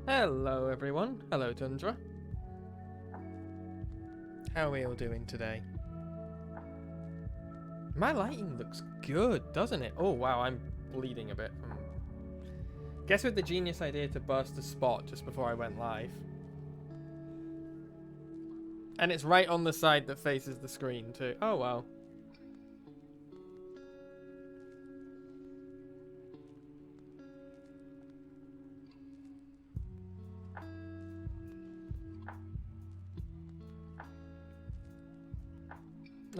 Hello everyone, hello Tundra. How are we all doing today? My lighting looks good, doesn't it? Oh wow, I'm bleeding a bit. Guess with the genius idea to burst a spot just before I went live. And it's right on the side that faces the screen too. Oh well.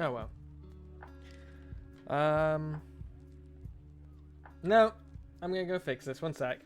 Oh well. No, I'm gonna go fix this. One sec.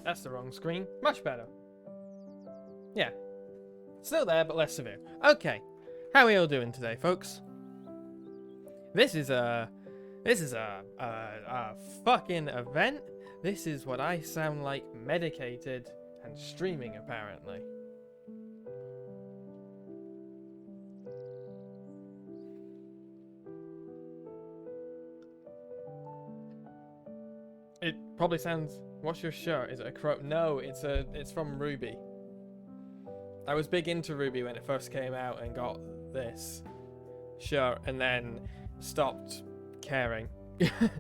That's the wrong screen. Much better. Yeah. Still there, but less severe. Okay. How are we all doing today, folks? This is a fucking event. This is what I sound like medicated and streaming, apparently. It probably sounds... What's your shirt? Is it a crow? No, it's from Ruby. I was big into Ruby when it first came out and got this shirt and then stopped caring. But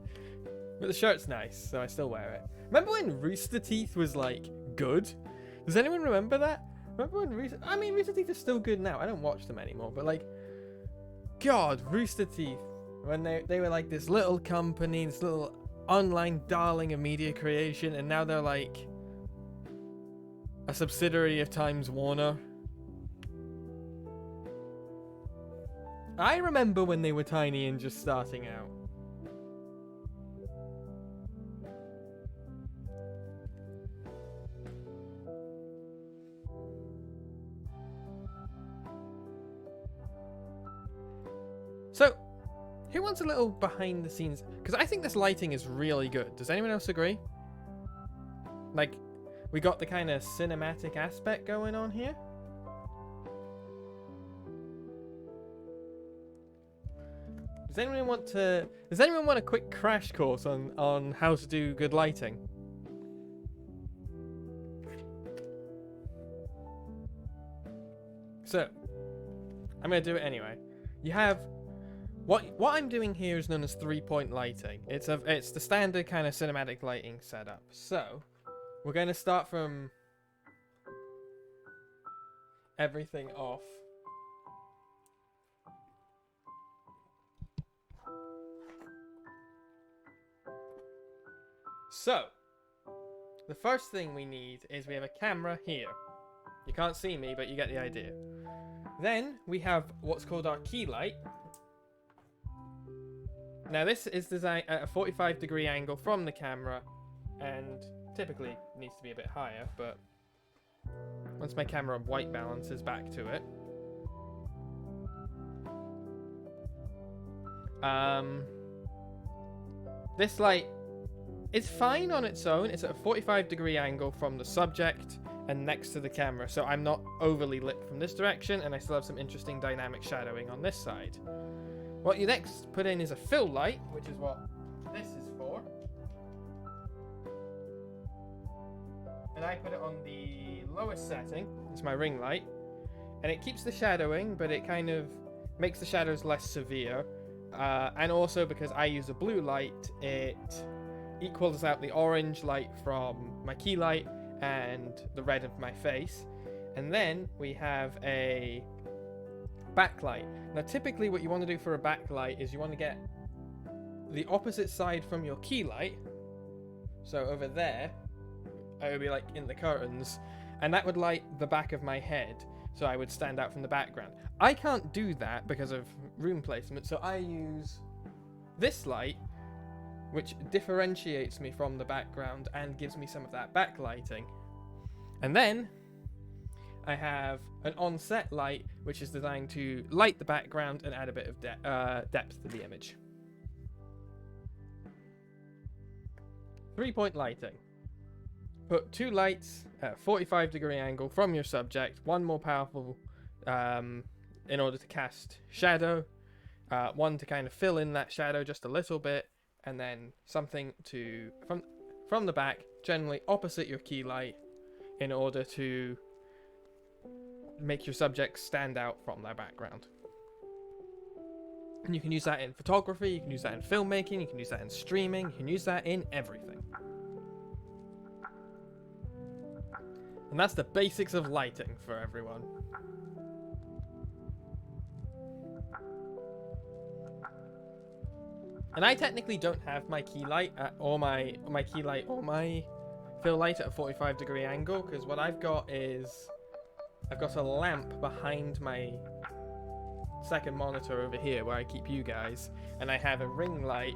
the shirt's nice, so I still wear it. Remember when Rooster Teeth was like good? Does anyone remember that? Remember when Rooster Teeth is still good now. I don't watch them anymore, but like, God, Rooster Teeth, when they were like this little company, this little online darling of media creation, and now they're like a subsidiary of Times Warner. I remember when they were tiny and just starting out. So, who wants a little behind the scenes? Because I think this lighting is really good. Does anyone else agree? Like, we got the kind of cinematic aspect going on here. Does anyone want a quick crash course on how to do good lighting? So, I'm going to do it anyway. You have... What I'm doing here is known as 3-point lighting. It's the standard kind of cinematic lighting setup. So, we're going to start from everything off. So, the first thing we need is we have a camera here. You can't see me, but you get the idea. Then, we have what's called our key light. Now this is designed at a 45-degree angle from the camera, and typically needs to be a bit higher, but once my camera white balances back to it. This light is fine on its own. It's at a 45-degree angle from the subject and next to the camera, so I'm not overly lit from this direction, and I still have some interesting dynamic shadowing on this side. What you next put in is a fill light, which is what this is for. And I put it on the lowest setting. It's my ring light. And it keeps the shadowing, but it kind of makes the shadows less severe. And also because I use a blue light, it equals out the orange light from my key light and the red of my face. And then we have a backlight. Now typically what you want to do for a backlight is you want to get the opposite side from your key light. So over there, I would be like in the curtains, and that would light the back of my head, so I would stand out from the background. I can't do that because of room placement, so I use this light, which differentiates me from the background and gives me some of that backlighting. And then I have an on-set light, which is designed to light the background and add a bit of depth to the image. 3-point lighting. Put 2 lights at a 45-degree angle from your subject, one more powerful in order to cast shadow, one to kind of fill in that shadow just a little bit, and then something to from the back, generally opposite your key light, in order to make your subject stand out from their background. And you can use that in photography, you can use that in filmmaking, you can use that in streaming, you can use that in everything. And that's the basics of lighting for everyone. And I technically don't have my key light or my fill light at a 45-degree angle, because what I've got is I've got a lamp behind my second monitor over here where I keep you guys, and I have a ring light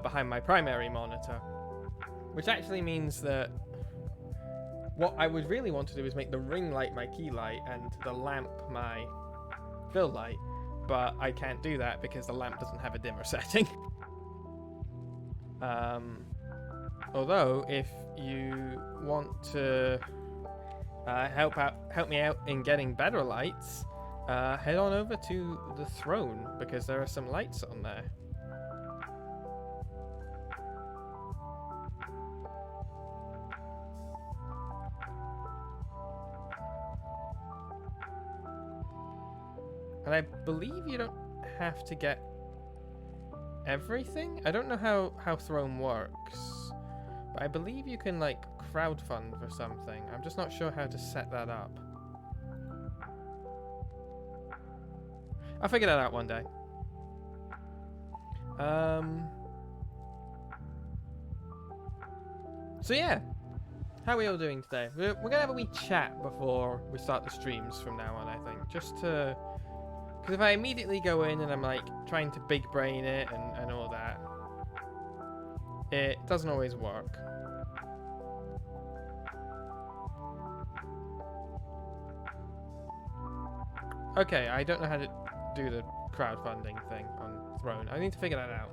behind my primary monitor, which actually means that what I would really want to do is make the ring light my key light and the lamp my fill light, but I can't do that because the lamp doesn't have a dimmer setting. Although if you want to help me out in getting better lights, head on over to the throne, because there are some lights on there. And I believe you don't have to get everything. I don't know how Throne works, but I believe you can like crowdfund for something. I'm just not sure how to set that up. I'll figure that out one day. So yeah, how are we all doing today? We're gonna have a wee chat before we start the streams from now on, I think, just to, because if I immediately go in and I'm like trying to big brain it and all that, it doesn't always work. Okay, I don't know how to do the crowdfunding thing on Throne. I need to figure that out.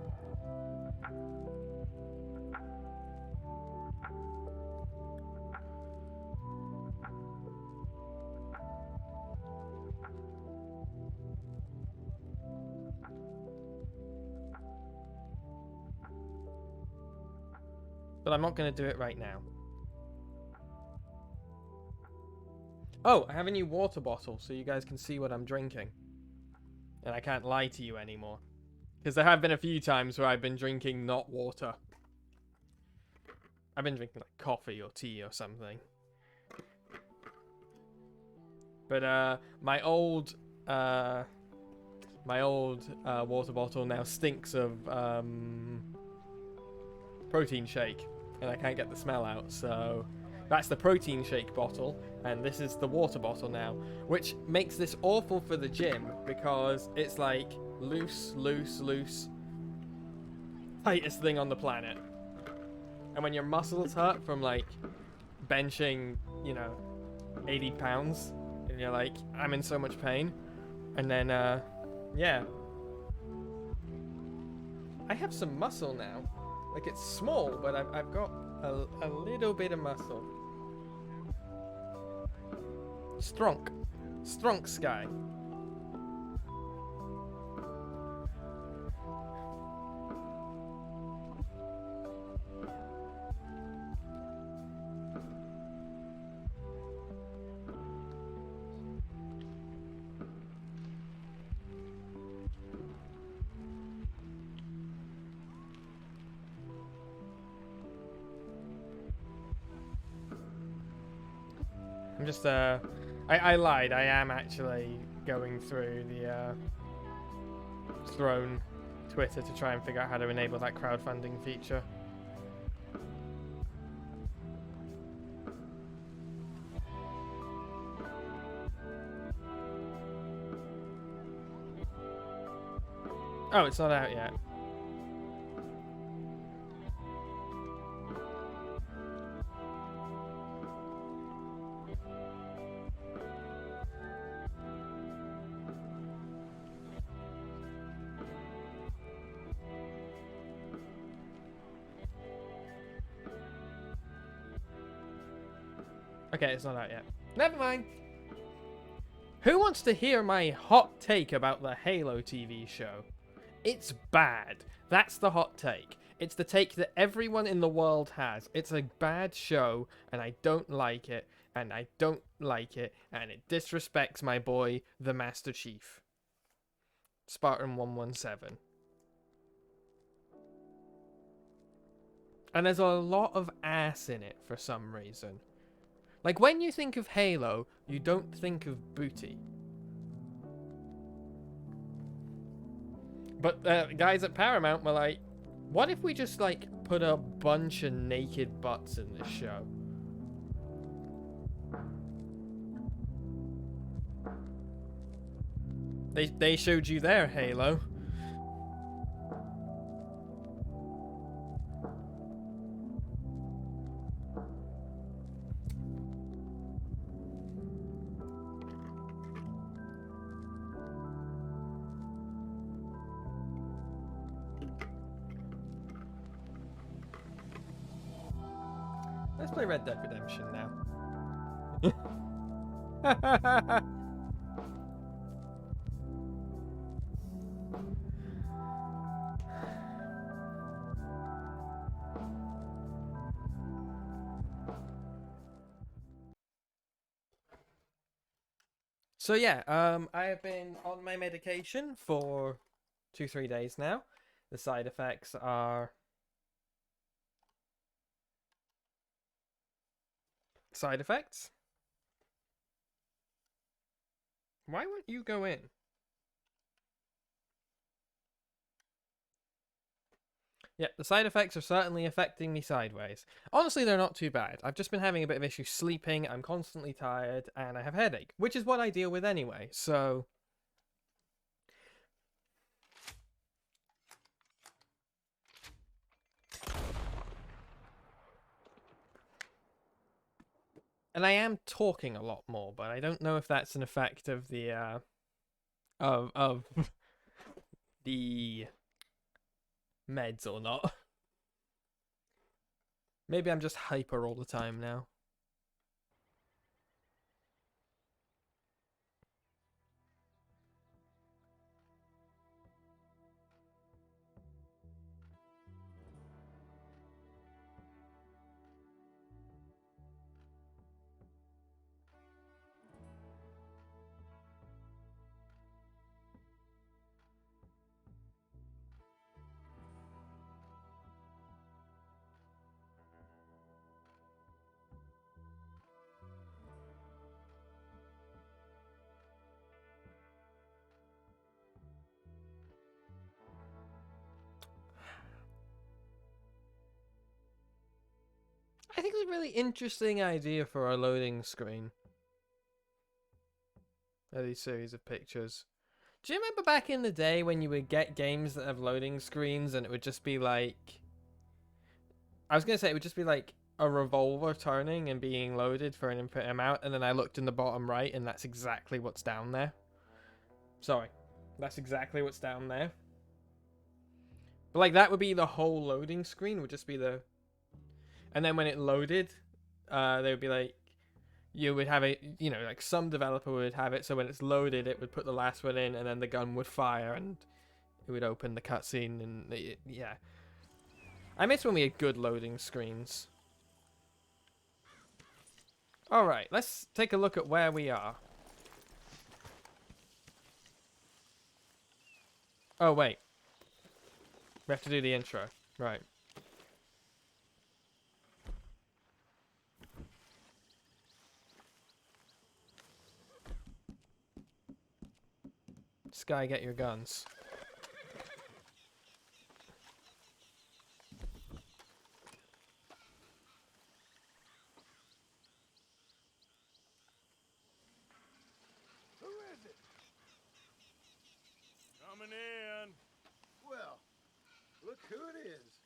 But I'm not going to do it right now. Oh, I have a new water bottle so you guys can see what I'm drinking. And I can't lie to you anymore. Because there have been a few times where I've been drinking not water. I've been drinking like coffee or tea or something. But my old water bottle now stinks of protein shake, and I can't get the smell out, so that's the protein shake bottle, and this is the water bottle now, which makes this awful for the gym because it's like loose, tightest thing on the planet. And when your muscles hurt from like benching, you know, 80 pounds, and you're like, I'm in so much pain, and then yeah, I have some muscle now. Like, it's small, but I've got a little bit of muscle. Strong Skye. I'm just, I lied. I am actually going through the, Throne Twitter to try and figure out how to enable that crowdfunding feature. Oh, it's not out yet. Okay, it's not out yet. Never mind. Who wants to hear my hot take about the Halo TV show? It's bad. That's the hot take. It's the take that everyone in the world has. It's a bad show, and I don't like it, and I don't like it, and it disrespects my boy, the Master Chief. Spartan 117. And there's a lot of ass in it for some reason. Like, when you think of Halo, you don't think of booty. But guys at Paramount were like, what if we just, like, put a bunch of naked butts in this show? They showed you their Halo. Let's play Red Dead Redemption now. So yeah, I have been on my medication for 2-3 days now. The side effects are side effects. Why won't you go in? Yeah, the side effects are certainly affecting me sideways. Honestly, they're not too bad. I've just been having a bit of issue sleeping, I'm constantly tired, and I have a headache, which is what I deal with anyway, so... And I am talking a lot more, but I don't know if that's an effect of the, of the meds or not. Maybe I'm just hyper all the time now. I think it's a really interesting idea for a loading screen. These series of pictures. Do you remember back in the day when you would get games that have loading screens and it would just be like... I was going to say it would just be like a revolver turning and being loaded for an infinite amount, and then I looked in the bottom right and that's exactly what's down there. Sorry. That's exactly what's down there. But like that would be the whole loading screen, would just be the... And then when it loaded, they would be like, you would have it, you know, like some developer would have it so when it's loaded, it would put the last one in and then the gun would fire and it would open the cutscene and yeah. I miss when we had good loading screens. Alright, let's take a look at where we are. Oh, wait. We have to do the intro. Right. Skye get your guns? Who is it? Coming in. Well, look who it is.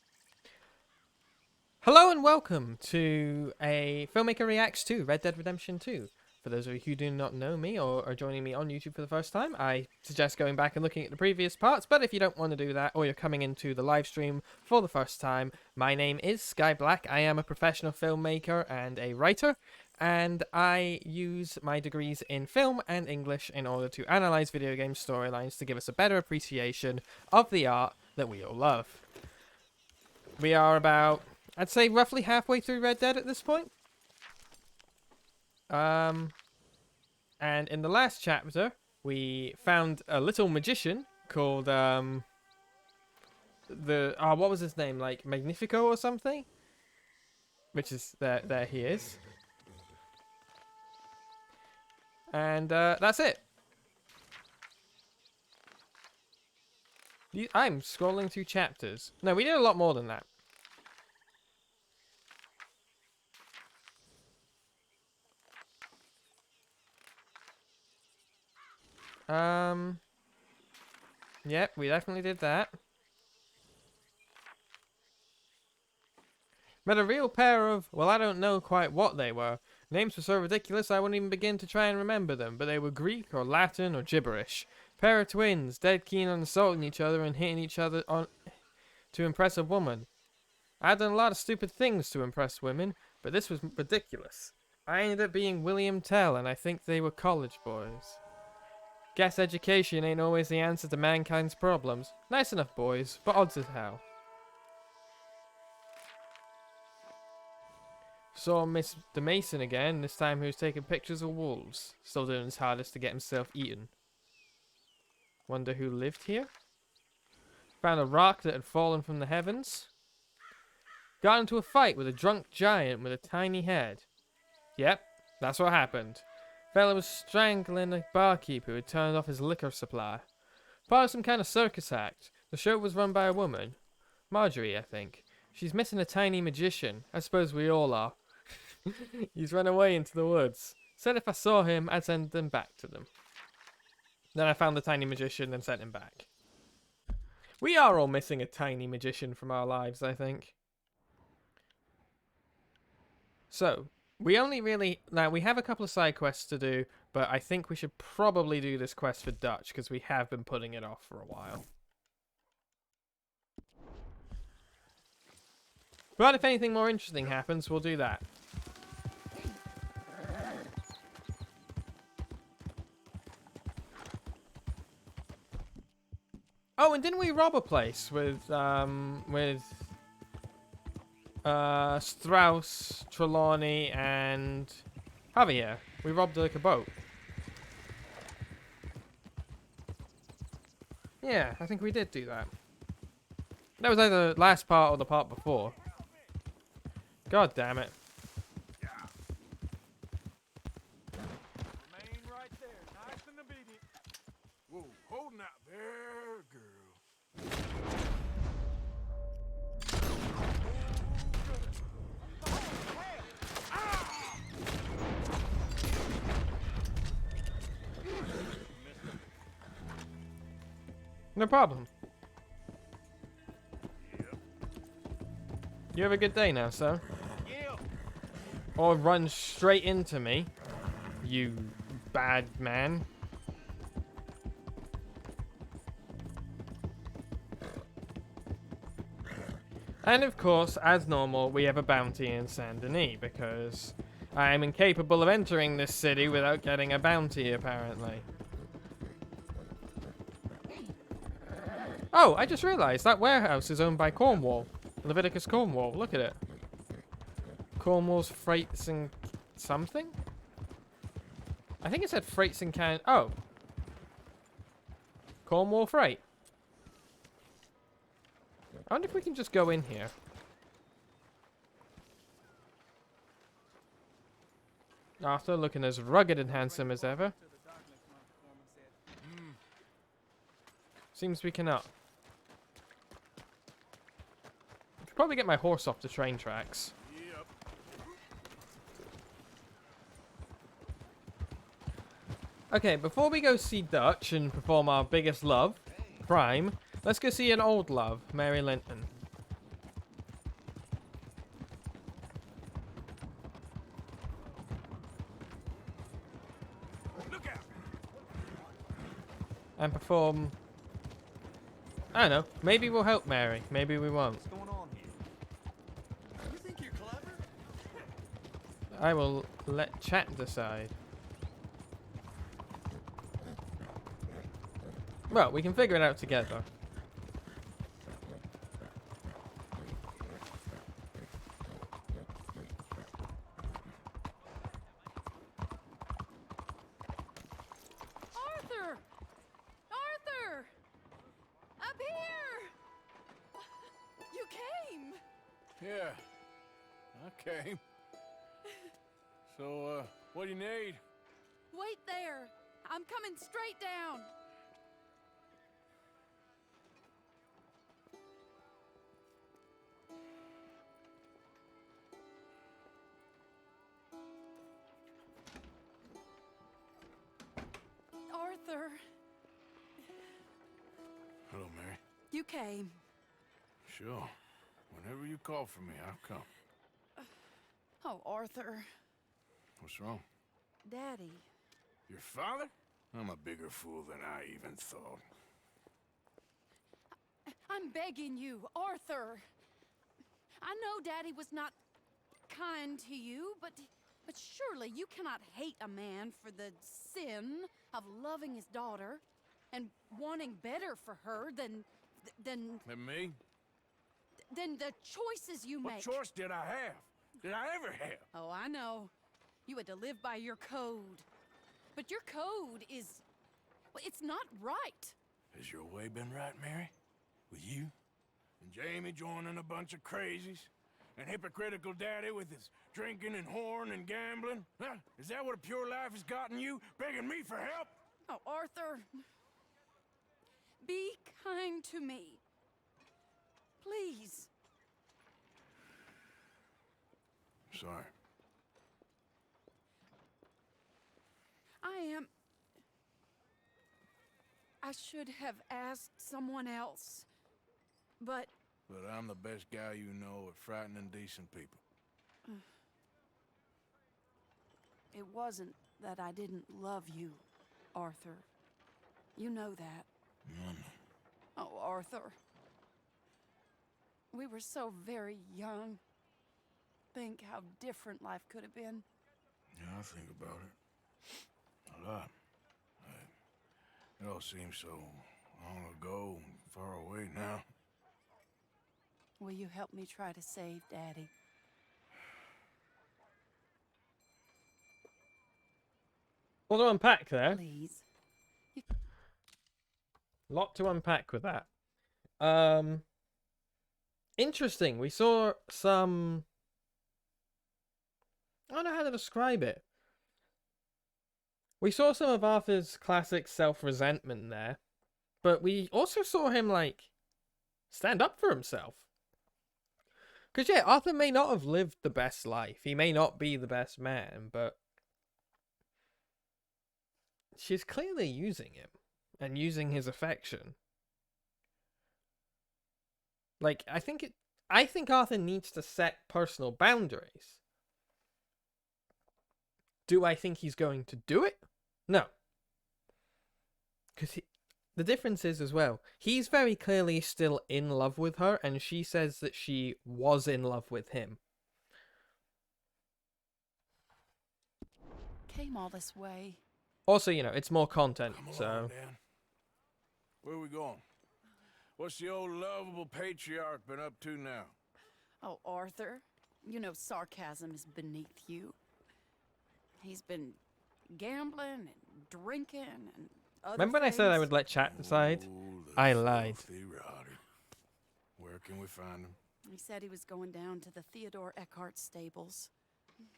Hello and welcome to a Filmmaker Reacts to Red Dead Redemption 2. For those of you who do not know me or are joining me on YouTube for the first time, I suggest going back and looking at the previous parts, but if you don't want to do that or you're coming into the live stream for the first time, my name is Skye Blacke. I am a professional filmmaker and a writer, and I use my degrees in film and English in order to analyze video game storylines to give us a better appreciation of the art that we all love. We are about, I'd say, roughly halfway through Red Dead at this point. And in the last chapter, we found a little magician called, what was his name? Like, Magnifico or something? Which is, there he is. And, that's it. I'm scrolling through chapters. No, we did a lot more than that. Yep, we definitely did that. Met a real pair of, well, I don't know quite what they were. Names were so ridiculous I wouldn't even begin to try and remember them, but they were Greek or Latin or gibberish. Pair of twins, dead keen on assaulting each other and hitting each other on to impress a woman. I'd done a lot of stupid things to impress women, but this was ridiculous. I ended up being William Tell, and I think they were college boys. Guess education ain't always the answer to mankind's problems. Nice enough boys, but odds as hell. Saw Mr. Mason again, this time he was taking pictures of wolves. Still doing his hardest to get himself eaten. Wonder who lived here? Found a rock that had fallen from the heavens. Got into a fight with a drunk giant with a tiny head. Yep, that's what happened. Fella was strangling a barkeep who had turned off his liquor supply. Part of some kind of circus act. The show was run by a woman. Marjorie, I think. She's missing a tiny magician. I suppose we all are. He's run away into the woods. Said if I saw him, I'd send him back to them. Then I found the tiny magician and sent him back. We are all missing a tiny magician from our lives, I think. So, we only really... Now, we have a couple of side quests to do, but I think we should probably do this quest for Dutch, because we have been putting it off for a while. But if anything more interesting happens, we'll do that. Oh, and didn't we rob a place with Strauss, Trelawney, and Javier? We robbed like a boat. Yeah, I think we did do that. That was either the last part or the part before. God damn it. Remain right there, nice and obedient. Whoa, holding out there, girl. No problem. Yep. You have a good day now, sir. Yep. Or run straight into me, you bad man. And of course, as normal, we have a bounty in Saint Denis, because I am incapable of entering this city without getting a bounty, apparently. Oh, I just realized that warehouse is owned by Cornwall. Leviticus Cornwall, look at it. Cornwall's Freights and something? I think it said Freights and Can... Oh. Cornwall Freight. I wonder if we can just go in here. Arthur looking as rugged and handsome as ever. Seems we cannot. Could probably get my horse off the train tracks. Yep. Okay, before we go see Dutch and perform our biggest love, crime, let's go see an old love, Mary Linton. Look out! And perform... I don't know, maybe we'll help Mary, maybe we won't. What's going on here? You think you're clever? I will let chat decide. Well, we can figure it out together. Arthur! Arthur! Up here! You came! Yeah, I came. So, what do you need? Wait there! I'm coming straight down! Arthur, Hello, Mary. you came. Sure. Whenever you call for me, I'll come. Oh, Arthur. What's wrong? Daddy. Your father? I'm a bigger fool than I even thought. I'm begging you, Arthur. I know Daddy was not kind to you, but surely you cannot hate a man for the sin of loving his daughter and wanting better for her than And me? the choices you What make. choice did I have? Did I ever have? Oh, I know. You had to live by your code. But your code is... well, it's not right. Has your way been right, Mary? With you? And Jamie joining a bunch of crazies? And hypocritical daddy with his drinking and whoring and gambling? Huh? Is that what a pure life has gotten you? Begging me for help? Oh, Arthur. Be kind to me. Please. Sorry. I should have asked someone else. But But I'm the best guy you know at frightening decent people. it wasn't that I didn't love you, Arthur. You know that. Oh, Arthur. We were so very young. Think how different life could have been. Yeah, I think about it. A lot. It all seems so long ago and far away now. Will you help me try to save Daddy? Well, to unpack there. Please. Lot to unpack with that. Interesting. We saw some... I don't know how to describe it. We saw some of Arthur's classic self-resentment there. But we also saw him, like, stand up for himself. Because, yeah, Arthur may not have lived the best life. He may not be the best man, but... she's clearly using him. And using his affection. Like, I think Arthur needs to set personal boundaries. Do I think he's going to do it? No. Because the difference is as well, he's very clearly still in love with her, and she says that she was in love with him. Came all this way. Also, you know, it's more content, Come so... along, Dan. Where are we going? What's the old lovable patriarch been up to now? Oh, Arthur, you know sarcasm is beneath you. He's been gambling and drinking and other Remember when I said I things. would let chat decide? Oh, the I lied. filthy rowdy. Where can we find him? He said he was going down to the Theodore Eckhart stables.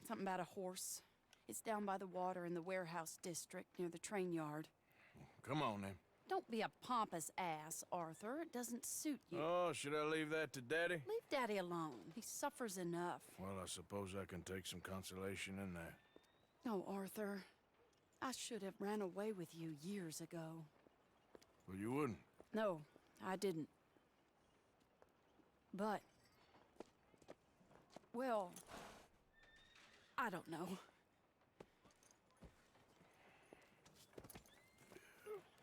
Something about a horse. It's down by the water in the warehouse district near the train yard. Come on, then. Don't be a pompous ass, Arthur. It doesn't suit you. Oh, should I leave that to Daddy? Leave Daddy alone. He suffers enough. Well, I suppose I can take some consolation in that. Oh, Arthur. I should have ran away with you years ago. Well, you wouldn't. No, I didn't. But... well... I don't know.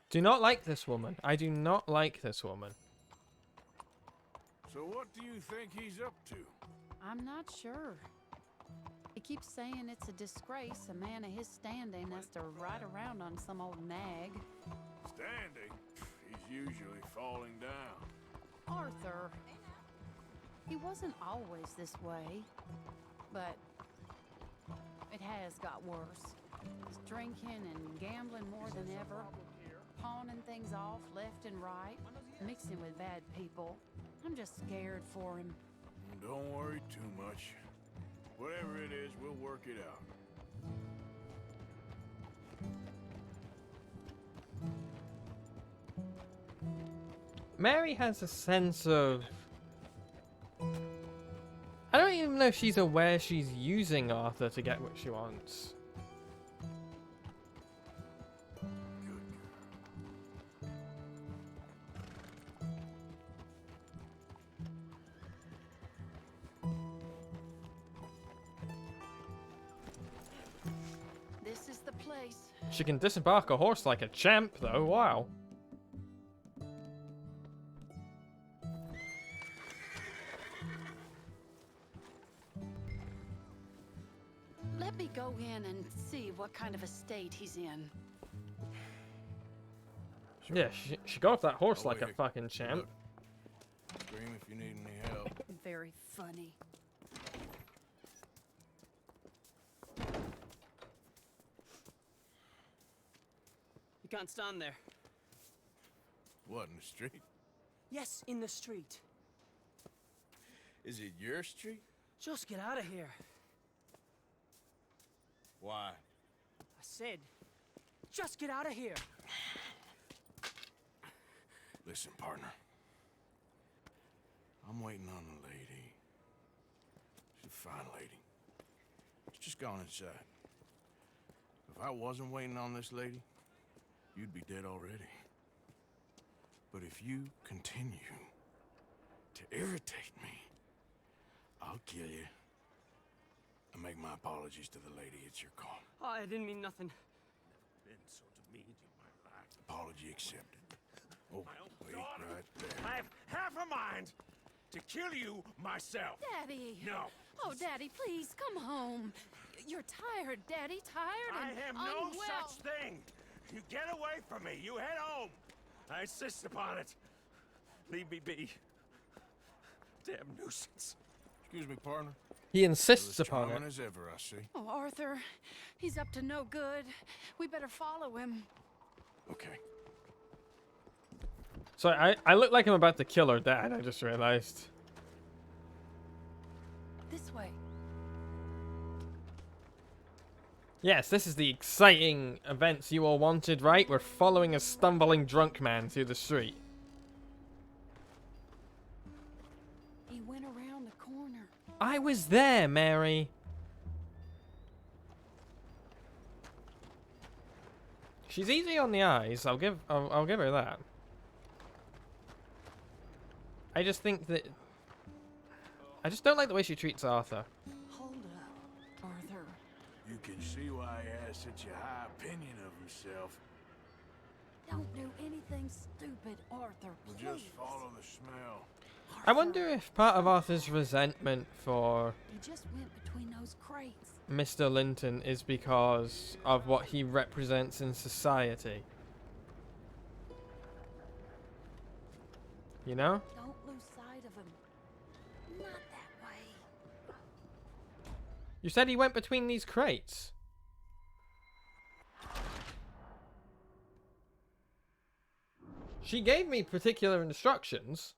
Do not like this woman. I do not like this woman. So what do you think he's up to? I'm not sure. He keeps saying it's a disgrace a man of his standing has to ride around on some old nag. Standing? He's usually falling down. Arthur. He wasn't always this way, but it has got worse. He's drinking and gambling more than ever, pawning things off left and right, mixing with bad people. I'm just scared for him. Don't worry too much. Whatever it is, we'll work it out. Mary has a sense of... I don't even know if she's aware she's using Arthur to get what she wants. This is the place. She can disembark a horse like a champ, though. Wow. Let me go in and see what kind of a state he's in. Yeah, she got off that horse Oh, like a wait. fucking champ. Look, scream if you need any help. Very funny. You can't stand there. What, in the street? Yes, in the street. Is it your street? Just get out of here. Why? I said, just get out of here. Listen, partner. I'm waiting on the lady. She's a fine lady. She's just gone inside. If I wasn't waiting on this lady, you'd be dead already. But if you continue to irritate me, I'll kill you. I make my apologies to the lady. It's your call. Oh, I didn't mean nothing. Been so demeaned in my life. Apology accepted. Oh, wait right there. I have half a mind to kill you myself. Daddy! No. Oh, Daddy, please, come home. You're tired, Daddy, tired I and am no unwell. such thing. You get away from me. You head home. I insist upon it. Leave me be. Damn nuisance. Excuse me, partner. He insists As upon it. charming as ever, I see. Oh, Arthur, he's up to no good. We better follow him. Okay. So I look like I'm about to kill her dad, I just realized. This way. Yes, this is the exciting events you all wanted, right? We're following a stumbling drunk man through the street. He went around the corner. I was there, Mary. She's easy on the eyes. I'll give her that. I just think that I just don't like the way she treats Arthur. Hold up, Arthur. You can see why he has such a high opinion of himself. Don't do anything stupid, Arthur, We'll please. just follow the smell. I wonder if part of Arthur's resentment for He just went between those crates. Mr. Linton is because of what he represents in society. You know? Don't lose sight of him. Not that way. You said he went between these crates. She gave me particular instructions.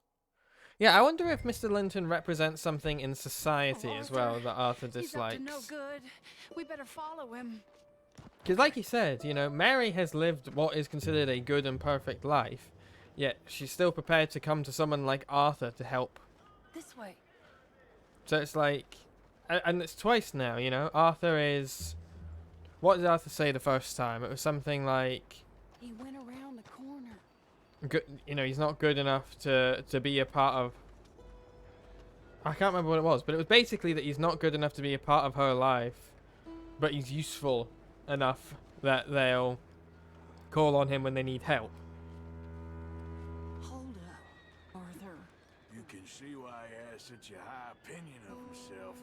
Yeah, I wonder if Mr. Linton represents something in society Oh, as well Arthur, that Arthur He's up dislikes. to no good. We better follow him. Because like you said, you know, Mary has lived what is considered a good and perfect life, yet she's still prepared to come to someone like Arthur to help. This way. So it's like, and it's twice now, you know. Arthur is, what did Arthur say the first time? It was something like, He went around the corner. good, you know, he's not good enough to be a part of. I can't remember what it was, but it was basically that he's not good enough to be a part of her life, but he's useful enough that they'll call on him when they need help. Hold up, Arthur. You can see why he has such a high opinion of himself.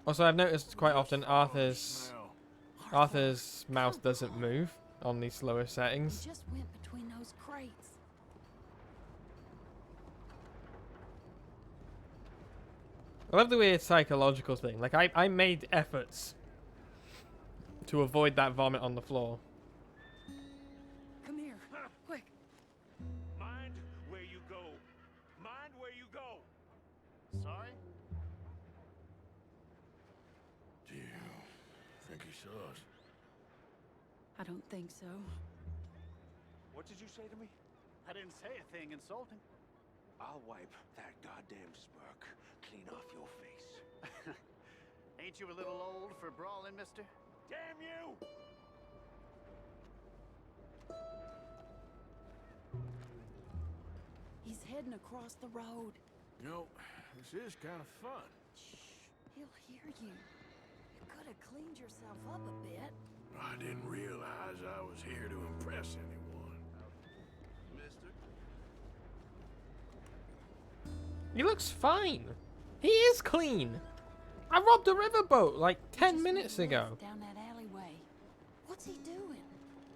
Also, I've noticed quite often Arthur's Smell. mouth doesn't move on these slower settings. He just went between those crates. I love the weird psychological thing. Like, I made efforts to avoid that vomit on the floor. Come here, quick. Mind where you go. Mind where you go. Sorry? Do you think he saw us? I don't think so. What did you say to me? I didn't say a thing insulting. I'll wipe that goddamn smirk clean off your face. Ain't you a little old for brawling, mister? Damn you! He's heading across the road. You know, this is kind of fun. Shh, he'll hear you. You could have cleaned yourself up a bit. I didn't realize I was here to impress anyone. Mister? He looks fine. He is clean. I robbed a riverboat like 10 Just minutes went ago. left down that alleyway. What's he doing?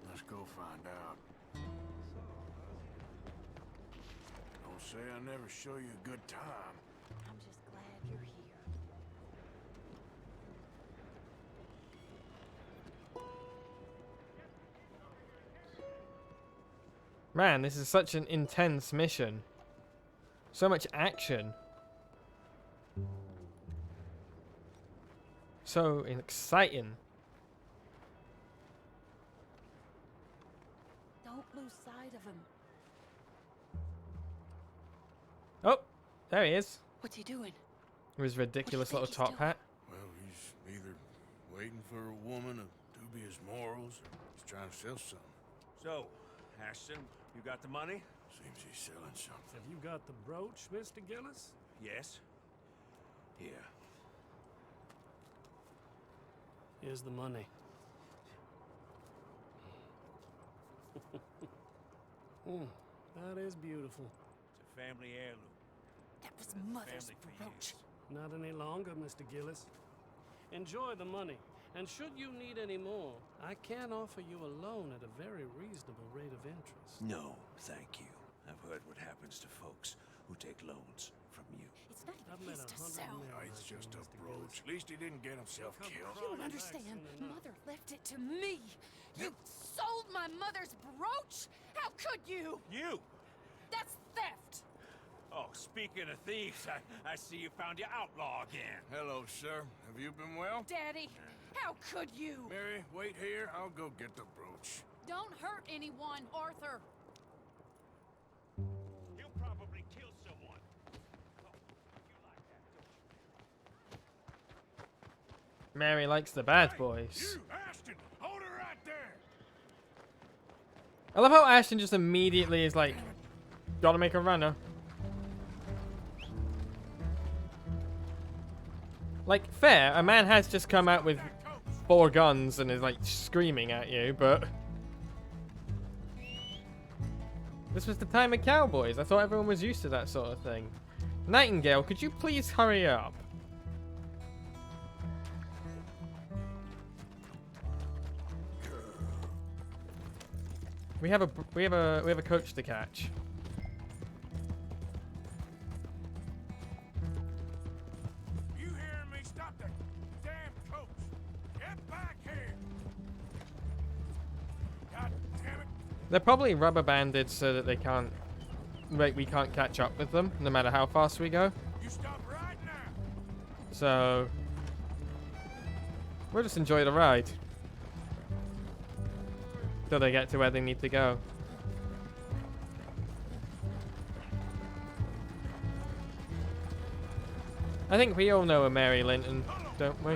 Let's go find out. Don't say I never show you a good time. I'm just glad you're here. Man, this is such an intense mission. So much action. So exciting. Don't lose sight of him. Oh, there he is. What's he doing? With his ridiculous think little he's top doing? hat. Well, he's either waiting for a woman of dubious morals or he's trying to sell something. So, Ashton, you got the money? Seems he's selling something. Have you got the brooch, Mr. Gillis? Yes. Here. Here's the money. That is beautiful. It's a family heirloom. That was Mother's Family for brooch. years. Not any longer, Mr. Gillis. Enjoy the money, and should you need any more, I can offer you a loan at a very reasonable rate of interest. No, thank you. I've heard what happens to folks who take loans from you. It's not I've even met his to 100 sell. men No, it's like just you, a Mr. brooch. Gillis. At least he didn't get himself Come killed. You don't crawling back understand. soon enough. Mother left it to me. You sold my mother's brooch? How could you? You! That's theft. Oh, speaking of thieves, I see you found your outlaw again. Hello, sir. Have you been well? Daddy, how could you? Mary, wait here. I'll go get the brooch. Don't hurt anyone, Arthur. He'll probably kill someone. Oh, you like that, don't you? Mary likes the bad Hey, boys. You, Ashton, hold her right there. I love how Ashton just immediately is like, gotta make a runner. Like, fair, a man has just come out with 4 guns and is like screaming at you, but this was the time of cowboys. I thought everyone was used to that sort of thing. Nightingale, could you please hurry up? We have a coach to catch. You hearing me? Stop that damn coach. Get back here. God damn it. They're probably rubber banded so that they can't, like, we can't catch up with them no matter how fast we go. You stop right now. So We'll just enjoy the ride. Till they get to where they need to go. I think we all know a Mary Linton, don't we?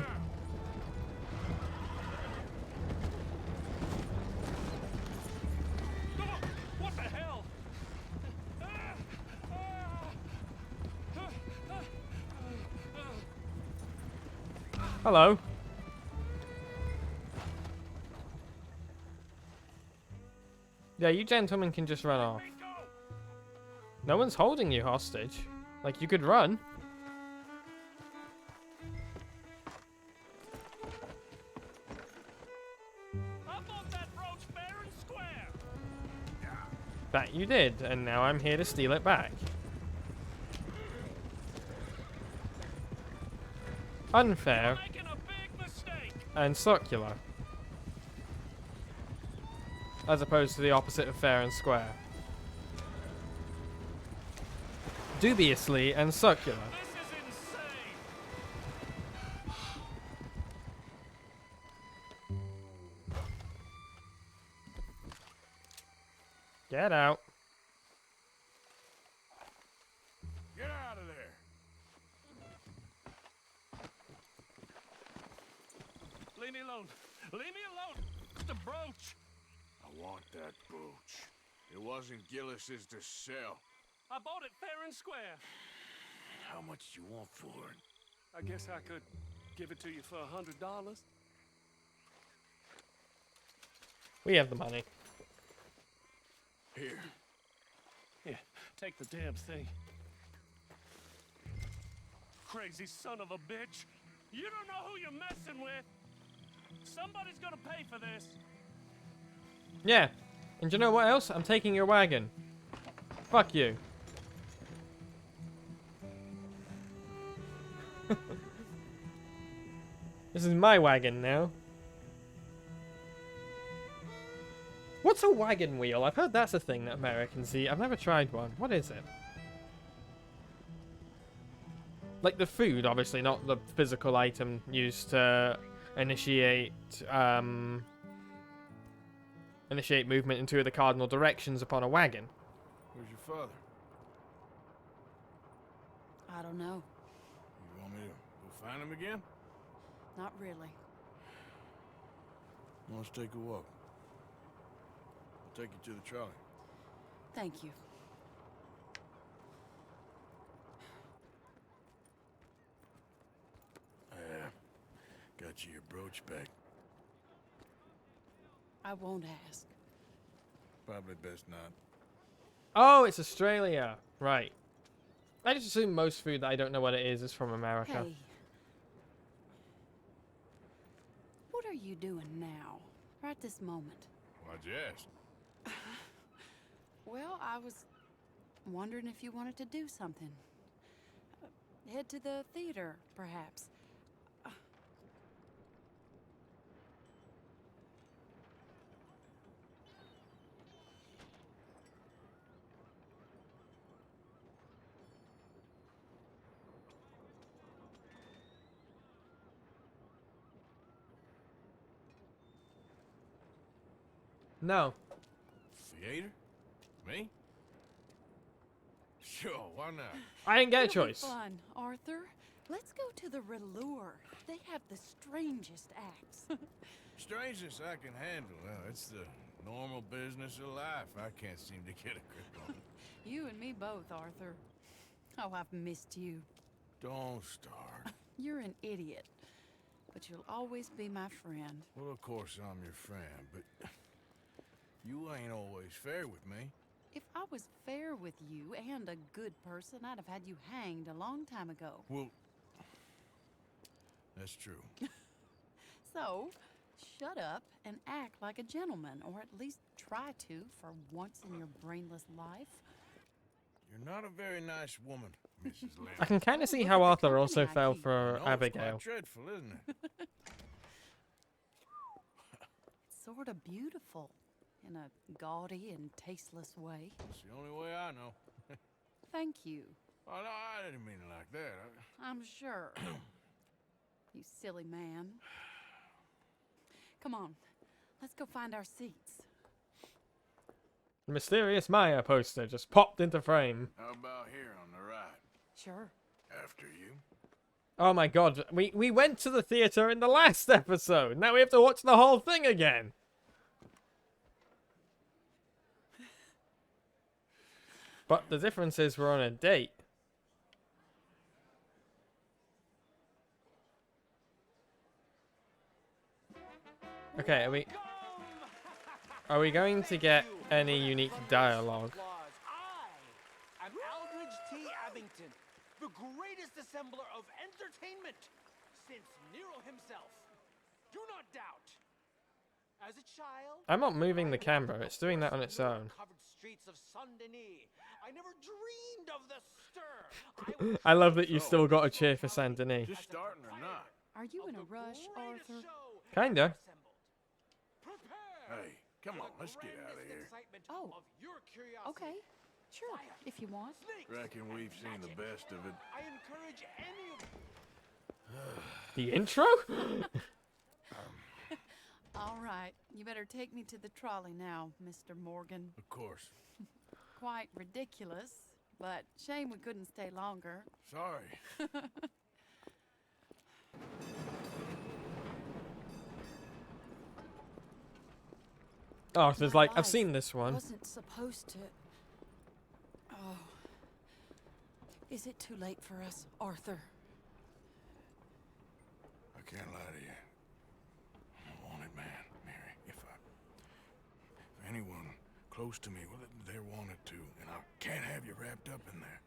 What the hell? Hello. Yeah, you gentlemen can just run off. No one's holding you hostage. Like, you could run. I bought that brooch fair and square. That you did, and now I'm here to steal it back. Unfair Making a big mistake. and circular. As opposed to the opposite of fair and square. Dubiously and circular. This is insane. Get out. Get out of there. Leave me alone. Leave me alone. The brooch. I want that brooch. It wasn't Gillis's to sell. I bought it fair and square. How much do you want for it? I guess I could give it to you for $100. We have the money. Here. Here, take the damn thing. Crazy son of a bitch. You don't know who you're messing with. Somebody's gonna pay for this. Yeah. And you know what else? I'm taking your wagon. Fuck you. This is my wagon now. What's a wagon wheel? I've heard that's a thing that Americans eat. I've never tried one. What is it? Like the food, obviously, not the physical item used to initiate movement in two of the cardinal directions upon a wagon. Where's your father? I don't know. You want me to go find him again? Not really. Let's take a walk. I'll take you to the trolley. Thank you. Got you your brooch back. I won't ask. Probably best not. Oh, it's Australia. Right. I just assume most food that I don't know what it is from America. Hey. What are you doing now? Right this moment? Why'd you ask? Well, I was wondering if you wanted to do something. Head to the theater, perhaps. No. Theater? Me? Sure, why not? I didn't get a It'll be choice. Fun, Arthur. Let's go to the Relure. They have the strangest acts. Strangeness I can handle. Well, it's the normal business of life. I can't seem to get a grip on. You and me both, Arthur. Oh, I've missed you. Don't start. You're an idiot. But you'll always be my friend. Well, of course I'm your friend, but you ain't always fair with me. If I was fair with you and a good person, I'd have had you hanged a long time ago. Well, that's true. So, shut up and act like a gentleman, or at least try to for once in your brainless life. You're not a very nice woman, Mrs. Lynn. I can kind of see Look how at the Arthur also company I fell keep. for No, it's Abigail. quite dreadful, isn't it? It's sort of beautiful in a gaudy and tasteless way. It's the only way I know. Thank you. Oh, no, I didn't mean it like that. I'm sure. You silly man. Come on, let's go find our seats. The mysterious Maya poster just popped into frame. How about here on the right? Sure. After you. Oh my god, we went to the theater in the last episode. Now we have to watch the whole thing again. But the difference is we're on a date. Okay, are we going to get any unique dialogue? I am Aldridge T. Abington, the greatest assembler of entertainment since Nero himself. Do not doubt. As a child, I'm not moving the camera, it's doing that on its own. covered streets of Saint-Denis. I never dreamed of the stir. I love that you still got a cheer for Saint Denis. Just starting or not? Are you in a rush, Arthur? Kinda. Hey, come on, let's get out of here. Oh, okay. Sure, if you want. Reckon we've seen the best of it. I encourage any of The intro? All right, you better take me to the trolley now, Mr. Morgan. Of course. Quite ridiculous, but shame we couldn't stay longer. Sorry. Arthur's My like, I've life seen this one. Wasn't supposed to. Oh. Is it too late for us, Arthur? I can't lie to you. I'm a wanted man, Mary. If anyone close to me, well, they're wanted too, and I can't have you wrapped up in there.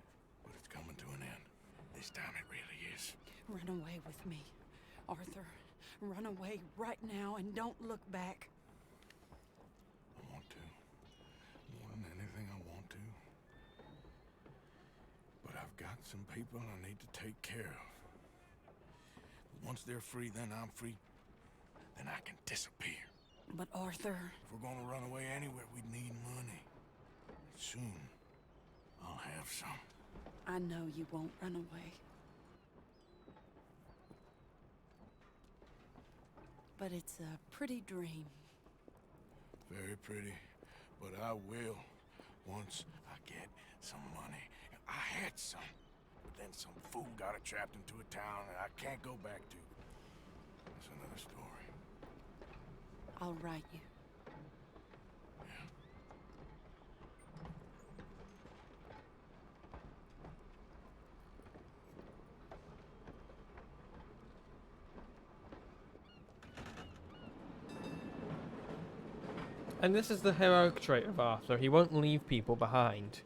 But it's coming to an end. This time it really is. Run away with me, Arthur. Run away right now and don't look back. I want to. More than anything, I want to. But I've got some people I need to take care of. Once they're free, then I'm free. Then I can disappear. But Arthur... If we're gonna run away anywhere, we need money. Soon, I'll have some. I know you won't run away. But it's a pretty dream. Very pretty, but I will once I get some money. I had some, but then some fool got it trapped into a town that I can't go back to. That's another story. I'll write you. And this is the heroic trait of Arthur. He won't leave people behind.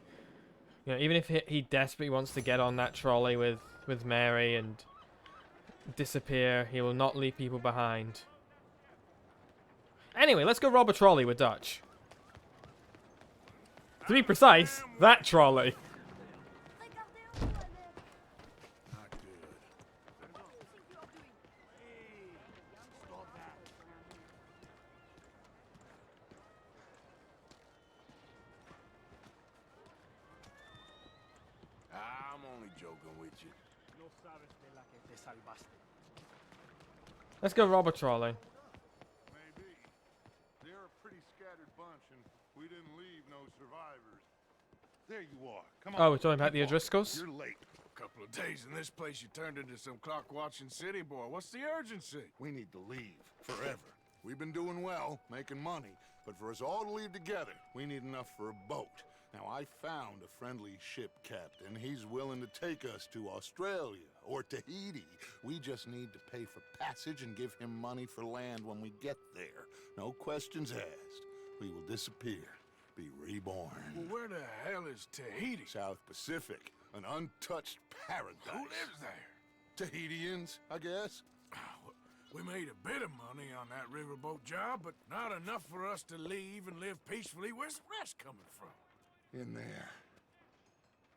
You know, even if he desperately wants to get on that trolley with Mary and disappear, he will not leave people behind. Anyway, let's go rob a trolley with Dutch. To be precise, that trolley. Not good. I'm only joking with you. Let's go rob a trolley. Maybe. They're a pretty scattered bunch, and we didn't leave no survivors. There you are. Come on. Oh, we're talking about the keep walking. O'Driscolls? You're late. A couple of days in this place, you turned into some clock-watching city boy. What's the urgency? We need to leave. Forever. We've been doing well, making money. But for us all to leave together, we need enough for a boat. Now, I found a friendly ship captain. He's willing to take us to Australia or Tahiti. We just need to pay for passage and give him money for land when we get there. No questions asked. We will disappear, be reborn. Well, where the hell is Tahiti? South Pacific, an untouched paradise. Who lives there? Tahitians, I guess. We made a bit of money on that riverboat job, but not enough for us to leave and live peacefully. Where's the rest coming from? In there.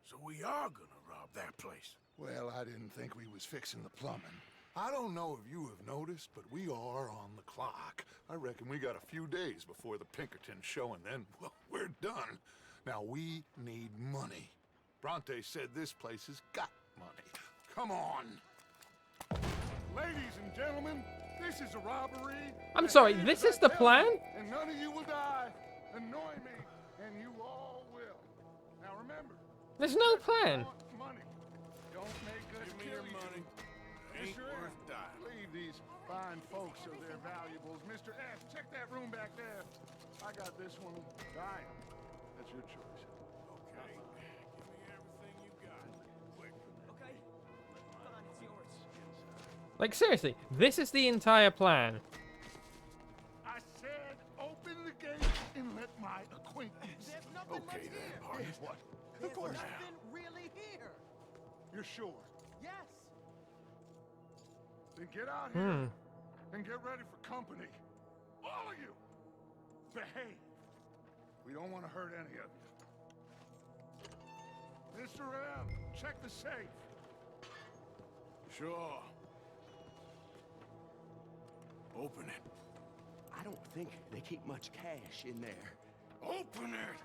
So we are gonna rob that place. Well, I didn't think we was fixing the plumbing. I don't know if you have noticed, but we are on the clock. I reckon we got a few days before the Pinkerton show, and then, well, we're done. Now, we need money. Bronte said this place has got money. Come on. Ladies and gentlemen, This is a robbery. I'm sorry, this is the plan? And none of you will die. Annoy me, and you all will. Now remember. There's no plan. Money. Don't make us Give me kill your you. money. Ain't Mr. worth F, dying. leave these fine folks of their valuables. Mr. F, check that room back there. I got this one. Dying. That's your choice. Okay. Give me everything you got. Quick. Okay? Fine, it's yours. Like, seriously, this is the entire plan. I said open the gate and let my acquaintance. There's nothing much Okay then, here. partner. Yes, what? There's course. nothing really here. You're sure? Yes. Then get out here and get ready for company. All of you! Behave. We don't want to hurt any of you. Mr. M, check the safe. Sure. Open it. I don't think they keep much cash in there. Open it!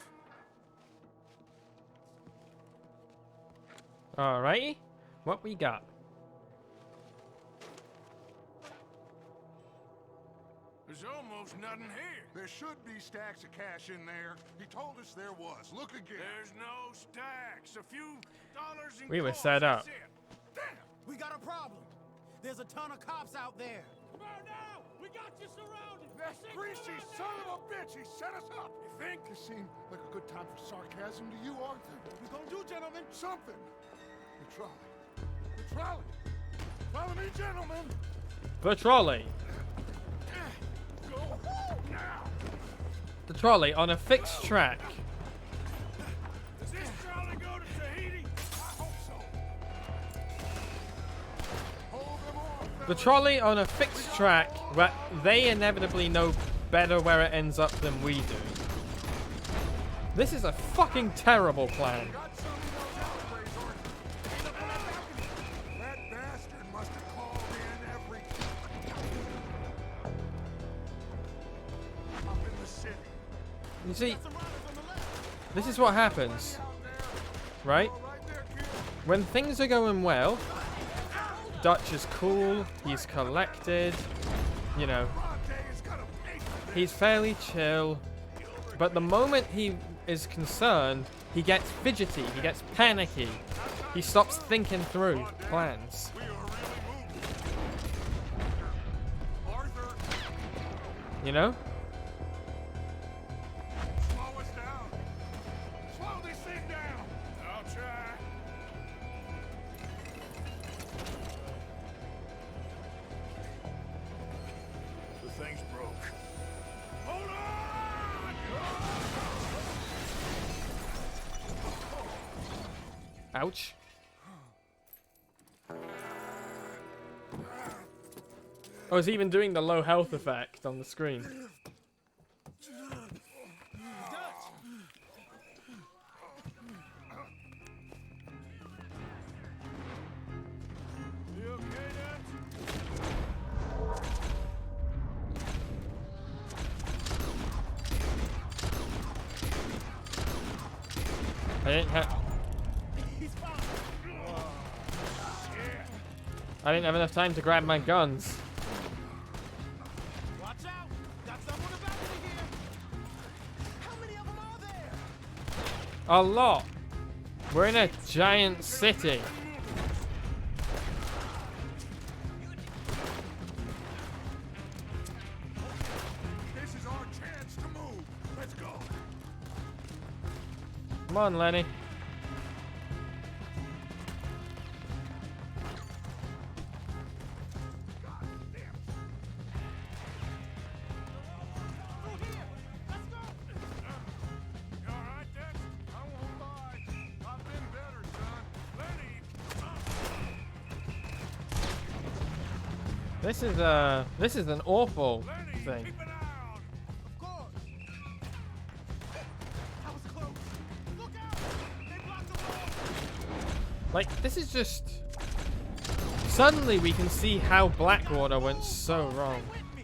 Alrighty, what we got? There's almost nothing here. There should be stacks of cash in there. He told us there was. Look again. There's no stacks. A few dollars in We were coins, set up. that's it. Damn! We got a problem. There's a ton of cops out there. Come on now! We got you surrounded! That greasy son of a bitch, he set us up. You think? This seemed like a good time for sarcasm to you, Arthur? What we gonna do, gentlemen? Something. The trolley. The trolley. Follow me, gentlemen. The trolley. Go now. The trolley on a fixed track. Does this trolley go to Tahiti? I hope so. Hold them off. The trolley on a fixed track where they inevitably know better where it ends up than we do. This is a fucking terrible plan. Got some of those outlays, Arthur. That bastard must have called in every... Up in the city. You see, this is what happens, right? Right there, kid. When things are going well, Dutch is cool, he's collected, you know, Broad day is gonna pay for this. he's fairly chill. But the moment he is concerned, he gets fidgety, he gets panicky. He stops thinking through plans. We are really moving. Arthur, You know? slow us down. Slow this thing down. I'll try. The thing's broke. Hold on! Ouch. I was even doing the low health effect on the screen. You okay, Dutch? I didn't have. I didn't have enough time to grab my guns. Watch out! Got someone about to here. How many of them are there? A lot. We're in a giant city. This is our chance to move. Let's go. Come on, Lenny. Through here. Let's go. You all right, Dutch? I won't lie. I've been better, son. Lenny! This is an awful Lenny, thing. keep an eye out! Of course. That was close. Look out! They blocked the road. Like, this is just... Suddenly we can see how Blackwater went so wrong. With me.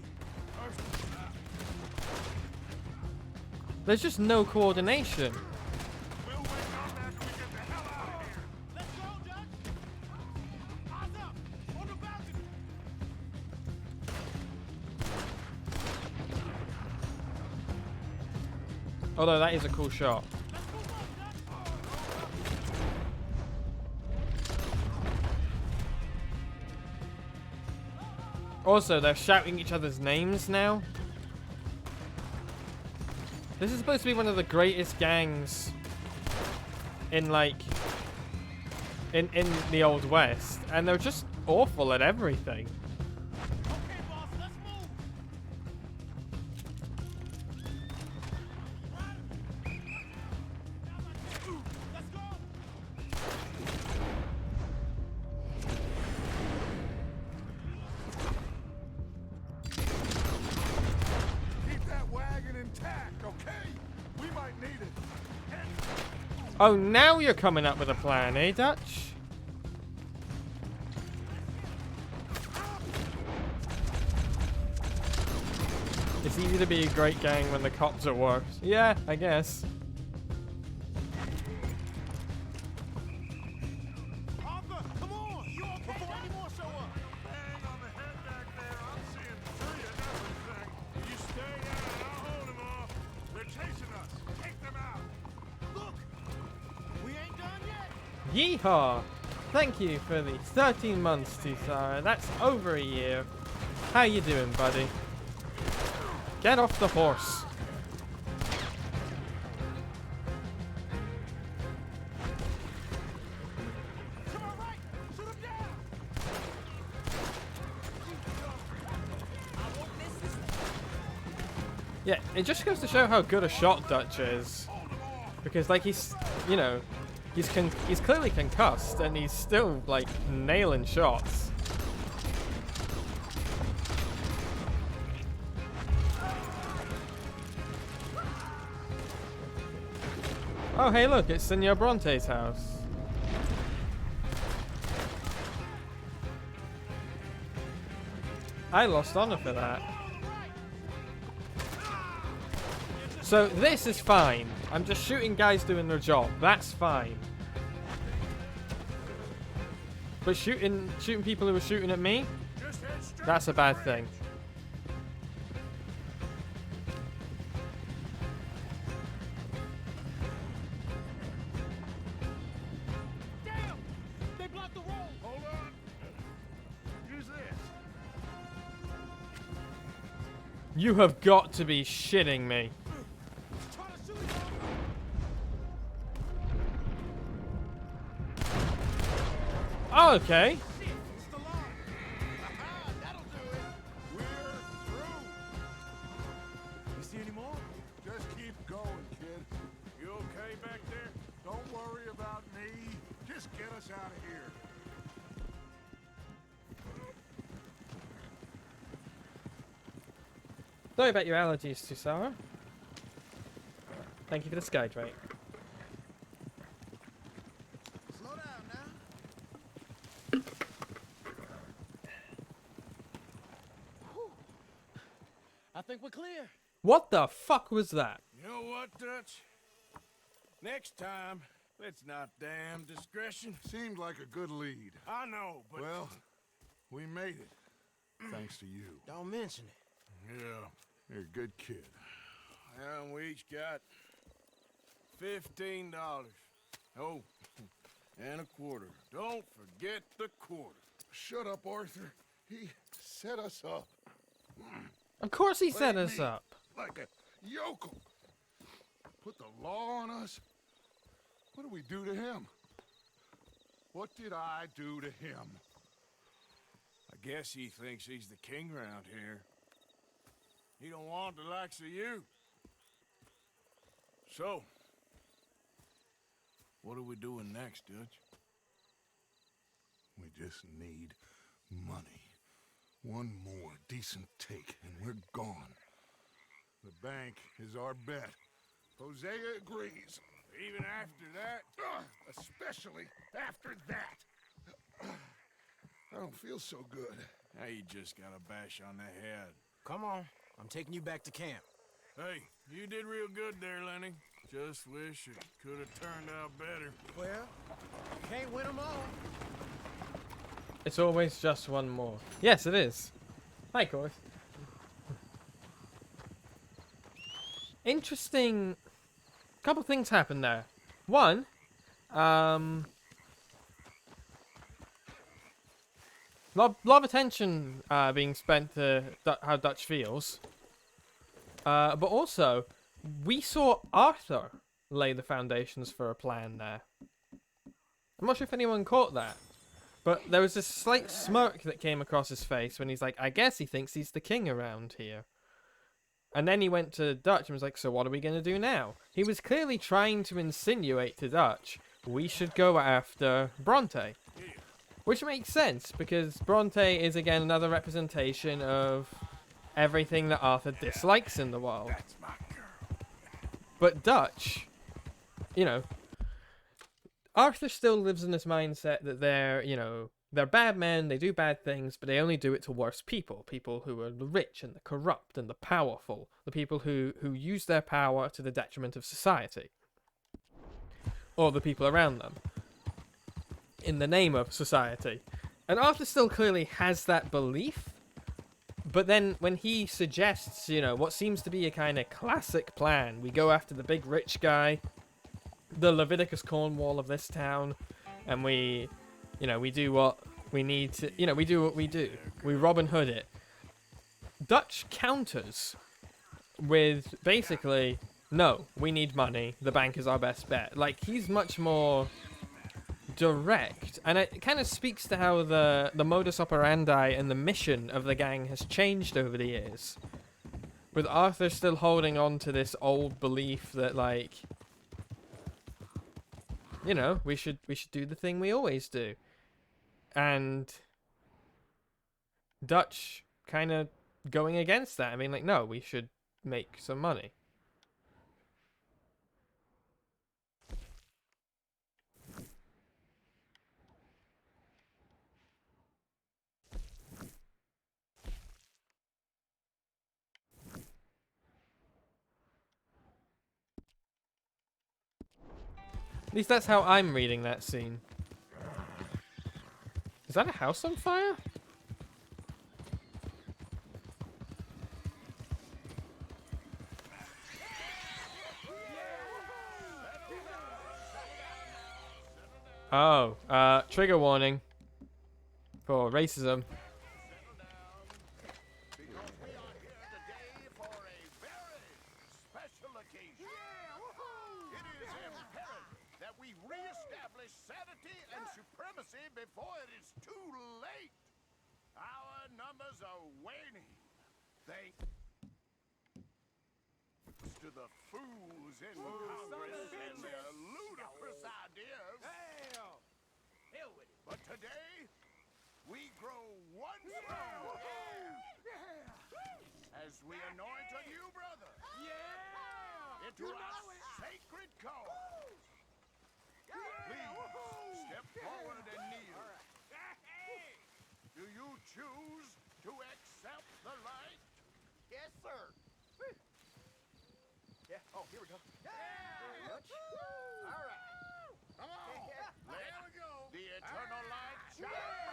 There's just no coordination. We'll wake up after we get the hell out of here. Let's go, Dutch. Eyes up. On the balcony. Although that is a cool shot. Also, they're shouting each other's names now. This is supposed to be one of the greatest gangs in like in the Old West, and they're just awful at everything. Okay, boss, let's move. Let's go. Keep that wagon intact, okay? We might need it. Oh, now you're coming up with a plan, eh, Dutch? It's easy to be a great gang when the cops are worse. Yeah, I guess. Arthur, come on! You okay? Before any more show up! Bang on the head back there. I'm seeing three of everything. You stay out. I'll hold them off. They're chasing us. Take them out. Look, we ain't done yet. Yeehaw! Thank you for the 13 months, Tisara. That's over a year. How you doing, buddy? Get off the horse. To my right. Shoot him down. I won't miss this. Yeah, it just goes to show how good a shot Dutch is. Because, like, he's, you know, he's clearly concussed, and he's still, like, nailing shots. Oh, hey, look, it's Senor Bronte's house. I lost honor for that. So this is fine. I'm just shooting guys doing their job. That's fine. But shooting people who are shooting at me, that's a bad thing. Damn! They blocked the road. Hold on. Use this. You have got to be shitting me. Try to shoot him. Oh, okay. It's the line. Aha, that'll do it. We're through. You see any more? Just keep going, kid. You okay back there? Don't worry about me. Just get us out of here. Sorry about your allergies, Tisara. Thank you for the sky drake. Slow down now. I think we're clear. What the fuck was that? You know what, Dutch? Next time, let's not damn discretion. Seemed like a good lead. I know, but... Well, we made it. Thanks to you. Don't mention it. Yeah. You're a good kid. And we each got $15. Oh, and a quarter. Don't forget the quarter. Shut up, Arthur. He set us up. Of course he set Played us me up. like a yokel. Put the law on us. What did we do to him? What did I do to him? I guess he thinks he's the king around here. He don't want the likes of you. So, what are we doing next, Dutch? We just need money. One more decent take, and we're gone. The bank is our bet. Hosea agrees. Even after that? Especially after that. I don't feel so good. Now you just got a bash on the head. Come on. I'm taking you back to camp. Hey, you did real good there, Lenny. Just wish it could have turned out better. Well, can't win them all. It's always just one more. Yes, it is. Hi, Corey. Interesting couple things happened there. One, lot of attention being spent to how Dutch feels. But also, we saw Arthur lay the foundations for a plan there. I'm not sure if anyone caught that, but there was this slight smirk that came across his face when he's like, I guess he thinks he's the king around here. And then he went to Dutch and was like, so what are we going to do now? He was clearly trying to insinuate to Dutch, we should go after Bronte. Which makes sense, because Bronte is, again, another representation of everything that Arthur dislikes in the world. That's my girl. But Dutch, you know, Arthur still lives in this mindset that they're, you know, they're bad men, they do bad things, but they only do it to worse people. People who are the rich and the corrupt and the powerful. The people who use their power to the detriment of society. Or the people around them. In the name of society. And Arthur still clearly has that belief. But then when he suggests, you know, what seems to be a kind of classic plan, we go after the big rich guy, the Leviticus Cornwall of this town, and we, you know, we do what we need to, you know, we do what we do. We Robin Hood it. Dutch counters with basically, no, we need money, the bank is our best bet. Like, he's much more direct, and it kind of speaks to how the modus operandi and the mission of the gang has changed over the years. With Arthur still holding on to this old belief that, like, you know, we should do the thing we always do. And Dutch kind of going against that. I mean, like, no, we should make some money. At least that's how I'm reading that scene. Is that a house on fire? Oh, trigger warning for racism. Before it is too late. Our numbers are waning. Thanks to the fools in Congress and their ludicrous ideas. Hell with it. But today, we grow one stronger as we anoint a new brother into our sacred cause. Please step forward and kneel. Do you choose to accept the light? Yes, sir. Yeah. Oh, here we go. Very much. All right. Come on. There we go. The eternal light shines.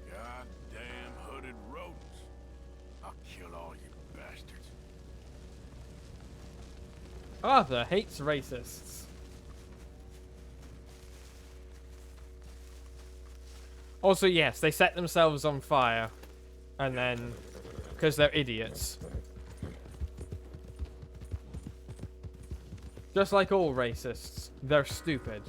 Goddamn hooded rodents. I'll kill all you bastards. Arthur hates racists. Also, yes, they set themselves on fire. And then, because they're idiots. Just like all racists, they're stupid.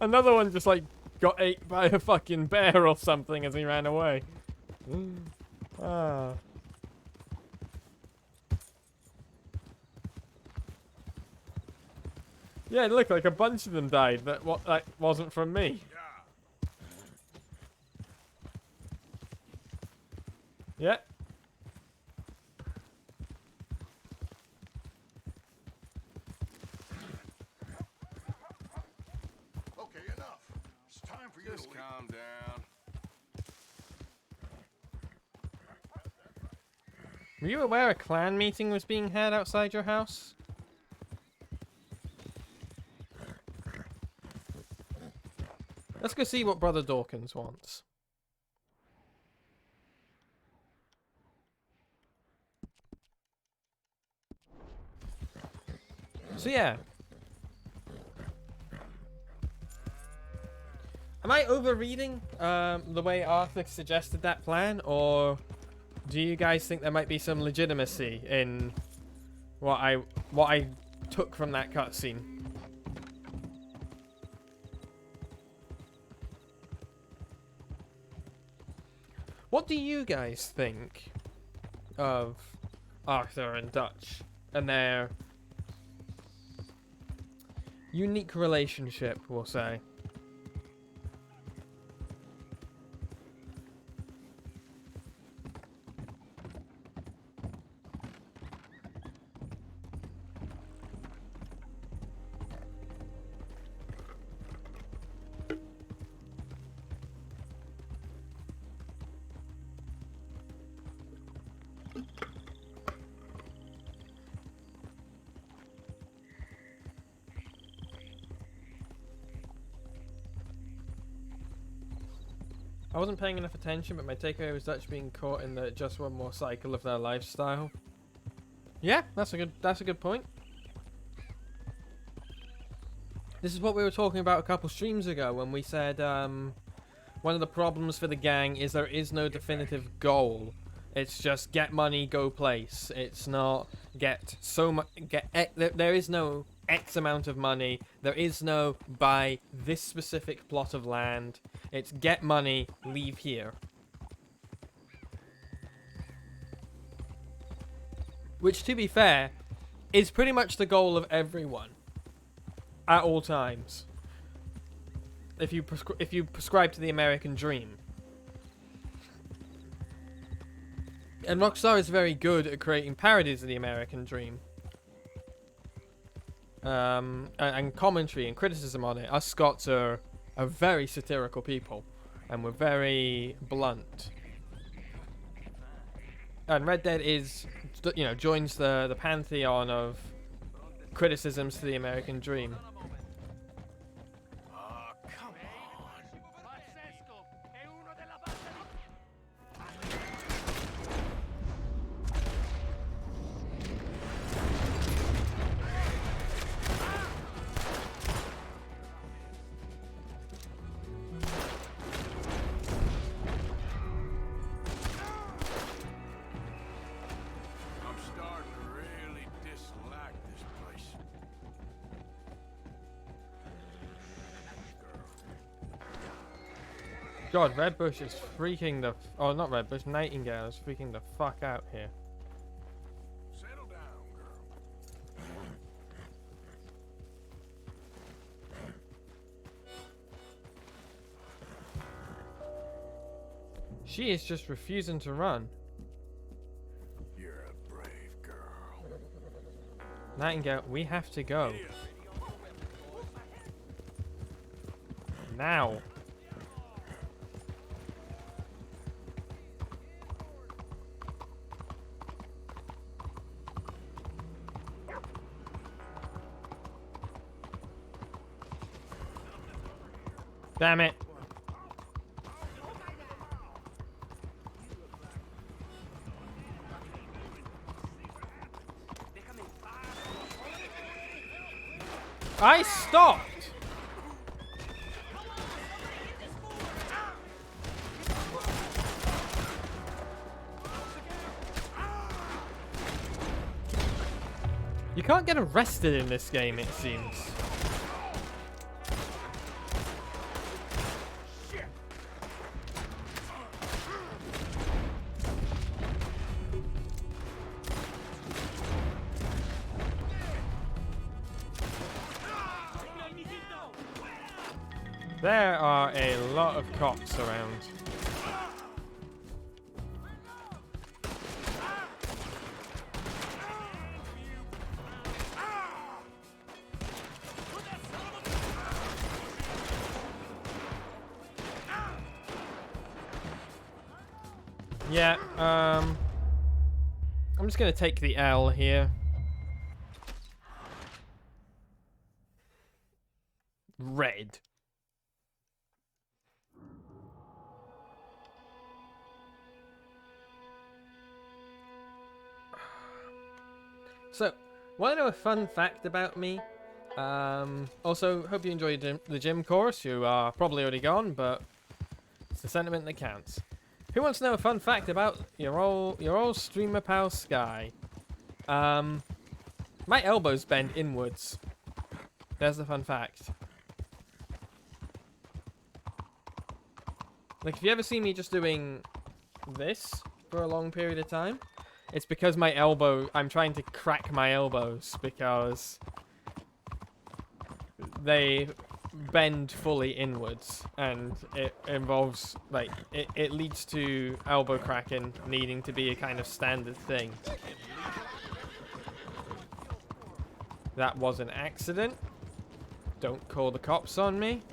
Another one just like got ate by a fucking bear or something as he ran away. Ah. Yeah, look, like a bunch of them died. That wasn't from me. Yeah. Okay, enough. It's time for you Just to leave. calm down. Were you aware a clan meeting was being had outside your house? Let's go see what Brother Dawkins wants. So yeah. Am I overreading the way Arthur suggested that plan, or do you guys think there might be some legitimacy in what I took from that cutscene? What do you guys think of Arthur and Dutch and their unique relationship, we'll say? I wasn't paying enough attention, but my takeaway was Dutch being caught in the just one more cycle of their lifestyle. Yeah, that's a good point. This is what we were talking about a couple streams ago when we said one of the problems for the gang is there is no definitive goal. It's just get money, go place. It's not get so much. There is no X amount of money. There is no buy this specific plot of land. It's get money, leave here. Which, to be fair, is pretty much the goal of everyone at all times. If you prescribe to the American dream. And Rockstar is very good at creating parodies of the American dream. And commentary and criticism on it. Us Scots are very satirical people. And we're very blunt. And Red Dead is, you know, joins the pantheon of criticisms to the American dream. God, Redbush is freaking the... Oh, not Redbush, Nightingale is freaking the fuck out here. Settle down, girl. She is just refusing to run. You're a brave girl. Nightingale, we have to go. Now. Damn it. I stopped. You can't get arrested in this game, it seems. There are a lot of cops around. Yeah, I'm just gonna take the L here. Red. So, want to know a fun fact about me? Also, hope you enjoyed the gym course. You are probably already gone, but it's the sentiment that counts. Who wants to know a fun fact about your old streamer pal Skye? My elbows bend inwards. There's the fun fact. Like, if you ever see me just doing this for a long period of time, it's because I'm trying to crack my elbows because they bend fully inwards, and it involves, like, it leads to elbow cracking needing to be a kind of standard thing. That was an accident. Don't call the cops on me.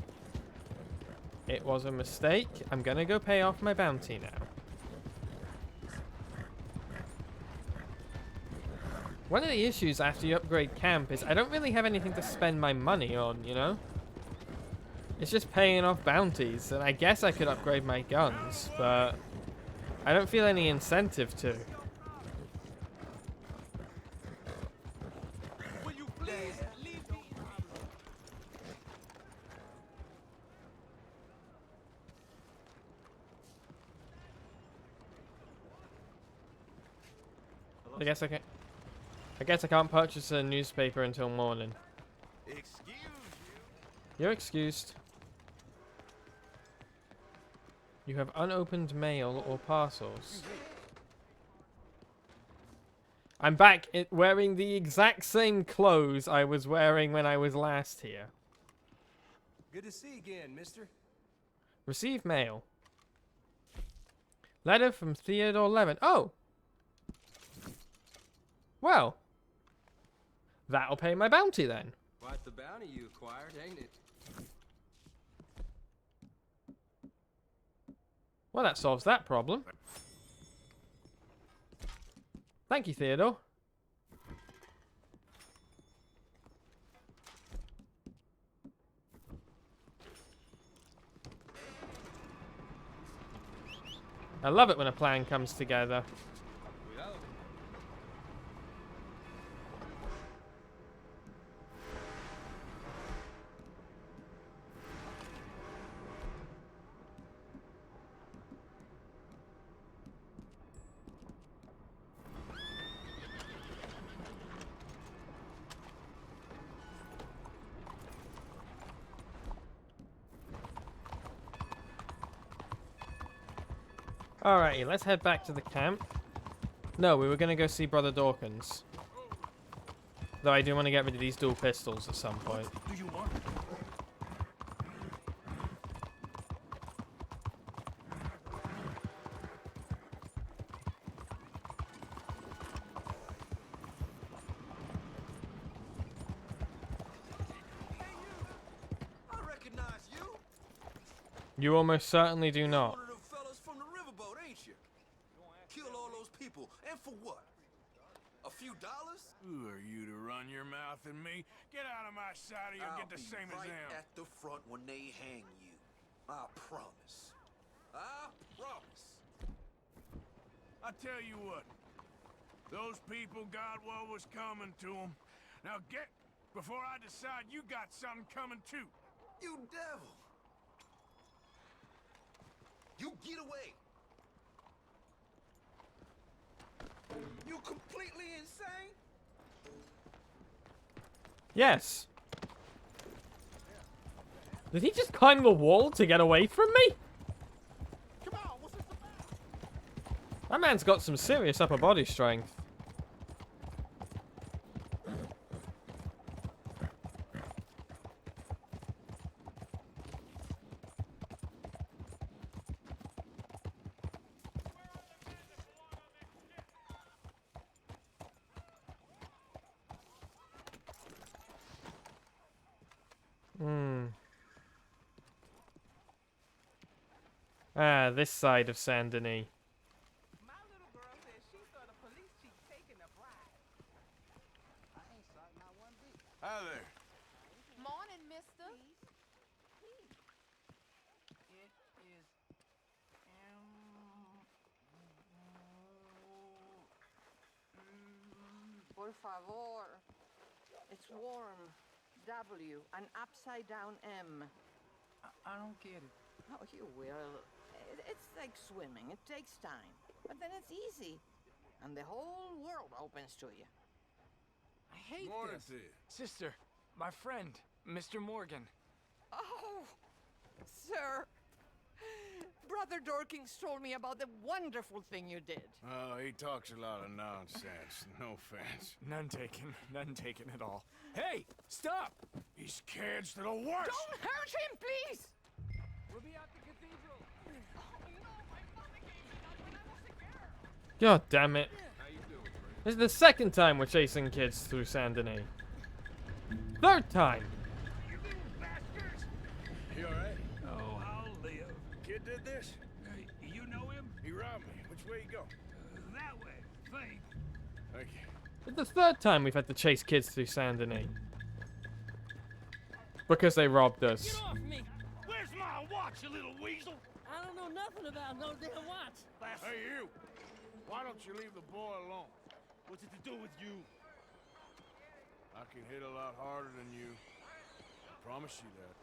It was a mistake. I'm gonna go pay off my bounty now. One of the issues after you upgrade camp is I don't really have anything to spend my money on, you know? It's just paying off bounties, and I guess I could upgrade my guns, but I don't feel any incentive to. Will you please leave me? I guess I can't purchase a newspaper until morning. Excuse you. You're excused. You have unopened mail or parcels. I'm back wearing the exact same clothes I was wearing when I was last here. Good to see you again, mister. Receive mail. Letter from Theodore Levin. Oh! Well. That'll pay my bounty then. Quite the bounty you acquired, ain't it? Well, that solves that problem. Thank you, Theodore. I love it when a plan comes together. Alrighty, let's head back to the camp. No, we were going to go see Brother Dawkins. Though I do want to get rid of these dual pistols at some point. Do you want? I recognize you. You almost certainly do not. One of them fellas from the riverboat, ain't you? Kill all those people, and for what? A few dollars? Who are you to run your mouth at me? Get out of my sight or you'll get the same as them. At the front when they hang you. I promise. I promise. I tell you what, those people got what was coming to them. Now get before I decide you got something coming too. You devil. You get away. You completely insane? Yes. Did he just climb the wall to get away from me? Come on, what's this about? That man's got some serious upper body strength. Ah, this side of Saint Denis. My little girl says she saw the police chief taking a bribe. I ain't sorry, not one bit. Hi there. Morning, mister. It is. Por favor. It's warm. W, an upside down M. I don't get it. Oh, you will. It's like swimming. It takes time. But then it's easy. And the whole world opens to you. I hate Morning this. to you. Sister, my friend, Mr. Morgan. Oh, sir. Brother Dorkins told me about the wonderful thing you did. Oh, he talks a lot of nonsense. No offense. None taken at all. Hey, stop! He's scared to the worst. Don't hurt him, please! We'll be at the cathedral. God damn it. This is the second time we're chasing kids through Saint Denis. Third time. You alright? Oh, I'll live. Kid did this? You know him? He robbed me. Which way you go? That way. Think. Thank you. It's the third time we've had to chase kids through Saint Denis. Because they robbed us. Get off me! Where's my watch, you little weasel? I don't know nothing about no damn watch. Hey, you. Why don't you leave the boy alone? What's it to do with you? I can hit a lot harder than you. I promise you that.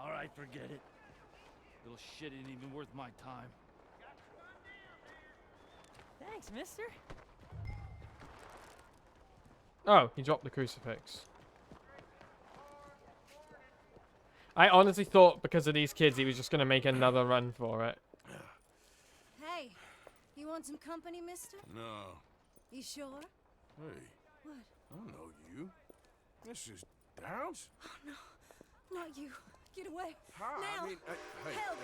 All right, forget it. Little shit ain't even worth my time. Thanks, mister. Oh, he dropped the crucifix. I honestly thought because of these kids he was just going to make another run for it. Hey, you want some company, mister? No. You sure? Hey, What? I don't know you. This is Downs? Oh, no. Not you. Get away. Hi, Now. I mean, hey, Help!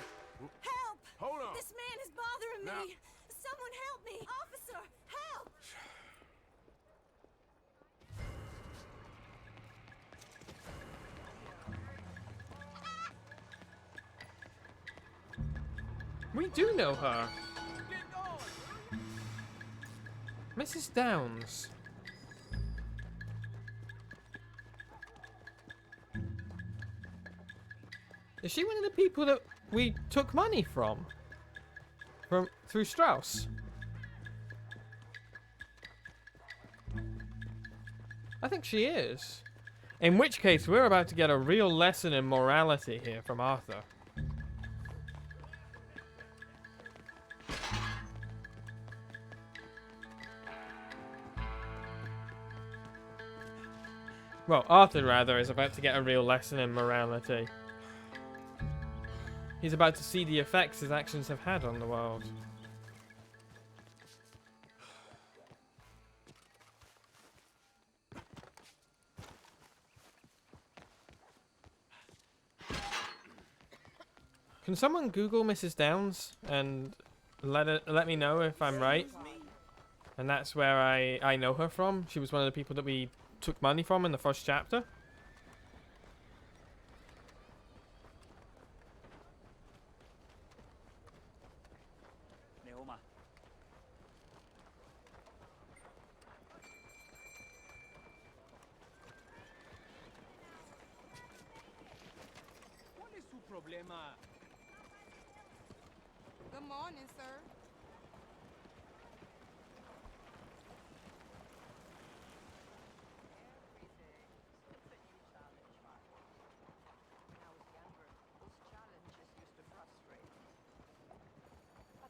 Help! hold on. This man is bothering Now- me. Someone help me. Officer, help! We do know her. Mrs. Downs. Is she one of the people that we took money from? Through Strauss? I think she is. In which case, we're about to get a real lesson in morality here from Arthur. Well, Arthur, rather, is about to get a real lesson in morality. He's about to see the effects his actions have had on the world. Can someone Google Mrs. Downs and let me know if I'm right? And that's where I know her from. She was one of the people that we took money from in the first chapter. Neoma. ¿Cuál es su problema? Good morning, sir.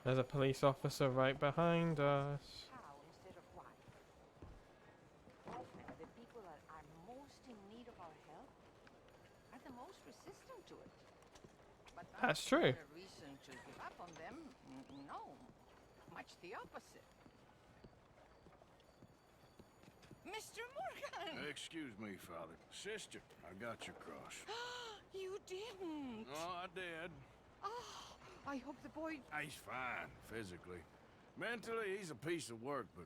There's a police officer right behind us. How instead of why? Often the people that are most in need of our help are the most resistant to it. But That's true. A reason to give up on them? No, much the opposite. Mr. Morgan! Excuse me, Father. Sister, I got your cross. You didn't. Oh, I did. Oh, I hope the boy. He's fine, physically. Mentally, he's a piece of work, but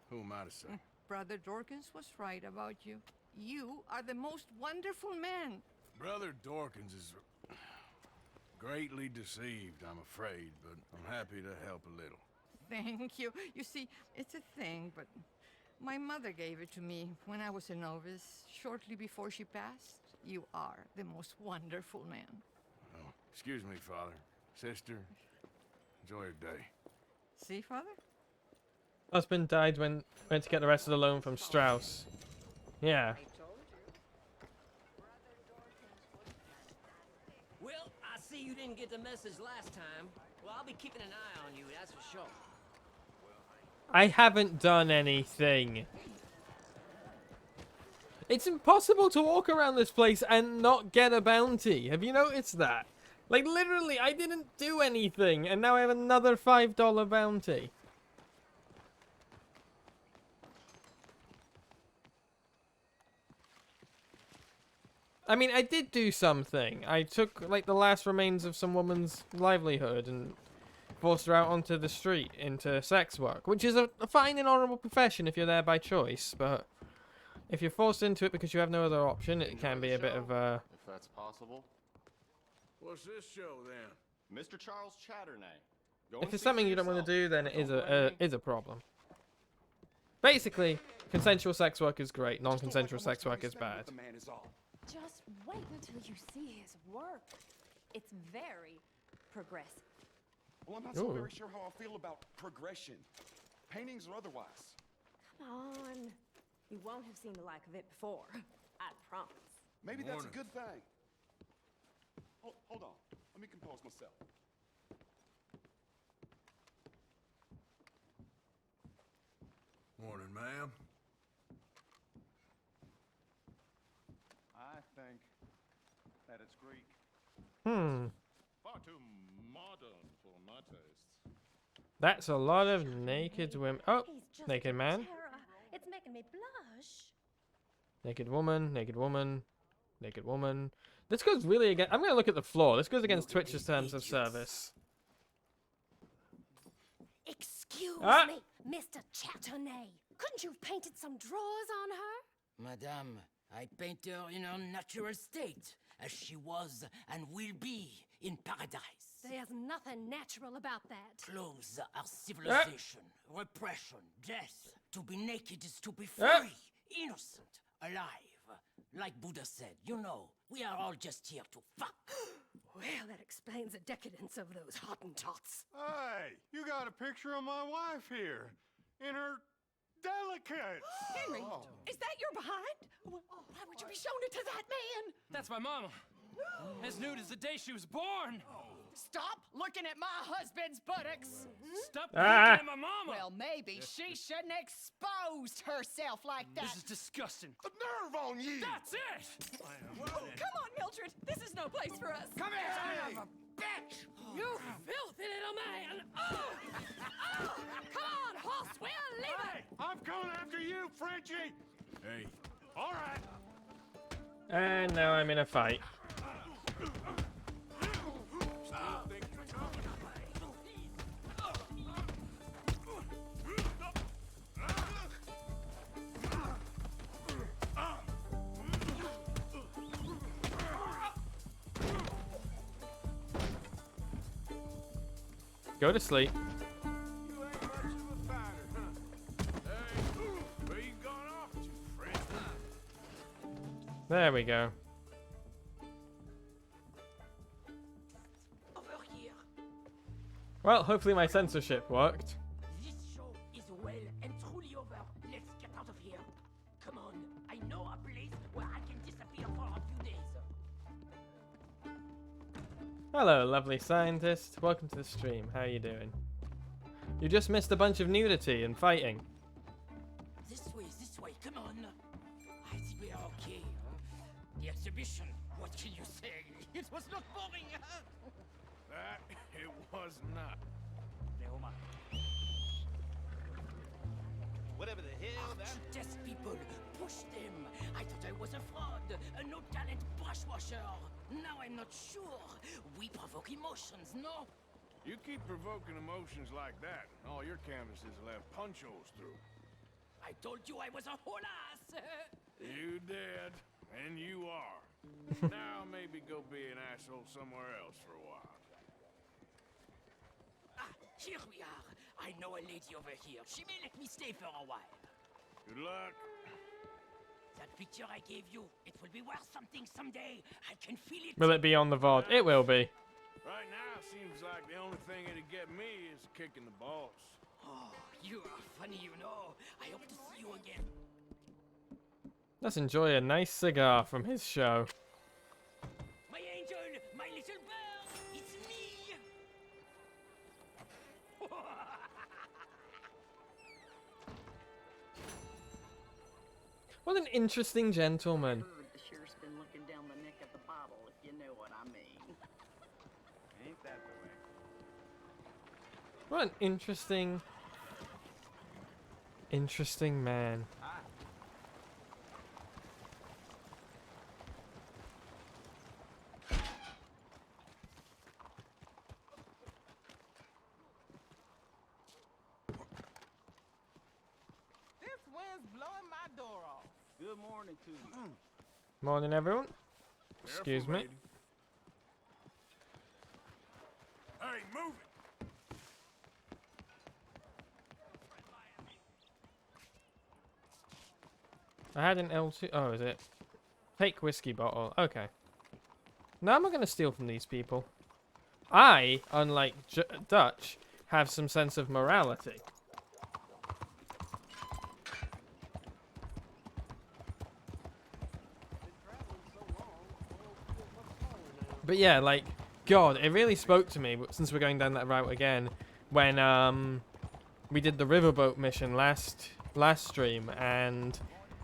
who am I to say? Brother Dorkins was right about you. You are the most wonderful man. Brother Dorkins is greatly deceived, I'm afraid, but I'm happy to help a little. Thank you. You see, it's a thing, but my mother gave it to me when I was a novice, shortly before she passed. You are the most wonderful man. Oh, excuse me, Father. Sister, enjoy your day. See, Father? Husband died when went to get the rest of the loan from Strauss. Yeah. Well, I see you didn't get the message last time. Well, I'll be keeping an eye on you, that's for sure. I haven't done anything. It's impossible to walk around this place and not get a bounty. Have you noticed that? Like, literally, I didn't do anything, and now I have another $5 bounty. I mean, I did do something. I took, like, the last remains of some woman's livelihood and forced her out onto the street into sex work, which is a fine and honourable profession if you're there by choice, but if you're forced into it because you have no other option, it can be a bit of a... If that's possible. What's this show, then? Mr. Charles Chatternay. If it's something you don't want to do, then it is a problem. Basically, consensual sex work is great, non-consensual sex work is bad. Just wait until you see his work. It's very progressive. Well, I'm not so very sure how I feel about progression. Paintings or otherwise. Come on. You won't have seen the like of it before. I promise. Maybe that's a good thing. Hold on. Let me compose myself. Morning, ma'am. I think that it's Greek. Far too modern for my tastes. That's a lot of naked women. Oh, naked man. It's making me blush. Naked woman, naked woman, naked woman. This goes really against... I'm going to look at the floor. This goes against Twitch's terms of service. Excuse me, Mr. Chatternay. Couldn't you have painted some drawers on her? Madame, I paint her in her natural state, as she was and will be in paradise. There's nothing natural about that. Clothes are civilization, repression, death. To be naked is to be free, innocent, alive. Like Buddha said, you know, we are all just here to fuck. Well, that explains the decadence of those Hottentots. Hey, you got a picture of my wife here. In her delicates. Henry, is that your behind? Why would you be showing it to that man? That's my mama. As nude as the day she was born. Stop looking at my husband's buttocks. Stop looking at my mama. Well, maybe she shouldn't have exposed herself like that. This is disgusting. The nerve on you! That's it! Come on, Mildred. This is no place for us. Come here, son of a bitch! You filthy little man! Oh! Come on, horse, we'll leave it! I'm coming after you, Frenchie! Hey. All right. And now I'm in a fight. Go to sleep. You ain't much of a fighter, huh? Hey, where you gone off to, friend? There we go. Over here. Well, hopefully my censorship worked. This show is well and truly over. Let's get out of here. Come on, I know a place where I can disappear for a few days. Hello, lovely scientist. Welcome to the stream. How are you doing? You just missed a bunch of nudity and fighting. This way, come on. I think we are okay. The exhibition, what can you say? It was not boring, huh? That it was not. Whatever the hell that... Test people, push them. I thought I was a fraud, a no-talent brushwasher. Now I'm not sure. We provoke emotions, no? You keep provoking emotions like that, and all your canvases will have punch holes through. I told you I was a whole ass. You did, and you are. Now maybe go be an asshole somewhere else for a while. Ah, here we are. I know a lady over here. She may let me stay for a while. Good luck. That picture I gave you, it will be worth something someday. I can feel it. Will it be on the VOD? It will be. Right now, seems like the only thing that'd get me is kicking the balls. Oh, you are funny, you know. I hope to see you again. Let's enjoy a nice cigar from his show. My angel, my little bird, it's me. What an interesting gentleman. The sheriff's been looking down the neck of the bottle, if you know what I mean. Ain't that the way? What an interesting man. This wind's blowing my door off. Good morning to you. Morning, everyone. Excuse me. Hey, move it! I had an L2. Oh, is it? Fake whiskey bottle. Okay. Now I'm not going to steal from these people. I, unlike Dutch, have some sense of morality. But yeah, like, God, it really spoke to me, since we're going down that route again, when we did the riverboat mission last stream, and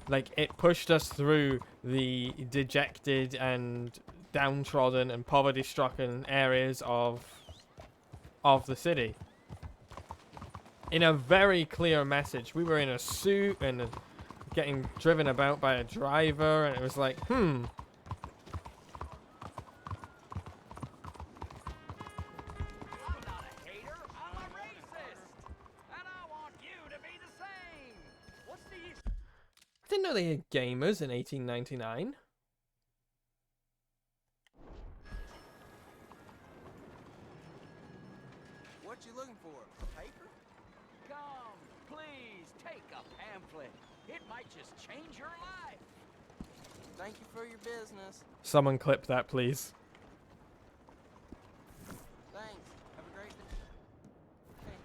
like it pushed us through the dejected and downtrodden and poverty-stricken areas of the city. In a very clear message. We were in a suit and getting driven about by a driver, and it was like, I didn't know they had gamers in 1899. What you looking for? A paper? Come, please, take a pamphlet. It might just change your life. Thank you for your business. Someone clip that, please. Thanks. Have a great day. Okay.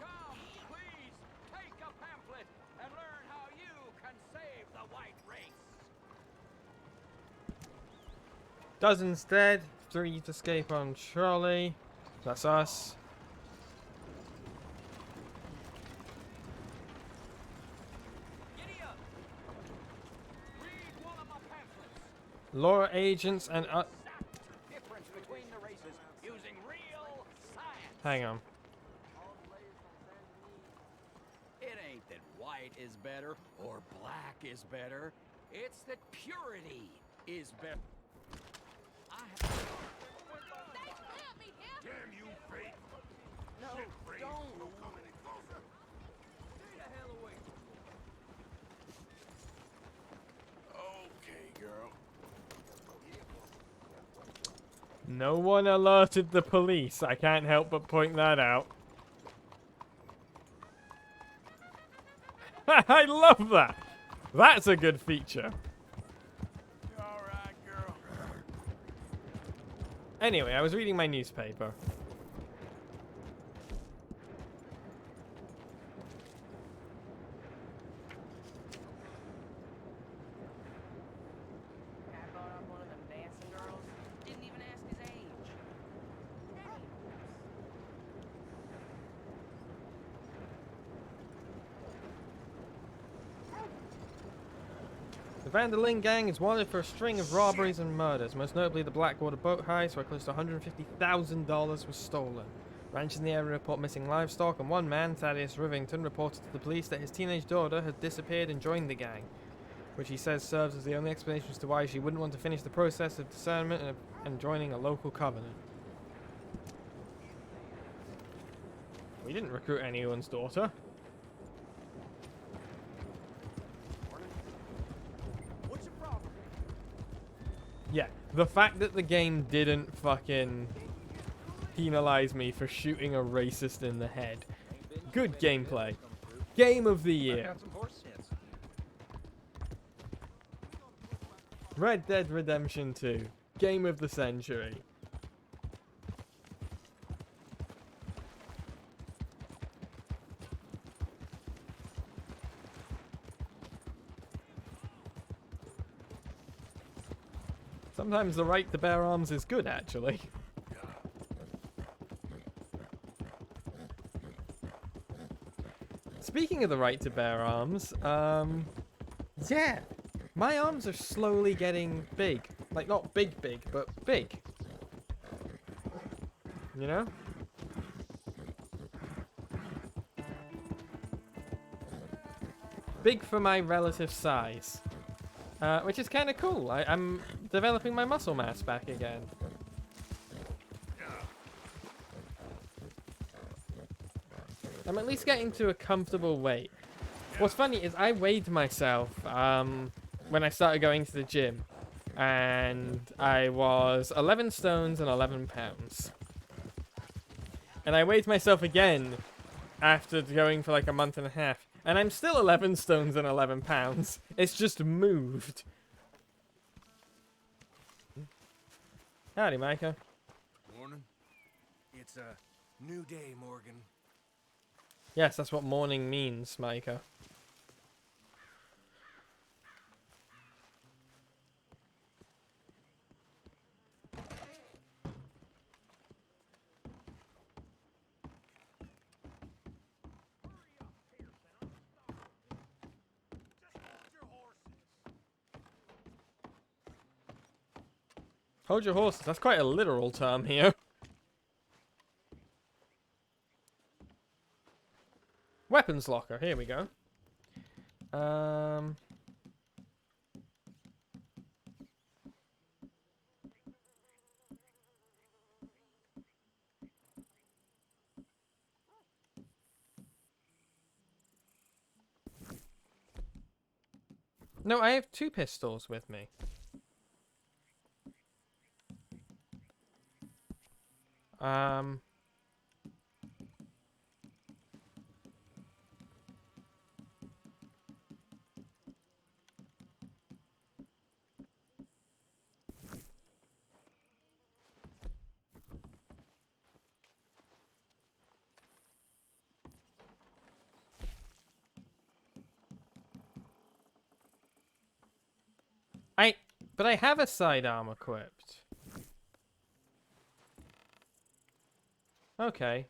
Come, please, take a pamphlet and learn how you can save the white race. Does instead. 3 to escape on trolley. That's us. Law agents and Difference between the races using real science. hang on. It ain't that white is better or black is better. It's that purity is better. Damn you, fate! No, don't. Don't come any closer. Stay the hell away from me. Okay, girl. No one alerted the police. I can't help but point that out. I love that. That's a good feature. You all right, girl? Anyway, I was reading my newspaper. I brought up one of them dancing girls. Didn't even ask his age. The Vanderlyn gang is wanted for a string of robberies and murders, most notably the Blackwater boat heist, where close to $150,000 was stolen. Ranchers in the area report missing livestock, and one man, Thaddeus Rivington, reported to the police that his teenage daughter had disappeared and joined the gang, which he says serves as the only explanation as to why she wouldn't want to finish the process of discernment and joining a local covenant. We didn't recruit anyone's daughter. What's your problem? Yeah, the fact that the game didn't fucking penalize me for shooting a racist in the head. Good gameplay. Game of the year. Red Dead Redemption 2. Game of the century. Sometimes the right to bear arms is good, actually. Speaking of the right to bear arms, yeah, my arms are slowly getting big. Like, not big, but big. You know? Big for my relative size. Which is kind of cool. I'm developing my muscle mass back again. I'm at least getting to a comfortable weight. What's funny is I weighed myself when I started going to the gym. And I was 11 stones and 11 pounds. And I weighed myself again after going for like a month and a half. And I'm still 11 stones and 11 pounds. It's just moved. Howdy, Micah. Morning. It's a new day, Morgan. Yes, that's what morning means, Micah. Hold your horses. That's quite a literal term here. Weapons locker. Here we go. No, I have 2 pistols with me. But I have a sidearm equipped. Okay.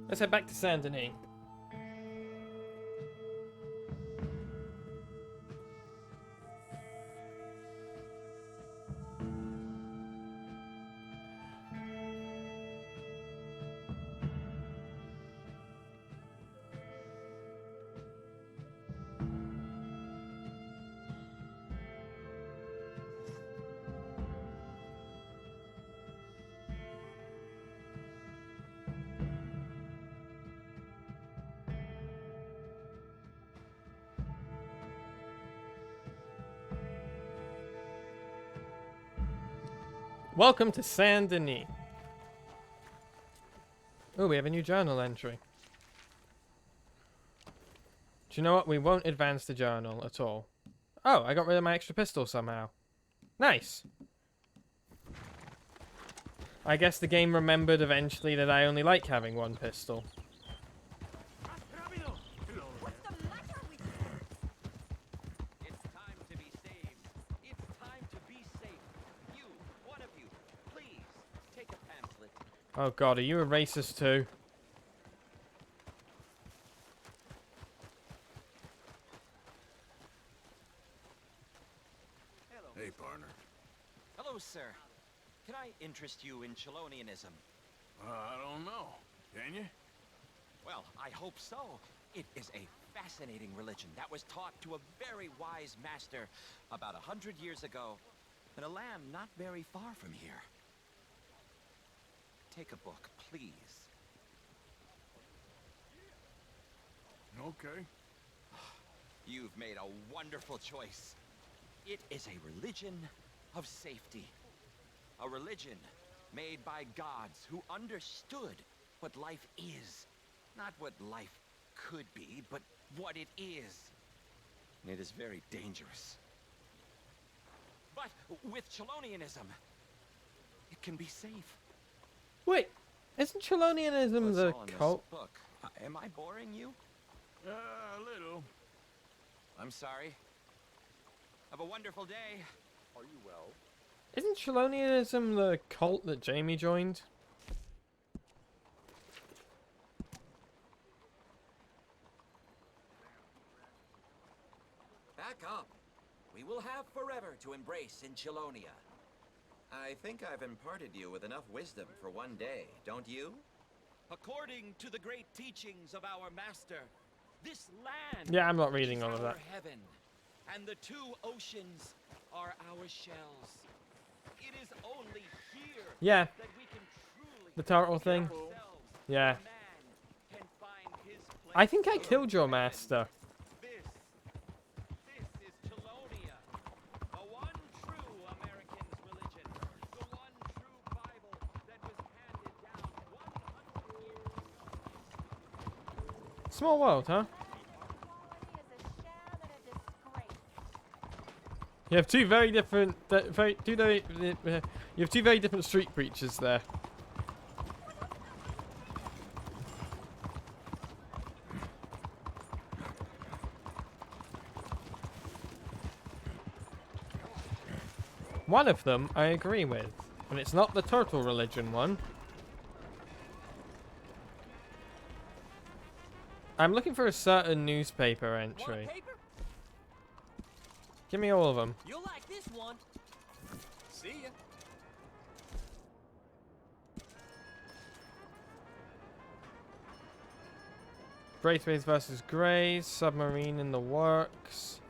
Let's head back to Saint Denis. Welcome to Saint Denis. Oh, we have a new journal entry. Do you know what? We won't advance the journal at all. Oh, I got rid of my extra pistol somehow. Nice. I guess the game remembered eventually that I only like having 1 pistol. Oh god, are you a racist too? Hey, partner. Hello, sir. Can I interest you in Chelonianism? I don't know. Can you? Well, I hope so. It is a fascinating religion that was taught to a very wise master about 100 years ago in a land not very far from here. Take a book, please. Okay. You've made a wonderful choice. It is a religion of safety. A religion made by gods who understood what life is. Not what life could be, but what it is. And it is very dangerous. But with Chelonianism, it can be safe. Wait, isn't Chelonianism the cult? Book. Am I boring you? A little. I'm sorry. Have a wonderful day. Are you well? Isn't Chelonianism the cult that Jamie joined? Back up. We will have forever to embrace in Chelonia. I think I've imparted you with enough wisdom for one day, don't you? According to the great teachings of our master, this land Yeah, I'm not reading all of is our that. heaven, and the two oceans are our shells. It is only here Yeah. that we can truly The turtle thing. Yeah. I think I killed your master. This is Chelonia, the one true American's religion, the one true Bible that was handed down 100 years. Small world, huh? You have two very different, you have two very different street preachers there. One of them I agree with, and it's not the turtle religion one. I'm looking for a certain newspaper entry. Give me all of them. You'll like this one. See ya. Braithwaite versus Grays, submarine in the works.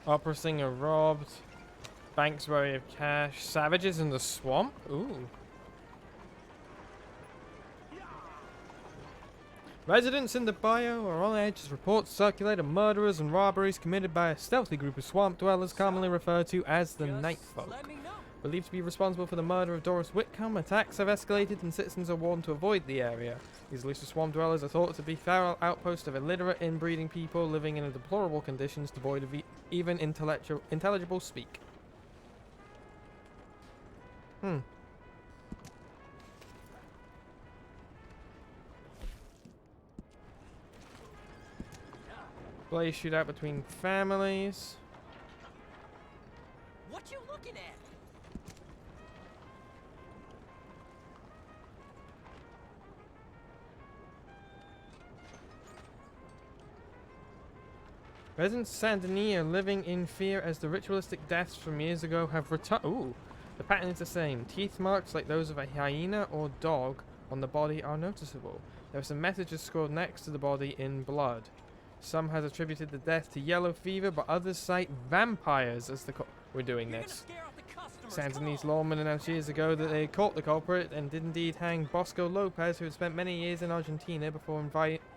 Opera singer robbed. Banks wary of cash. Savages in the swamp? Ooh. Residents in the bayou are on edge as reports circulate of murderers and robberies committed by a stealthy group of swamp dwellers commonly referred to as the Night Folk. Believed to be responsible for the murder of Doris Whitcomb, attacks have escalated and citizens are warned to avoid the area. These elusive swamp dwellers are thought to be feral outposts of illiterate inbreeding people living in deplorable conditions devoid of even intelligible speak. Blaze shootout between families. What you looking at? Residents of Saint Denis are living in fear as the ritualistic deaths from years ago have returned. Ooh, the pattern is the same. Teeth marks like those of a hyena or dog on the body are noticeable. There are some messages scrawled next to the body in blood. Some has attributed the death to yellow fever, but others cite vampires as the we're doing this. Saint Denis lawmen announced years ago that they caught the culprit and did indeed hang Bosco Lopez, who had spent many years in Argentina before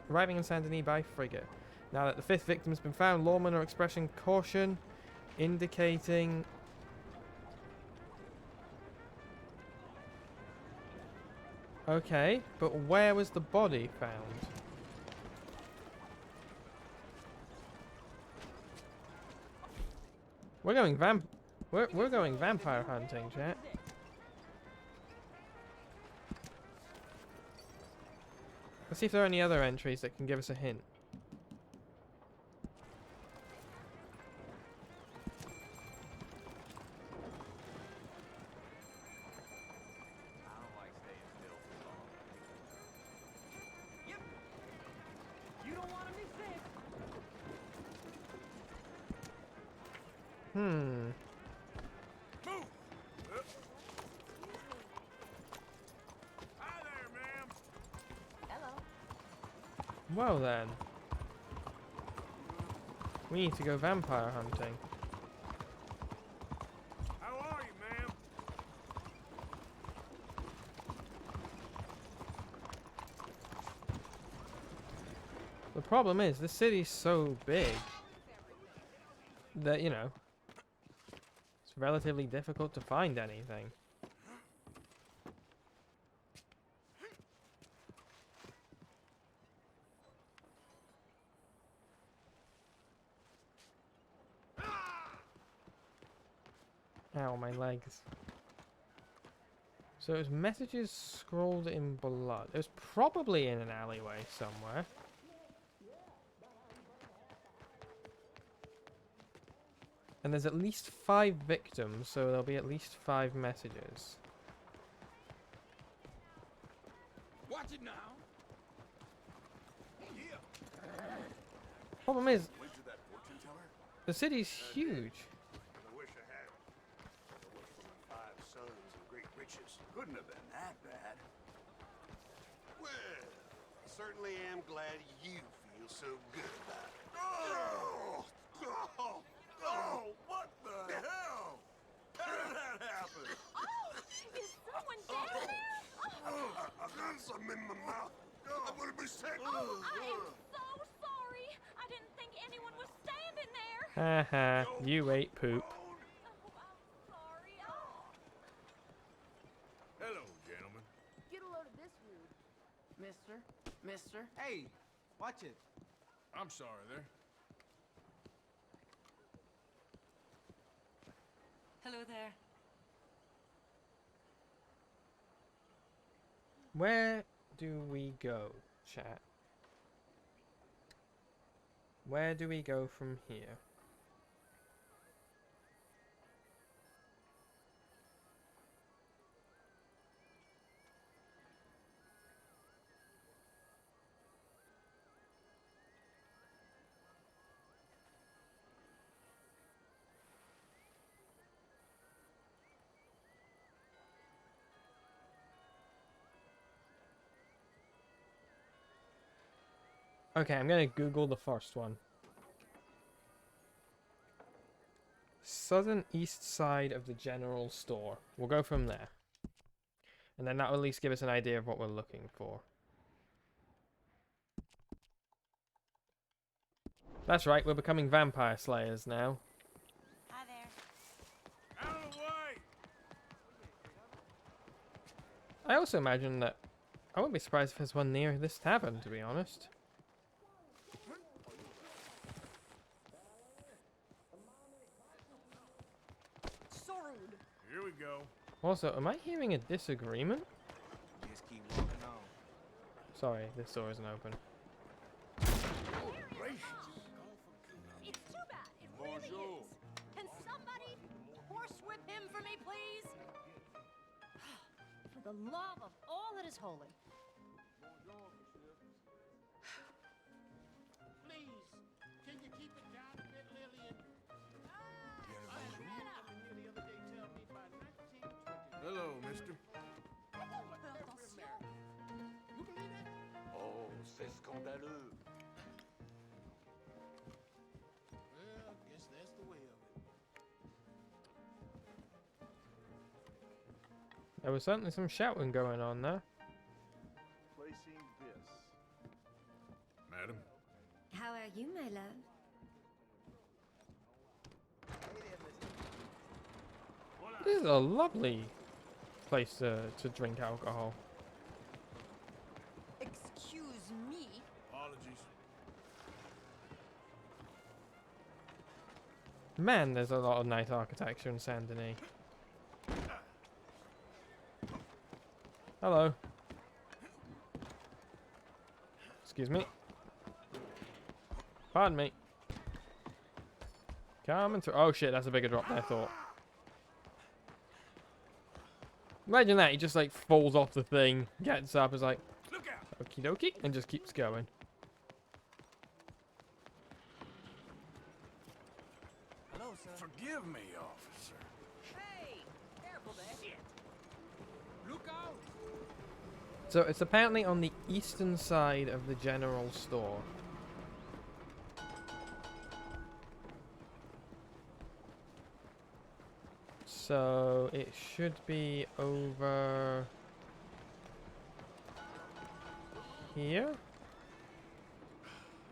arriving in Saint Denis by frigate. Now that the fifth victim has been found, lawmen are expressing caution, indicating... Okay, but where was the body found? We're going vampire hunting, chat. Let's see if there are any other entries that can give us a hint. Hi there, Well then. We need to go vampire hunting. How are you, ma'am? The problem is, this city's so big that, you know, it's relatively difficult to find anything. Ow, my legs. So it was messages scrolled in blood. It was probably in an alleyway somewhere. And there's at least 5 victims, so there'll be at least 5 messages. Watch it now. Yeah. Problem is, Went to that fortune teller? the city's huge. I wish I had. I wish for my 5 sons and great riches. Couldn't have been that bad. Well, I certainly am glad you feel so good about it. Oh! Oh! Oh! What the hell? How did that happen? Oh, is someone down there? I got some in my mouth. I'm gonna be sick. Oh, I am so sorry. I didn't think anyone was standing there. Haha, you ate poop. Oh, I'm sorry. Oh. Hello, gentlemen. Get a load of this food. Mister. Hey, watch it. I'm sorry there. Hello there. Where do we go, chat? Where do we go from here? Okay, I'm gonna Google the first one. Southern east side of the general store. We'll go from there. And then that'll at least give us an idea of what we're looking for. That's right, we're becoming vampire slayers now. Hi there. Out of the way! I also imagine that I wouldn't be surprised if there's one near this tavern, to be honest. So rude. Here we go. Also, am I hearing a disagreement? Just keep walking on. Sorry, this door isn't open. It's too bad. It really is. Can somebody horsewhip him for me, please? For the love of all that is holy. Please, can you keep it down a bit, Lillian? Hello, mister. Oh, c'est scandaleux. Well, guess that's the way of it. There was certainly some shouting going on there. Placing this. Madam? How are you, my love? This is a lovely place to drink alcohol. Excuse me. Apologies. Man, there's a lot of nice architecture in Saint Denis. Hello. Excuse me. Pardon me. Coming through. Oh shit, that's a bigger drop than I thought. Imagine that, he just like falls off the thing, gets up, is like, okie dokie, and just keeps going. Hello, sir. Forgive me, officer. Hey, careful there. Shit. Look out. So it's apparently on the eastern side of the general store. So it should be over here?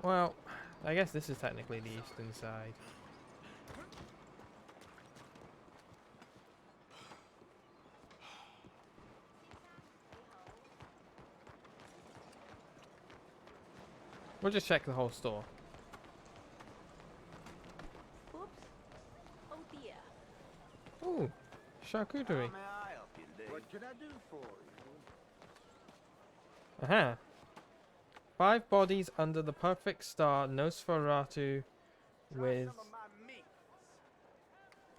Well, I guess this is technically the eastern side. We'll just check the whole store. Oops. Oh dear. Ooh, charcuterie. What can I do for you? Aha. 5 bodies under the perfect star Nosferatu with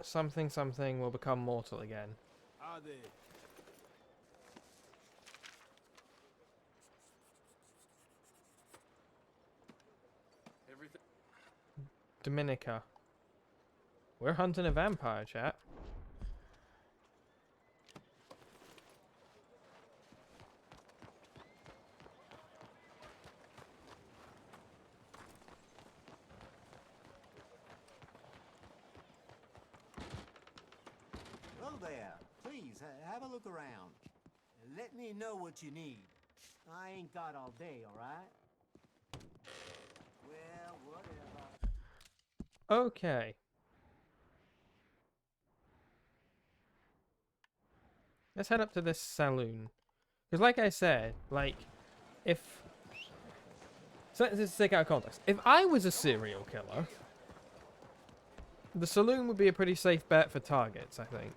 something something will become mortal again. Are they? Everything. Dominica. We're hunting a vampire, chat. Hello there. Please, have a look around. Let me know what you need. I ain't got all day, all right? Well, whatever. Okay. Let's head up to this saloon. Because like I said, like, if... So let's take out of context. If I was a serial killer, the saloon would be a pretty safe bet for targets, I think.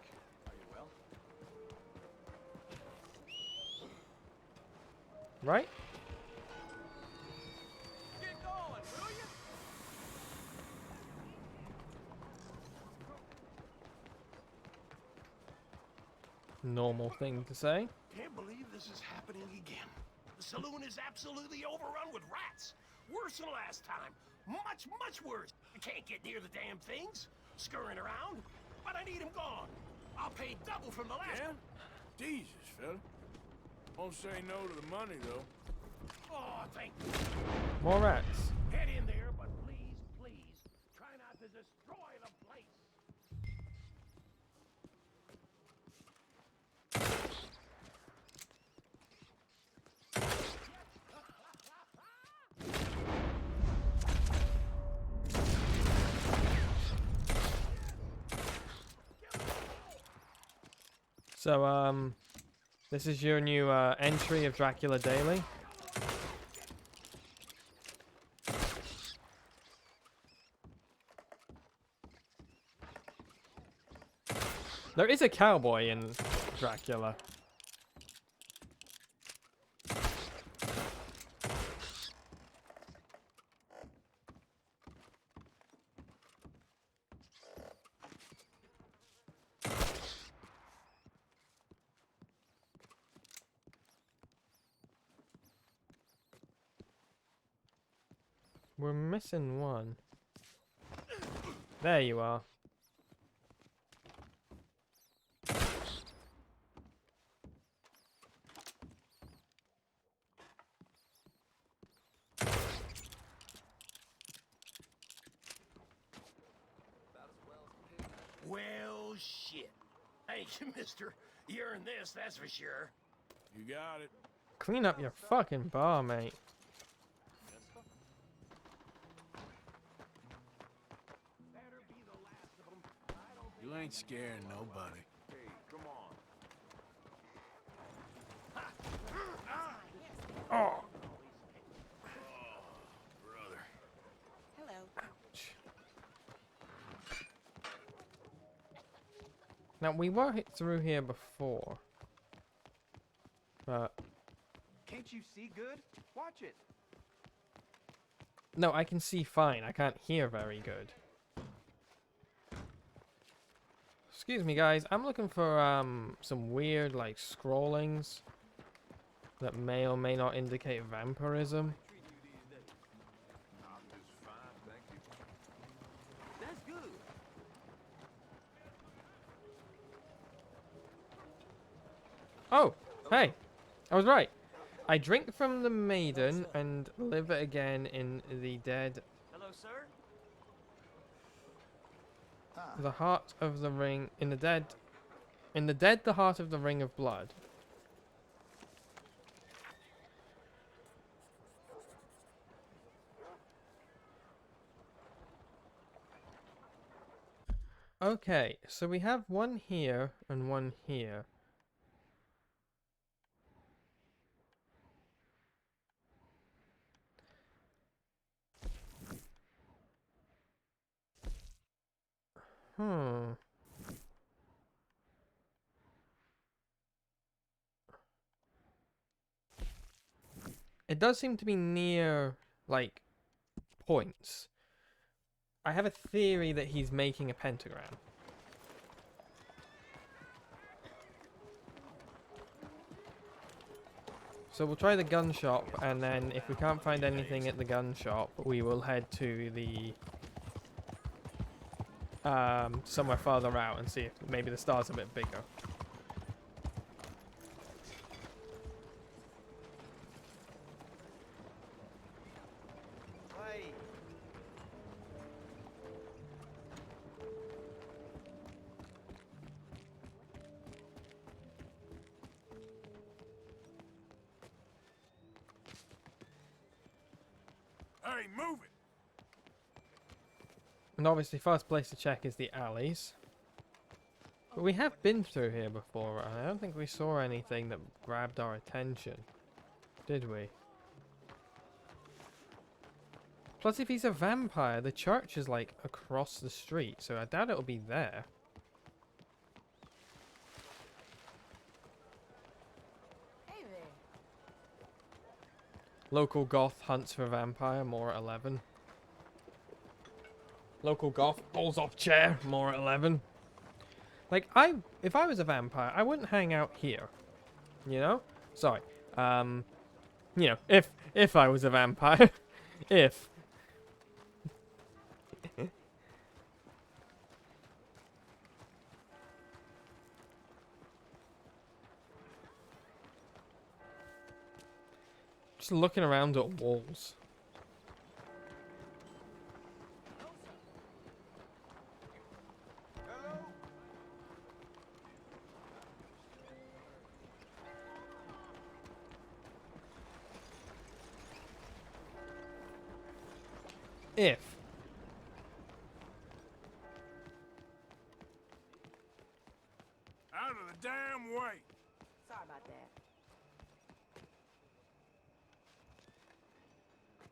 Right? Get going, will you? Normal thing to say. Can't believe this is happening again. The saloon is absolutely overrun with rats. Worse than last time. Much, much worse. I can't get near the damn things. Scurrying around. But I need them gone. I'll pay double from the last one. Jesus, fella. Won't say no to the money, though. Oh, thank you. More rats. Head in there, but please, please, try not to destroy the place. So, this is your new entry of Dracula Daily. There is a cowboy in Dracula. We're missing one. There you are. Well, shit. Thank you, mister. You earned this, that's for sure. You got it. Clean up your fucking bar, mate. You ain't scaring nobody. Hey, come on. Oh. Brother. Hello. Now, we were hit through here before. But... Can't you see good? Watch it. No, I can see fine. I can't hear very good. Excuse me, guys. I'm looking for some weird, like, scrollings that may or may not indicate vampirism. That's good. Oh, hey. I was right. I drink from the maiden and live again in the dead. Hello, sir. The heart of the ring in the dead. In the dead, the heart of the ring of blood. Okay, so we have one here and one here. Hmm. It does seem to be near, like, points. I have a theory that he's making a pentagram. So we'll try the gun shop, and then if we can't find anything at the gun shop, we will head to the somewhere farther out and see if maybe the star's a bit bigger. Hey, move it! And obviously, first place to check is the alleys. But we have been through here before, and I don't think we saw anything that grabbed our attention. Did we? Plus, if he's a vampire, the church is, like, across the street, so I doubt it'll be there. Hey there. Local goth hunts for vampire, more at 11. Local goth pulls off chair, more at 11. Like, if I was a vampire, I wouldn't hang out here. You know? Sorry. You know, if I was a vampire. If. Just looking around at walls. If. Out of the damn way! Sorry about that.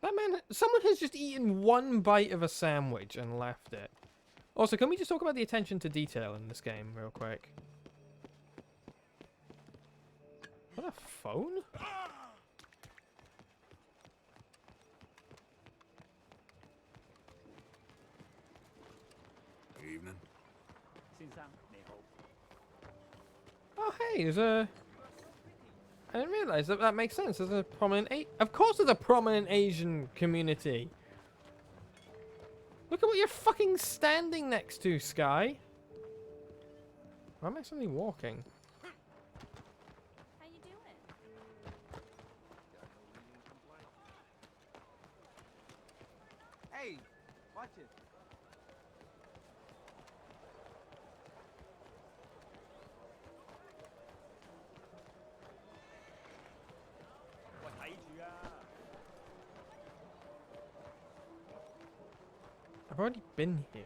That man, someone has just eaten one bite of a sandwich and left it. Also, can we just talk about the attention to detail in this game real quick? What a phone? Evening. Oh, hey, there's a... I didn't realize that that makes sense. There's a prominent... Of course there's a prominent Asian community. Look at what you're fucking standing next to, Skye. Why am I suddenly walking? How you doing? Hey, watch it. I've already been here.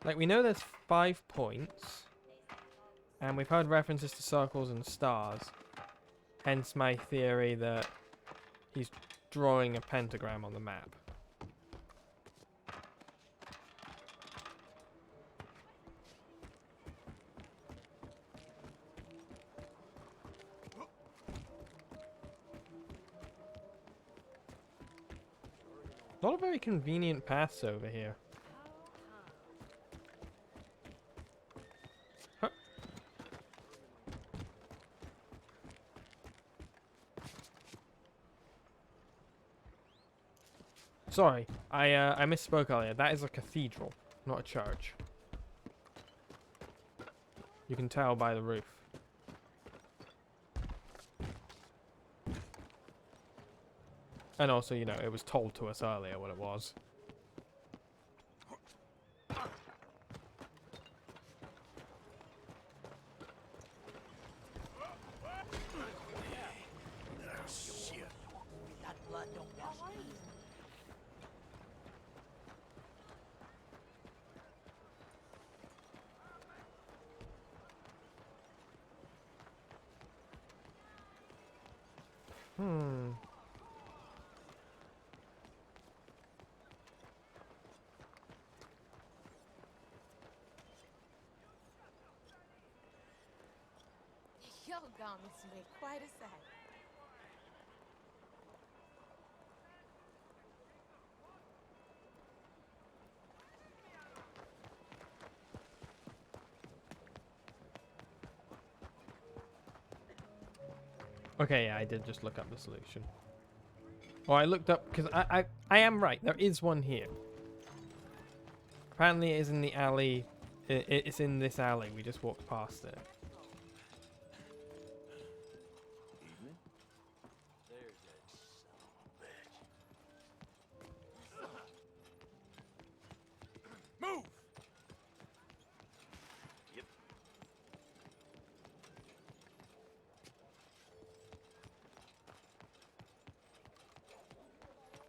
Like, we know there's 5 points. And we've heard references to circles and stars. Hence my theory that he's drawing a pentagram on the map. Not a very convenient paths over here. Huh. Sorry, I misspoke earlier. That is a cathedral, not a church. You can tell by the roof. And also, you know, it was told to us earlier what it was. Your garments make quite a sight. Okay, yeah, I did just look up the solution. Or I looked up, because I am right, there is one here. Apparently it is in the alley, it's in this alley, we just walked past it. Move!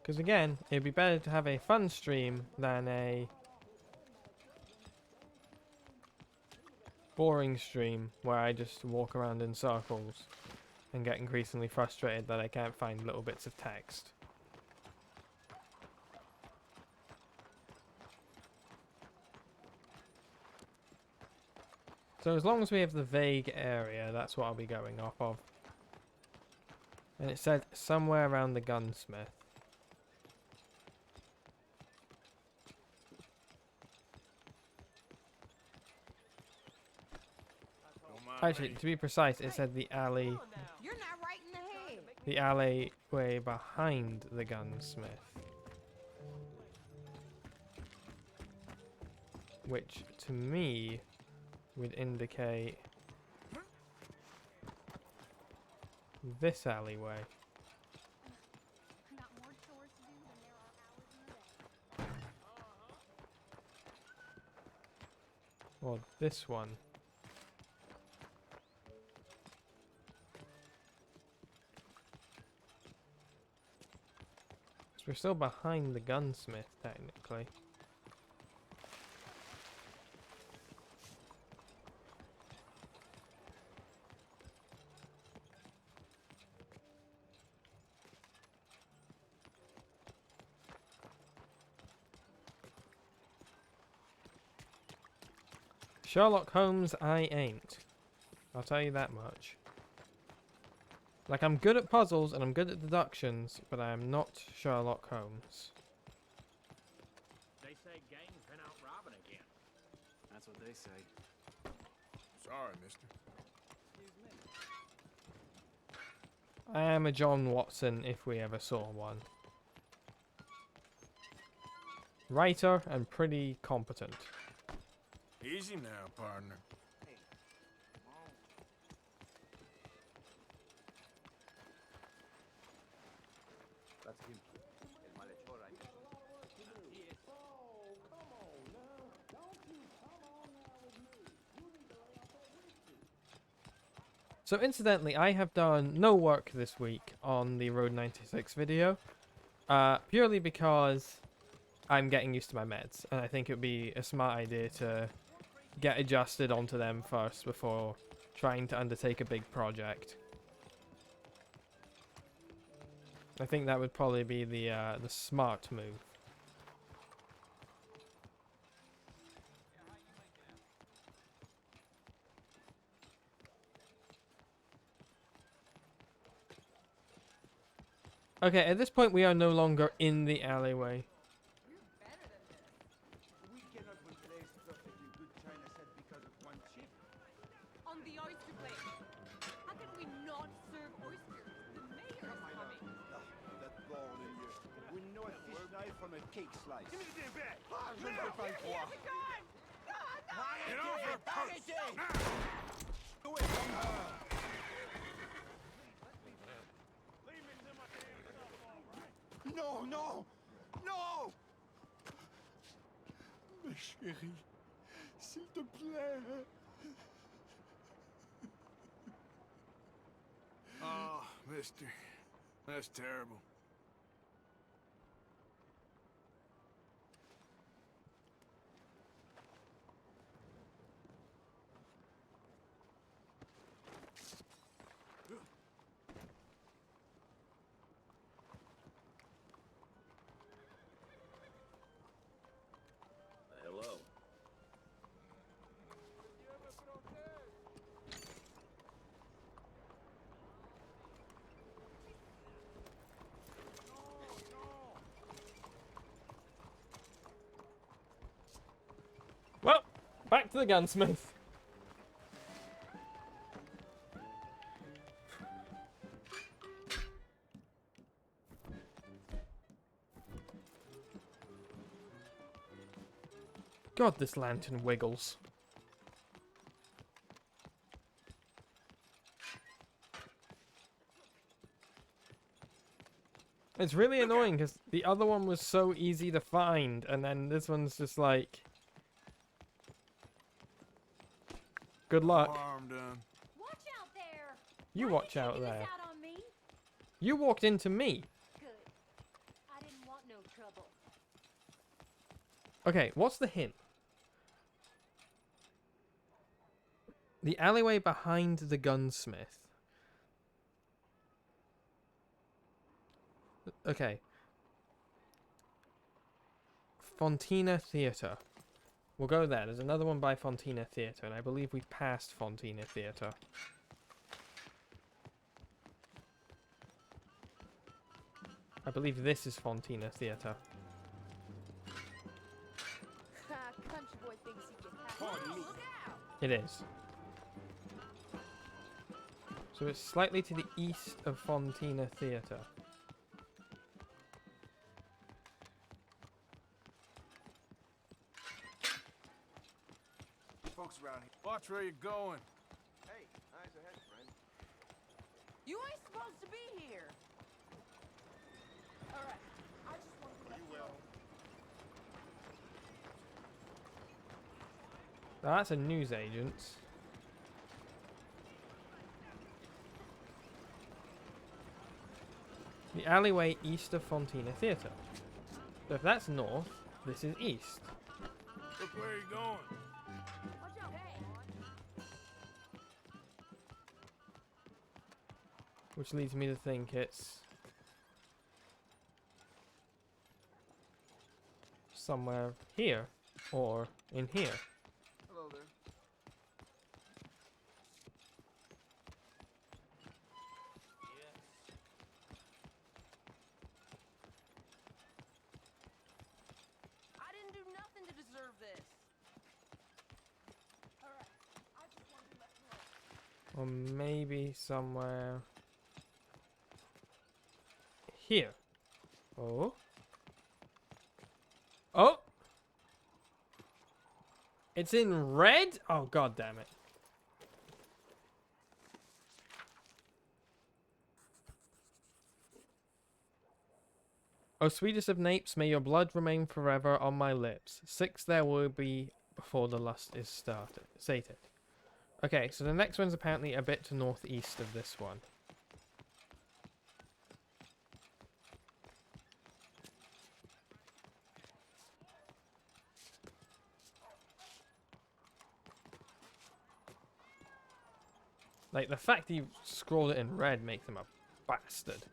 Because again, it'd be better to have a fun stream than a boring stream where I just walk around in circles and get increasingly frustrated that I can't find little bits of text. So as long as we have the vague area, that's what I'll be going off of. And it said somewhere around the gunsmith. Actually, to be precise, it said the alley. You're not right in the head. The alleyway behind the gunsmith. Which, to me, would indicate this alleyway. Or this one. We're still behind the gunsmith, technically. Sherlock Holmes, I ain't. I'll tell you that much. Like, I'm good at puzzles and I'm good at deductions, but I am not Sherlock Holmes. They say gangs been out robbing again. That's what they say. Sorry, mister. I am a John Watson if we ever saw one. Writer and pretty competent. Easy now, partner. So incidentally, I have done no work this week on the Road 96 video, purely because I'm getting used to my meds, and I think it would be a smart idea to get adjusted onto them first before trying to undertake a big project. I think that would probably be the smart move. Okay, at this point we are no longer in the alleyway. We cannot replace perfectly good china set because of one chip. On the oyster plate. How can we not serve oysters? The mayor is coming. That ball in you. We know a fish a knife on a cake slice. Give me the damn bag. Je ne peux pas le croire. Get off her purse. Non, non, non! Ma chérie, s'il te plaît. Oh, mister. That's terrible. Hello. Well, back to the gunsmith. God, this lantern wiggles. It's really annoying because the other one was so easy to find, and then this one's just like... Good luck. Harm done. Watch out there. You watch out there. Out on me? You walked into me. Good. I didn't want no trouble. Okay, what's the hint? The alleyway behind the gunsmith. Okay. Fontina Theatre. We'll go there. There's another one by Fontina Theatre, and I believe we passed Fontina Theatre. I believe this is Fontina Theatre. Country boy thinks he can have it. Look out! It is. So it's slightly to the east of Fontina Theatre. Folks around here. Watch where you're going. Hey, eyes ahead, friend. You ain't supposed to be here. All right. I just want to let you know. Now that's a newsagent. The alleyway east of Fontina Theatre. So if that's north, this is east. Look where you're going. Watch out, hey. Which leads me to think it's somewhere here or in here. Hello there. I didn't do nothing to deserve this. All right. I just want to let you know. Or maybe somewhere here. Oh. Oh! It's in red? Oh, god damn it. O sweetest of napes, may your blood remain forever on my lips. 6 there will be before the lust is sated. Okay, so the next one's apparently a bit to northeast of this one. Like, the fact that you scrolled it in red makes him a bastard.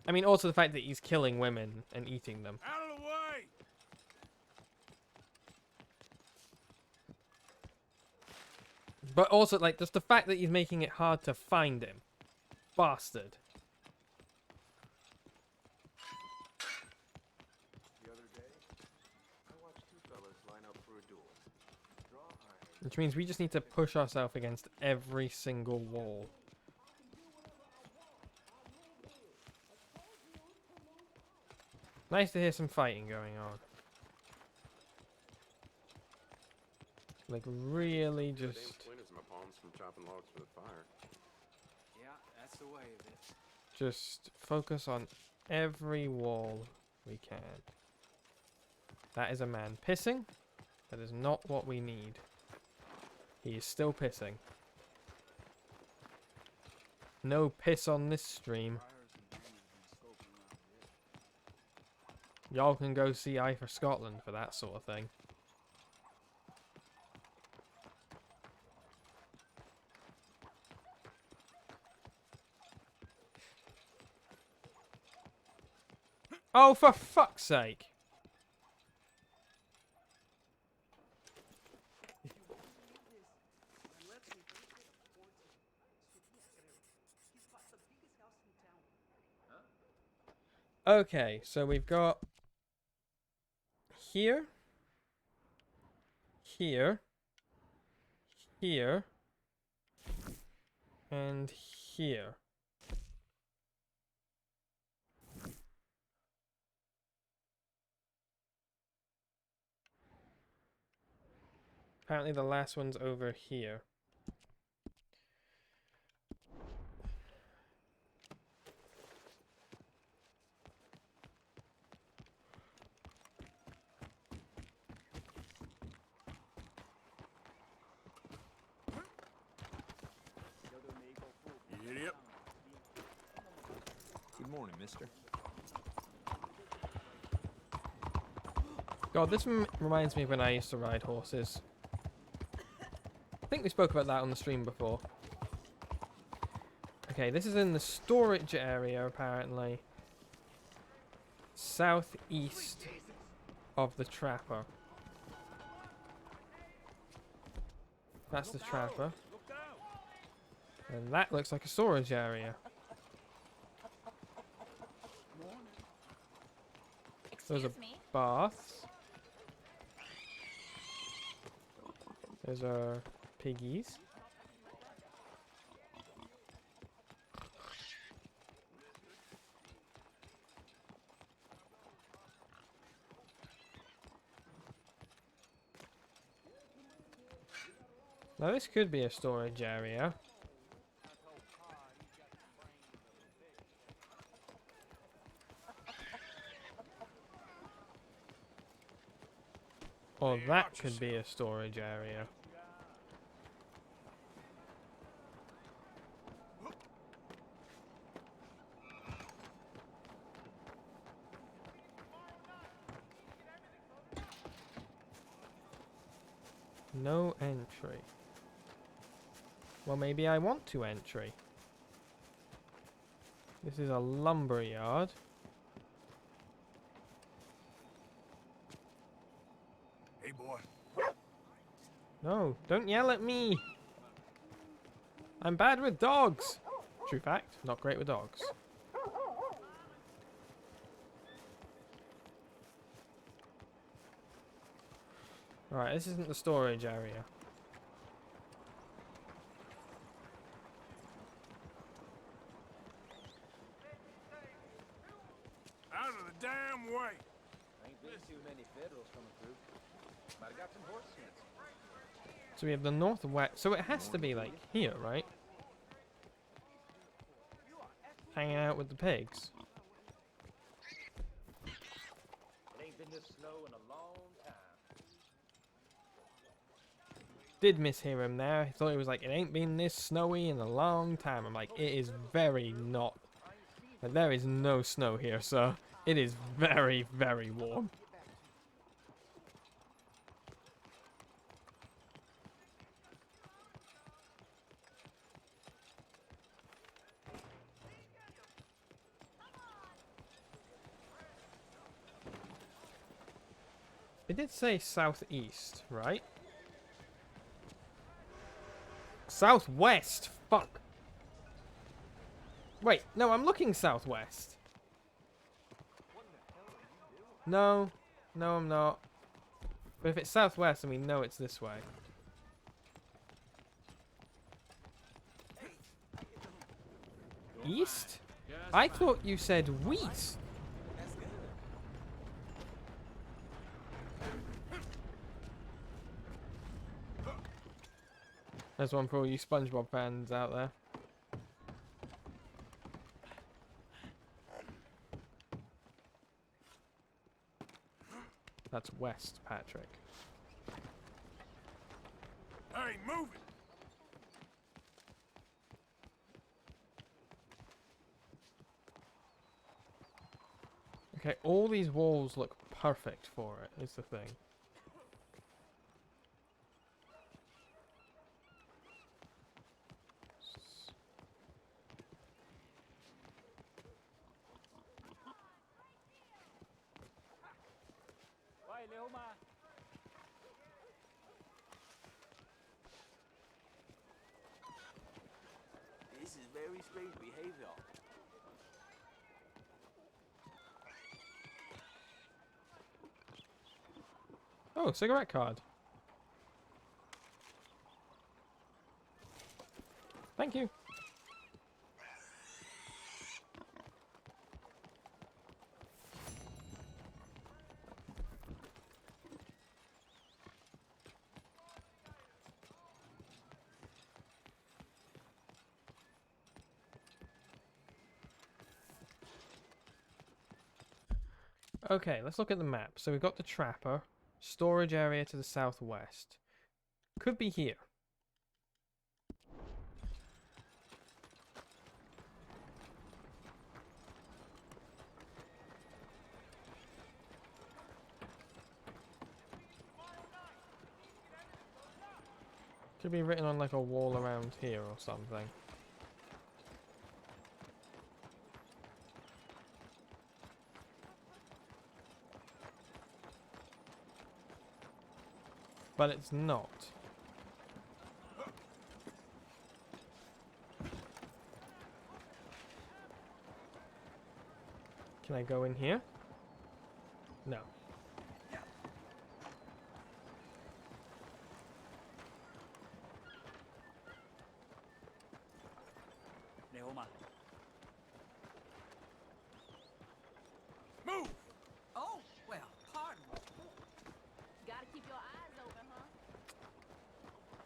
I mean, also the fact that he's killing women and eating them. Out of the way! But also, like, just the fact that he's making it hard to find him. Bastard. The other day, I watched two fellas line up for a duel. Draw iron. Which means we just need to push ourselves against every single wall. Nice to hear some fighting going on. Like, really just... Splinters in my palms from chopping logs for the fire. Yeah, that's the way of it. Just focus on every wall we can. That is a man pissing. That is not what we need. He is still pissing. No piss on this stream. Y'all can go see I for Scotland for that sort of thing. Oh, for fuck's sake! Okay, so we've got here, here, here, and here. Apparently the last one's over here. Yep. Good morning, mister. God, this reminds me of when I used to ride horses. I think we spoke about that on the stream before. Okay, this is in the storage area, apparently. Southeast of the trapper. That's the trapper. And that looks like a storage area. Those are baths. Those are piggies. Now this could be a storage area. Or that could be a storage area. No entry. Well, maybe I want to entry. This is a lumber yard. Hey, boy. No, don't yell at me. I'm bad with dogs. True fact, not great with dogs. Alright, this isn't the storage area. Out of the damn way. Ain't been too many Federals coming through. Might have got some horse sense. So we have the northwest. So it has to be like here, right? Hanging out with the pigs. It ain't been this slow in a long time. Did mishear him there. I thought he was like, it ain't been this snowy in a long time. I'm like, it is very not. But there is no snow here, so it is very, very warm. It did say southeast, right? Southwest! Fuck! Wait, no, I'm looking southwest. No, no, I'm not. But if it's southwest, then we know it's this way. East? I thought you said west. There's one for all you SpongeBob fans out there. That's west, Patrick. Hey, move it! Okay, all these walls look perfect for it, is the thing. This is very strange behavior. Oh, cigarette card. Thank you. Okay, let's look at the map. So we've got the trapper, storage area to the southwest. Could be here. Could be written on like a wall around here or something. But it's not. Can I go in here? No. Move! Oh, well, pardon. Gotta keep your eyes open, huh?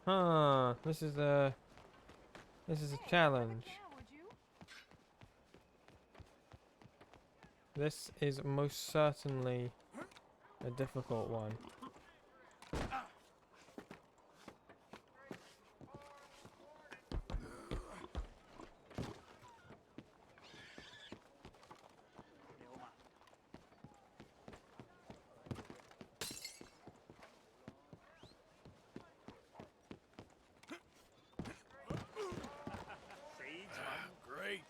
Huh, this is a challenge. This is most certainly a difficult one. Great.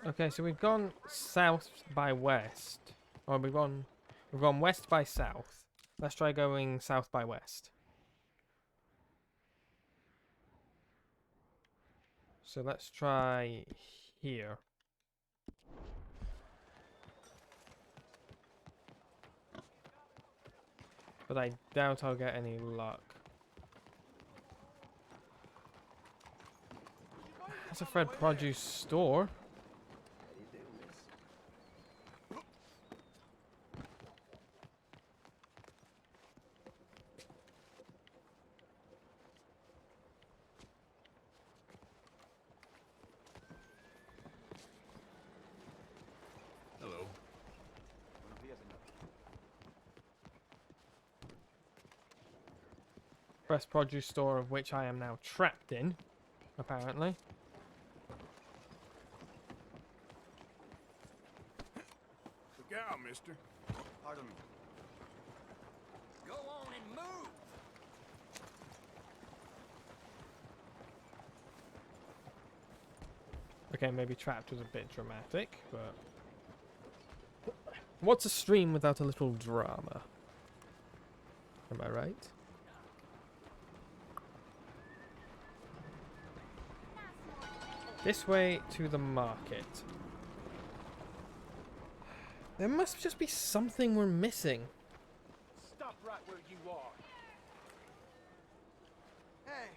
Okay, so we've gone south by west. Or we've gone west by south. Let's try going south by west. So let's try here. But I doubt I'll get any luck. That's a Fred Produce store. Hello. Fresh produce store of which I am now trapped in, apparently. Look out, mister. Pardon me. Go on and move. Okay, maybe trapped was a bit dramatic, but what's a stream without a little drama? Am I right? This way to the market. There must just be something we're missing. Stop right where you are. Hey,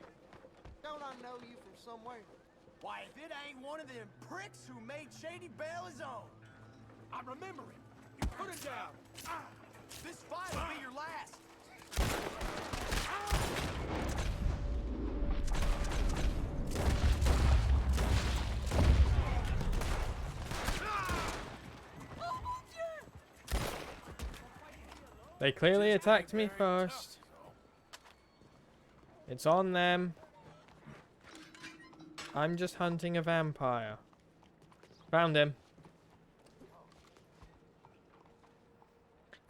don't I know you from somewhere? Why, if it ain't one of them pricks who made Shady Belle his own. I remember him. You put him down. This fight will be your last. They clearly attacked me first. It's on them. I'm just hunting a vampire. Found him.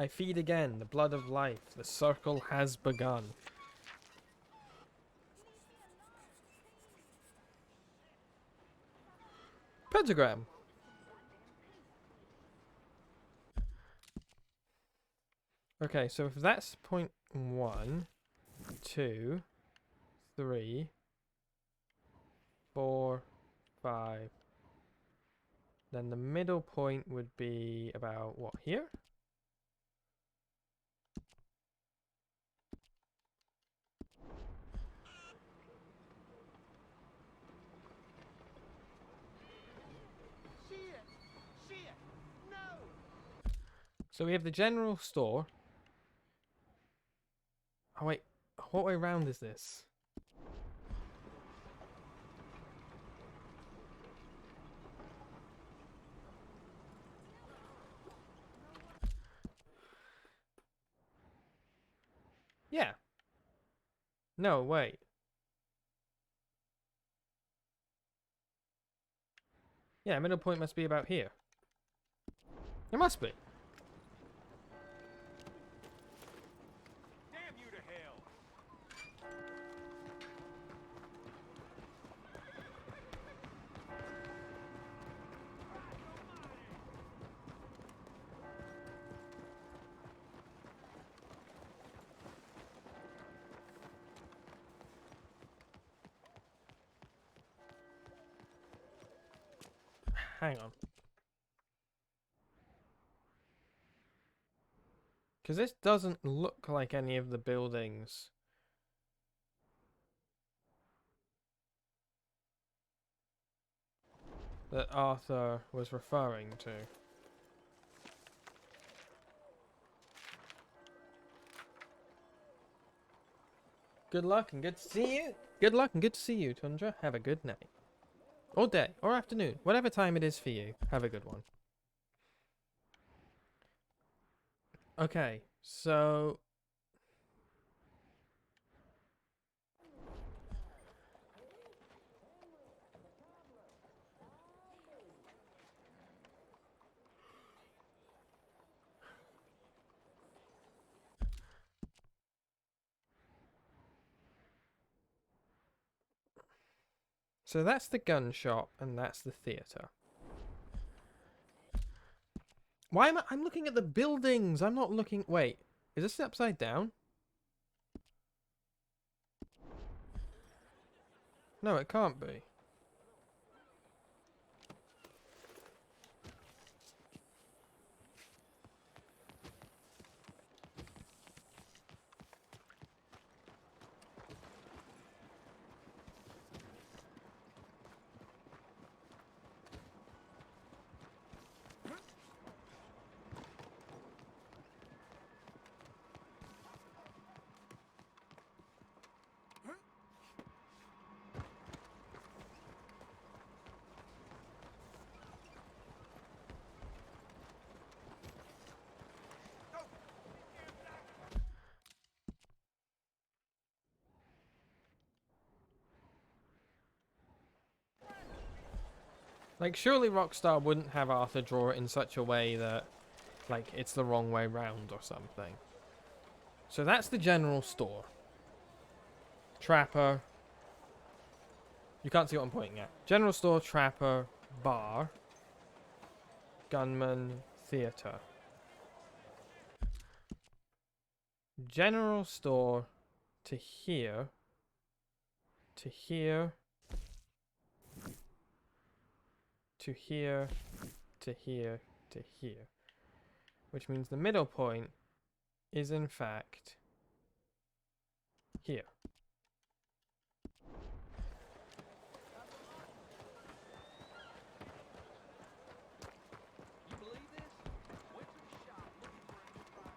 I feed again, the blood of life. The circle has begun. Pentagram. Okay, so if that's point 1, 2, 3, 4, 5, then the middle point would be about what, here? So we have the general store. Oh wait, what way round is this? Yeah. No, wait. Yeah, middle point must be about here. It must be. Damn you to hell! Hang on. Because this doesn't look like any of the buildings that Arthur was referring to. Good luck and good to see you. Good luck and good to see you, Tundra. Have a good night. Or day, or afternoon. Whatever time it is for you. Have a good one. Okay, so... So that's the gun shop, and that's the theatre. Why am I'm looking at the buildings! I'm not looking... Wait, is this upside down? No, it can't be. Like, surely Rockstar wouldn't have Arthur draw it in such a way that, like, it's the wrong way round or something. So that's the general store. Trapper. You can't see what I'm pointing at. General store, trapper, bar, gunman, theater. General store to here. To here. To here, to here, to here. Which means the middle point is in fact here. You believe this? Went to the shop looking for a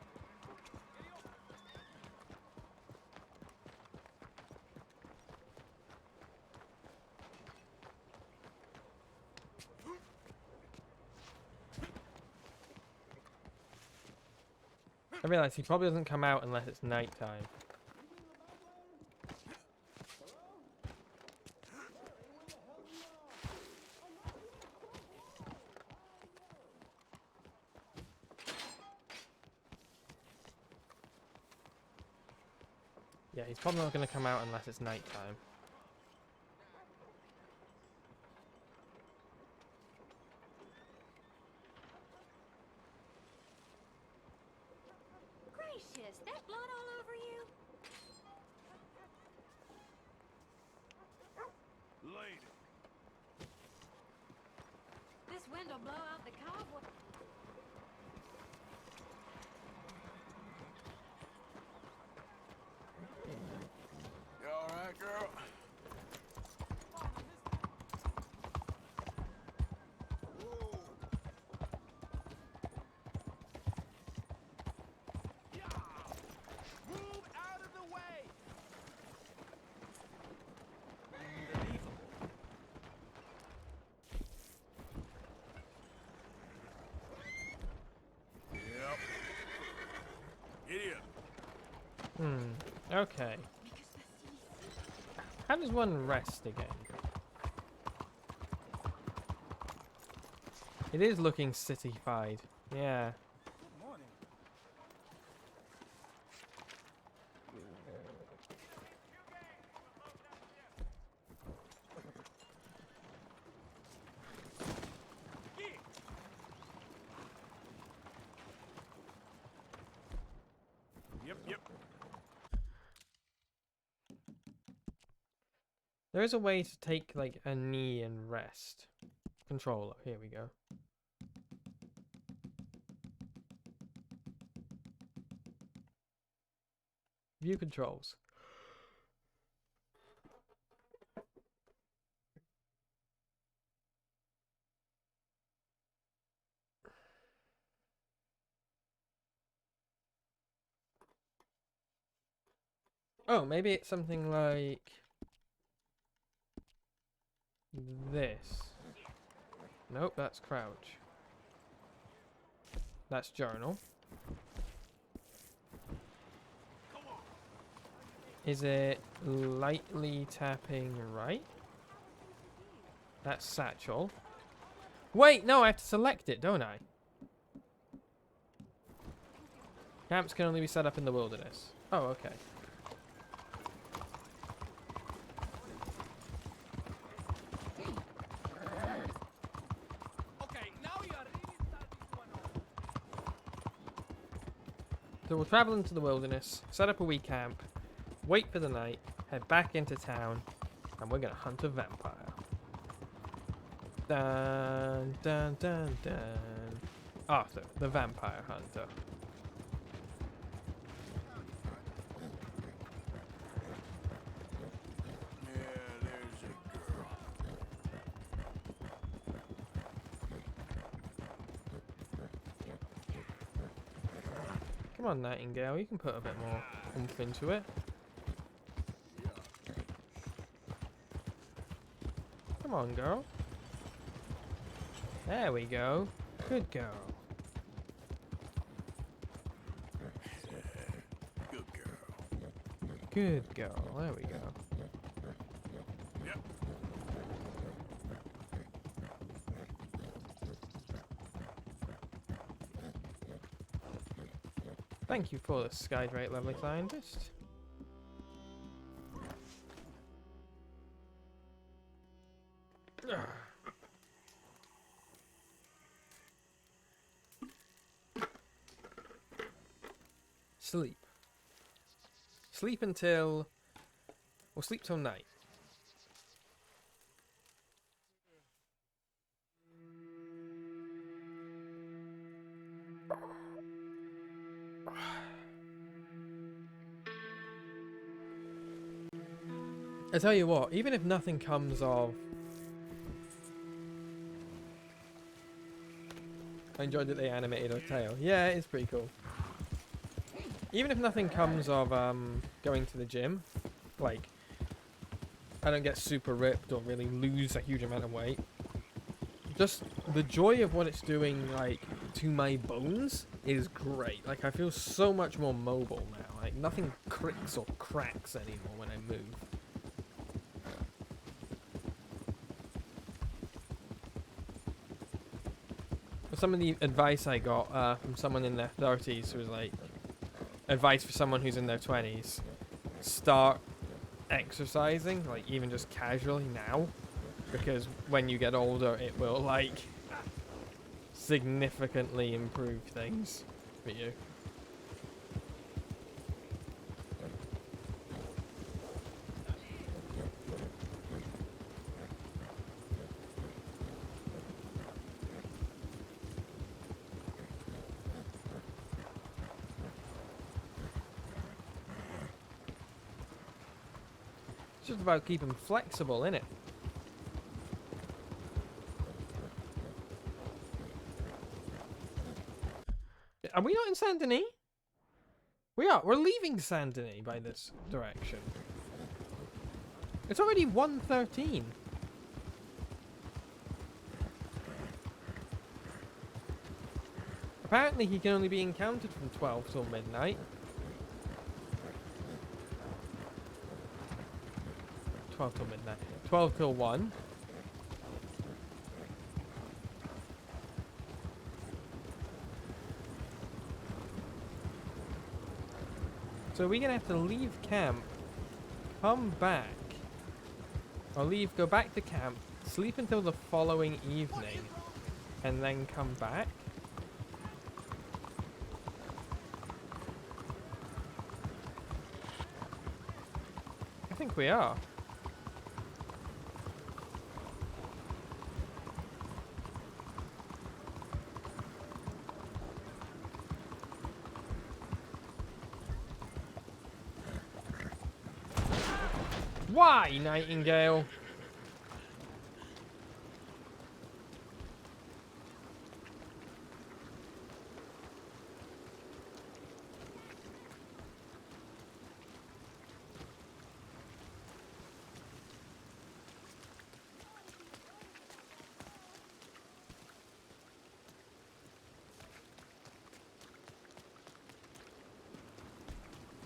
new I realise he probably doesn't come out unless it's night time. Yeah, he's probably not going to come out unless it's night time. Gracious, that blood all over you? Lady. This wind will blow out the cobweb. You alright, girl? Move out of the way! Yep. Idiot. Okay. How does one rest again? It is looking city-fied. Yeah. Good morning. Yep. There is a way to take, like, a knee and rest. Controller. Here we go. View controls. Oh, maybe it's something like this. Nope, that's crouch. That's journal. Is it lightly tapping right? That's satchel. Wait, no, I have to select it, don't I? Camps can only be set up in the wilderness. Oh, okay. So we'll travel into the wilderness, set up a wee camp, wait for the night, head back into town, and we're gonna hunt a vampire. Dun dun dun dun. Arthur, the vampire hunter. Come on, Nightingale, you can put a bit more oomph into it. Come on, girl. There we go. Good girl. Good girl. Good girl. There we go. Yep. Thank you for the Skye Blacke, lovely scientist. Sleep. Sleep until... Or sleep till night. I tell you what, even if nothing comes of... I enjoyed that they animated her tail. Yeah, it's pretty cool. Even if nothing comes of going to the gym, like, I don't get super ripped or really lose a huge amount of weight, just the joy of what it's doing, like, to my bones is great. Like, I feel so much more mobile now. Like, nothing cricks or cracks anymore when I move. Some of the advice I got from someone in their 30s was like, advice for someone who's in their 20s, start exercising, like even just casually now, because when you get older it will like significantly improve things for you. It's just about keeping flexible, innit? Are we not in Saint Denis? We are. We're leaving Saint Denis by this direction. It's already 1:13. Apparently he can only be encountered from 12 till midnight. 12 till midnight. 12 till 1. So we're gonna have to leave camp, come back, or go back to camp, sleep until the following evening, and then come back. I think we are. Why, Nightingale?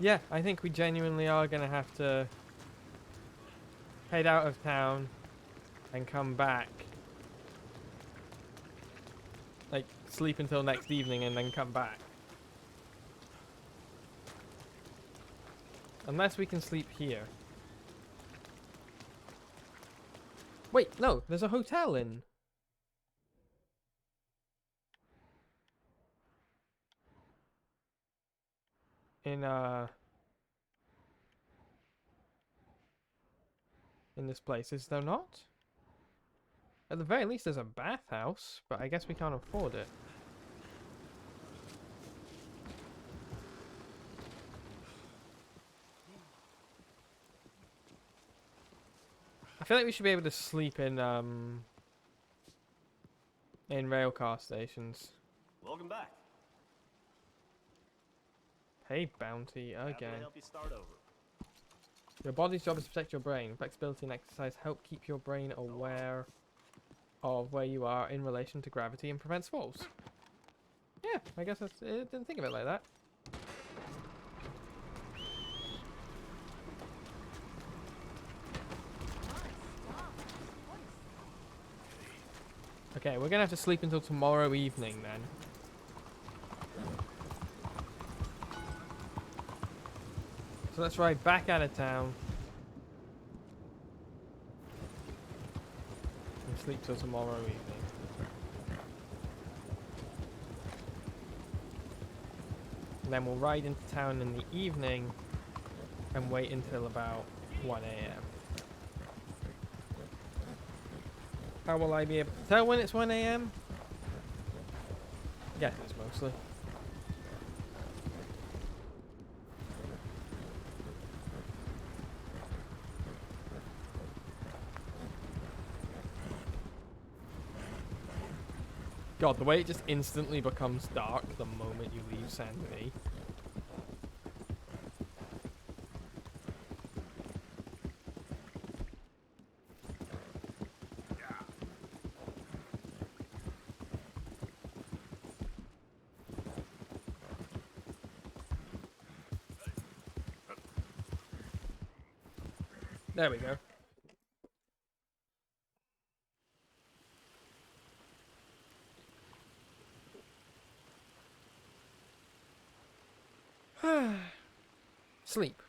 Yeah, I think we genuinely are gonna have to head out of town and come back. Like, sleep until next evening and then come back. Unless we can sleep here. Wait, no, there's a hotel in this place, is there not? At the very least there's a bathhouse, but I guess we can't afford it. I feel like we should be able to sleep in railcar stations. Welcome back. Hey, bounty again. Happy to help you start over. Your body's job is to protect your brain. Flexibility and exercise help keep your brain aware of where you are in relation to gravity and prevents falls. Yeah, I guess I didn't think of it like that. Okay, we're gonna have to sleep until tomorrow evening then. So let's ride back out of town and sleep till tomorrow evening. And then we'll ride into town in the evening and wait until about 1 AM. How will I be able to tell when it's 1 AM? Guesses mostly. God, the way it just instantly becomes dark the moment you leave Saint Denis. There we go. Sleep.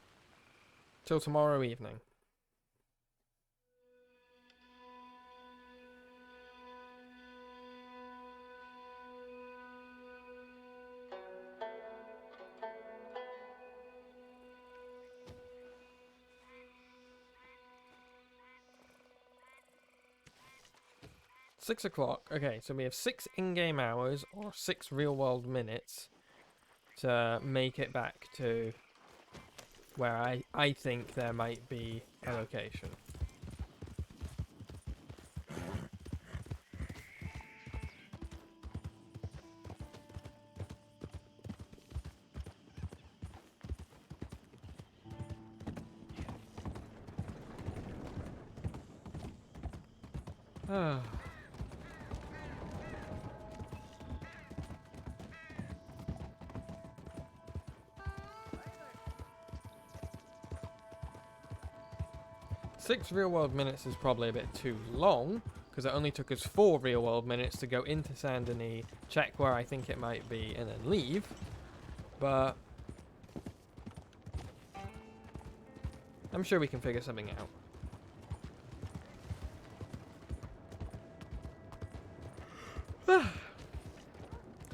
Till tomorrow evening. Six o'clock. Okay, so we have 6 in-game hours or 6 real-world minutes to make it back to where I think there might be a location. Ah. Six real-world minutes is probably a bit too long, because it only took us 4 real-world minutes to go into Saint Denis, check where I think it might be, and then leave. But I'm sure we can figure something out.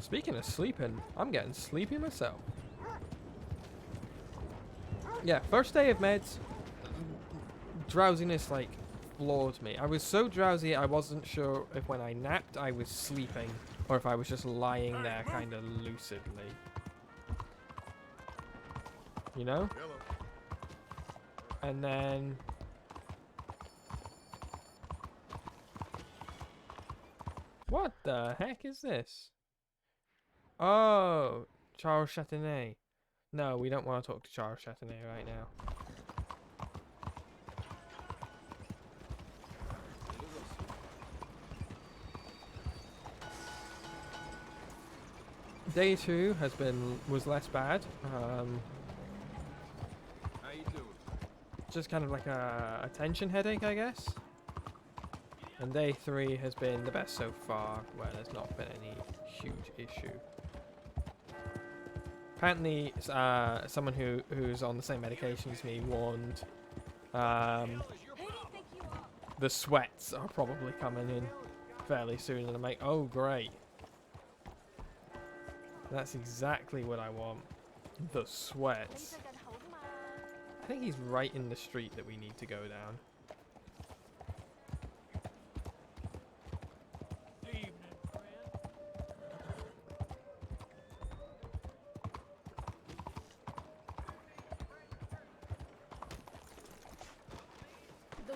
Speaking of sleeping, I'm getting sleepy myself. Yeah, first day of meds, drowsiness like floored me. I was so drowsy I wasn't sure if when I napped I was sleeping or if I was just lying there kind of lucidly. You know? And then what the heck is this? Oh, Charles Châtenay. No, we don't want to talk to Charles Châtenay right now. Day 2 was less bad. How you doing? Just kind of like a tension headache, I guess. And day 3 has been the best so far, where there's not been any huge issue. Apparently, someone who's on the same medication as me warned the sweats are probably coming in fairly soon, and I'm like, oh great. That's exactly what I want. The sweats. I think he's right in the street that we need to go down.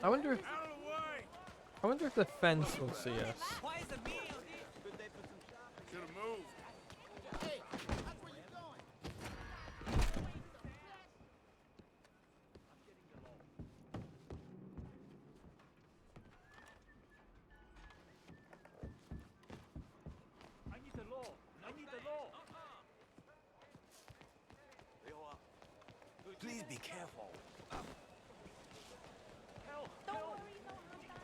I wonder if the fence will see us. Should've moved. I need the law. I need the law. Please be careful. Help! Don't Help! worry, no harm done.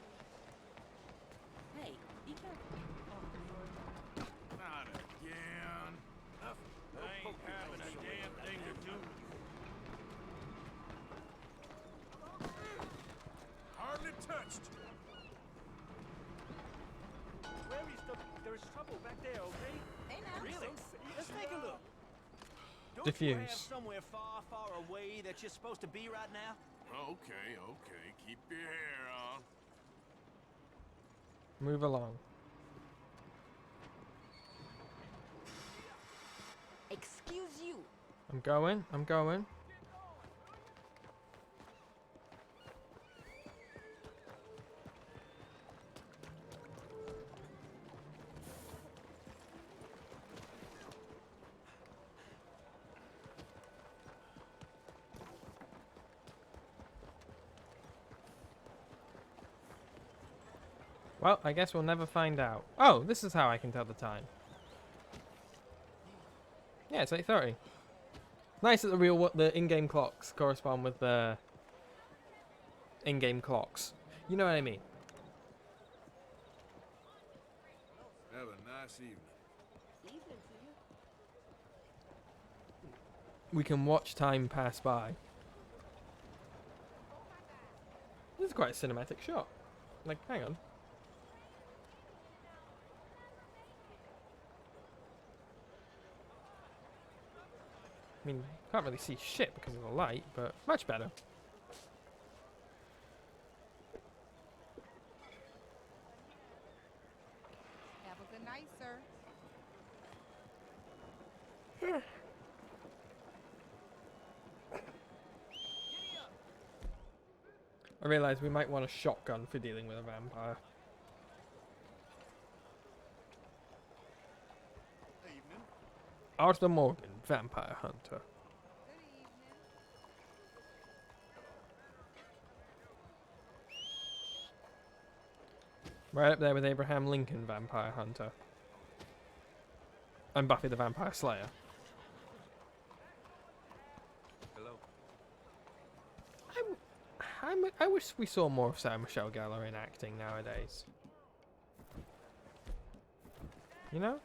Hey, be careful. Not again. I ain't having a damn thing to do. Hardly touched. Where is there's trouble back there, okay? Hey now. Really? Let's take a look. Don't you Diffuse. have somewhere far, far away that you're supposed to be right now? Okay, okay. Keep your hair on. Move along. Excuse you. I'm going. I'm going. Well, I guess we'll never find out. Oh, this is how I can tell the time. Yeah, it's 8:30. Nice that the in-game clocks correspond with the in-game clocks. You know what I mean? Have a nice evening. Evening to you. We can watch time pass by. This is quite a cinematic shot. Like, hang on. I mean, can't really see shit because of the light, but much better. Have a good night, sir. I realised we might want a shotgun for dealing with a vampire. Evening. Arthur Morgan, vampire hunter. Right up there with Abraham Lincoln, vampire hunter. And Buffy the Vampire Slayer. Hello. I wish we saw more of Sarah Michelle Gellar in acting nowadays. You know?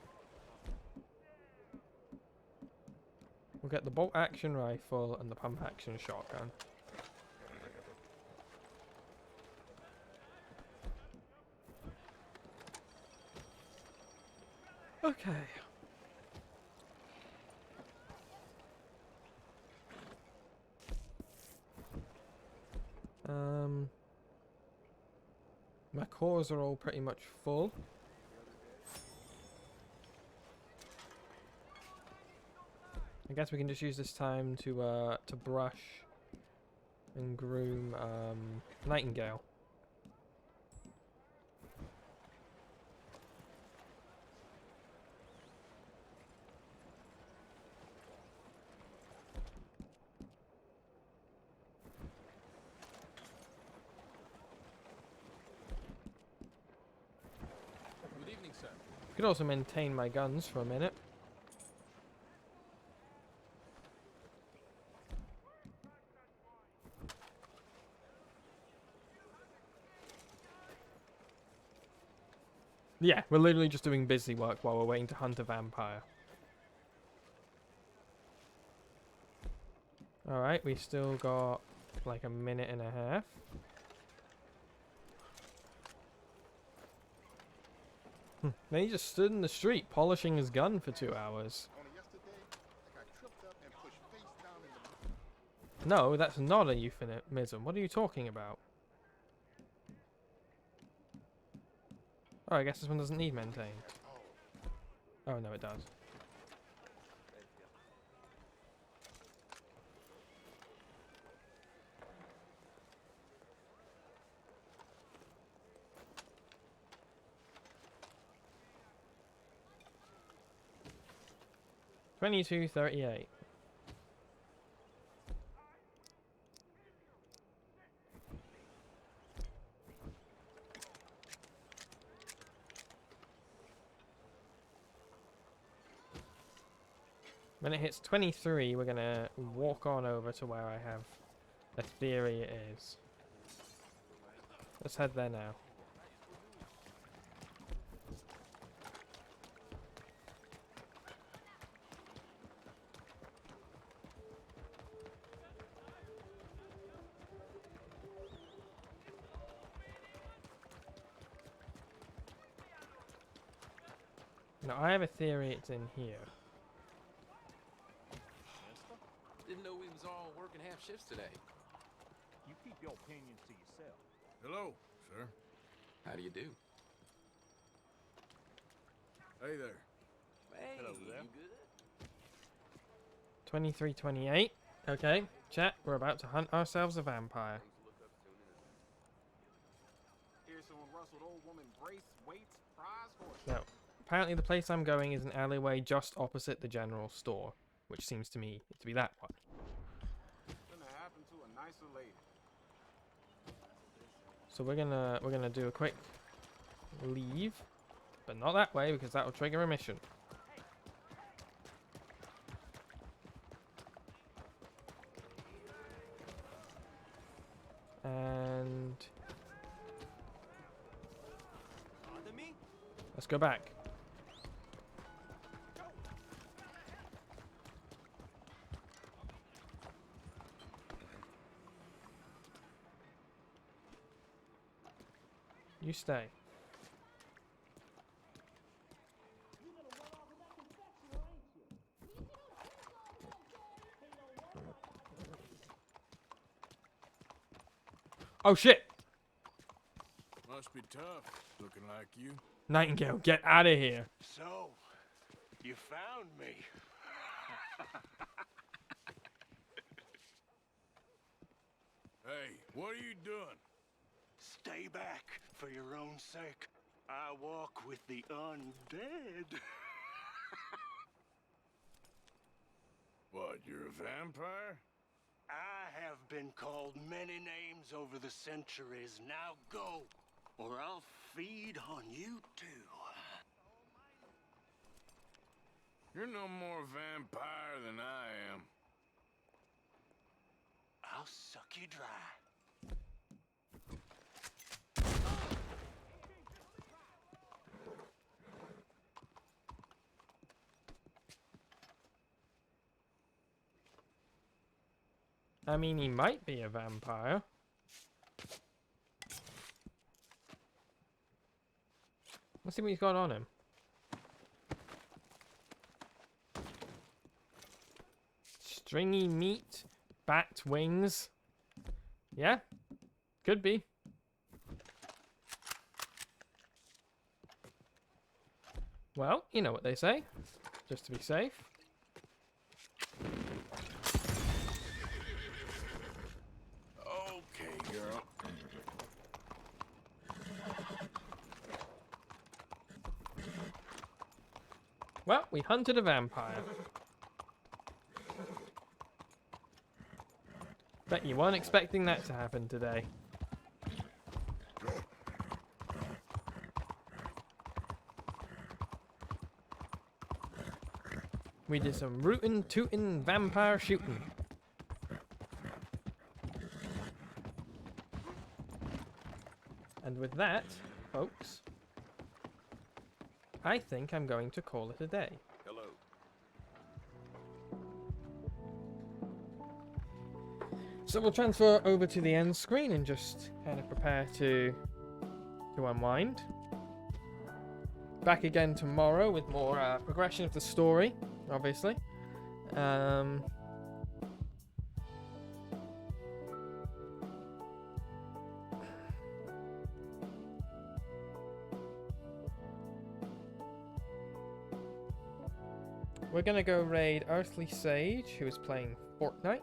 We'll get the bolt action rifle and the pump action shotgun. Okay. My cores are all pretty much full. I guess we can just use this time to brush and groom Nightingale. Good evening, sir. Could also maintain my guns for a minute. Yeah, we're literally just doing busy work while we're waiting to hunt a vampire. Alright, we still got like a minute and a half. Then he just stood in the street polishing his gun for 2 hours. No, that's not a euphemism. What are you talking about? Oh, I guess this one doesn't need maintained. Oh, no, it does. $22.38. When it hits 23, we're gonna walk on over to where I have a theory it is. Let's head there now. Now, I have a theory it's in here. Didn't know we was all working half shifts today. You keep your opinions to yourself. Hello, sir. How do you do? Hey there. Hey, Hello there. You good? 23:28. Okay, chat, we're about to hunt ourselves a vampire. Here's someone rustled old woman brace weights prize horse. Now, apparently the place I'm going is an alleyway just opposite the general store, which seems to me to be that one. Gonna happen to a nicer lady. So we're gonna do a quick leave, but not that way because that will trigger a mission. And Let's go back. You stay. Oh shit! Must be tough, looking like you. Nightingale, get out of here. So, you found me. Hey, what are you doing? Stay back for your own sake. I walk with the undead. What, you're a vampire? I have been called many names over the centuries. Now go, or I'll feed on you too. You're no more vampire than I am. I'll suck you dry. I mean, he might be a vampire. Let's see what he's got on him. Stringy meat, bat wings. Yeah, could be. Well, you know what they say, just to be safe. Okay, girl. Well, we hunted a vampire. Bet you weren't expecting that to happen today. We did some rootin' tootin' vampire shooting. And with that, folks, I think I'm going to call it a day. Hello. So we'll transfer over to the end screen and just kind of prepare to unwind. Back again tomorrow with more progression of the story, obviously. We're gonna go raid Earthly Sage, who is playing Fortnite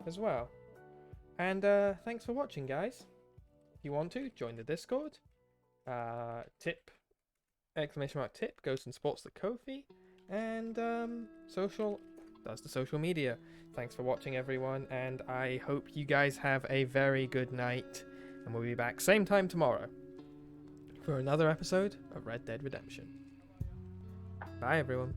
as well. And thanks for watching, guys. If you want to, join the Discord. Tip, exclamation mark tip, goes and supports the Ko-fi. And social, does the social media. Thanks for watching, everyone. And I hope you guys have a very good night. And we'll be back same time tomorrow for another episode of Red Dead Redemption. Bye, everyone.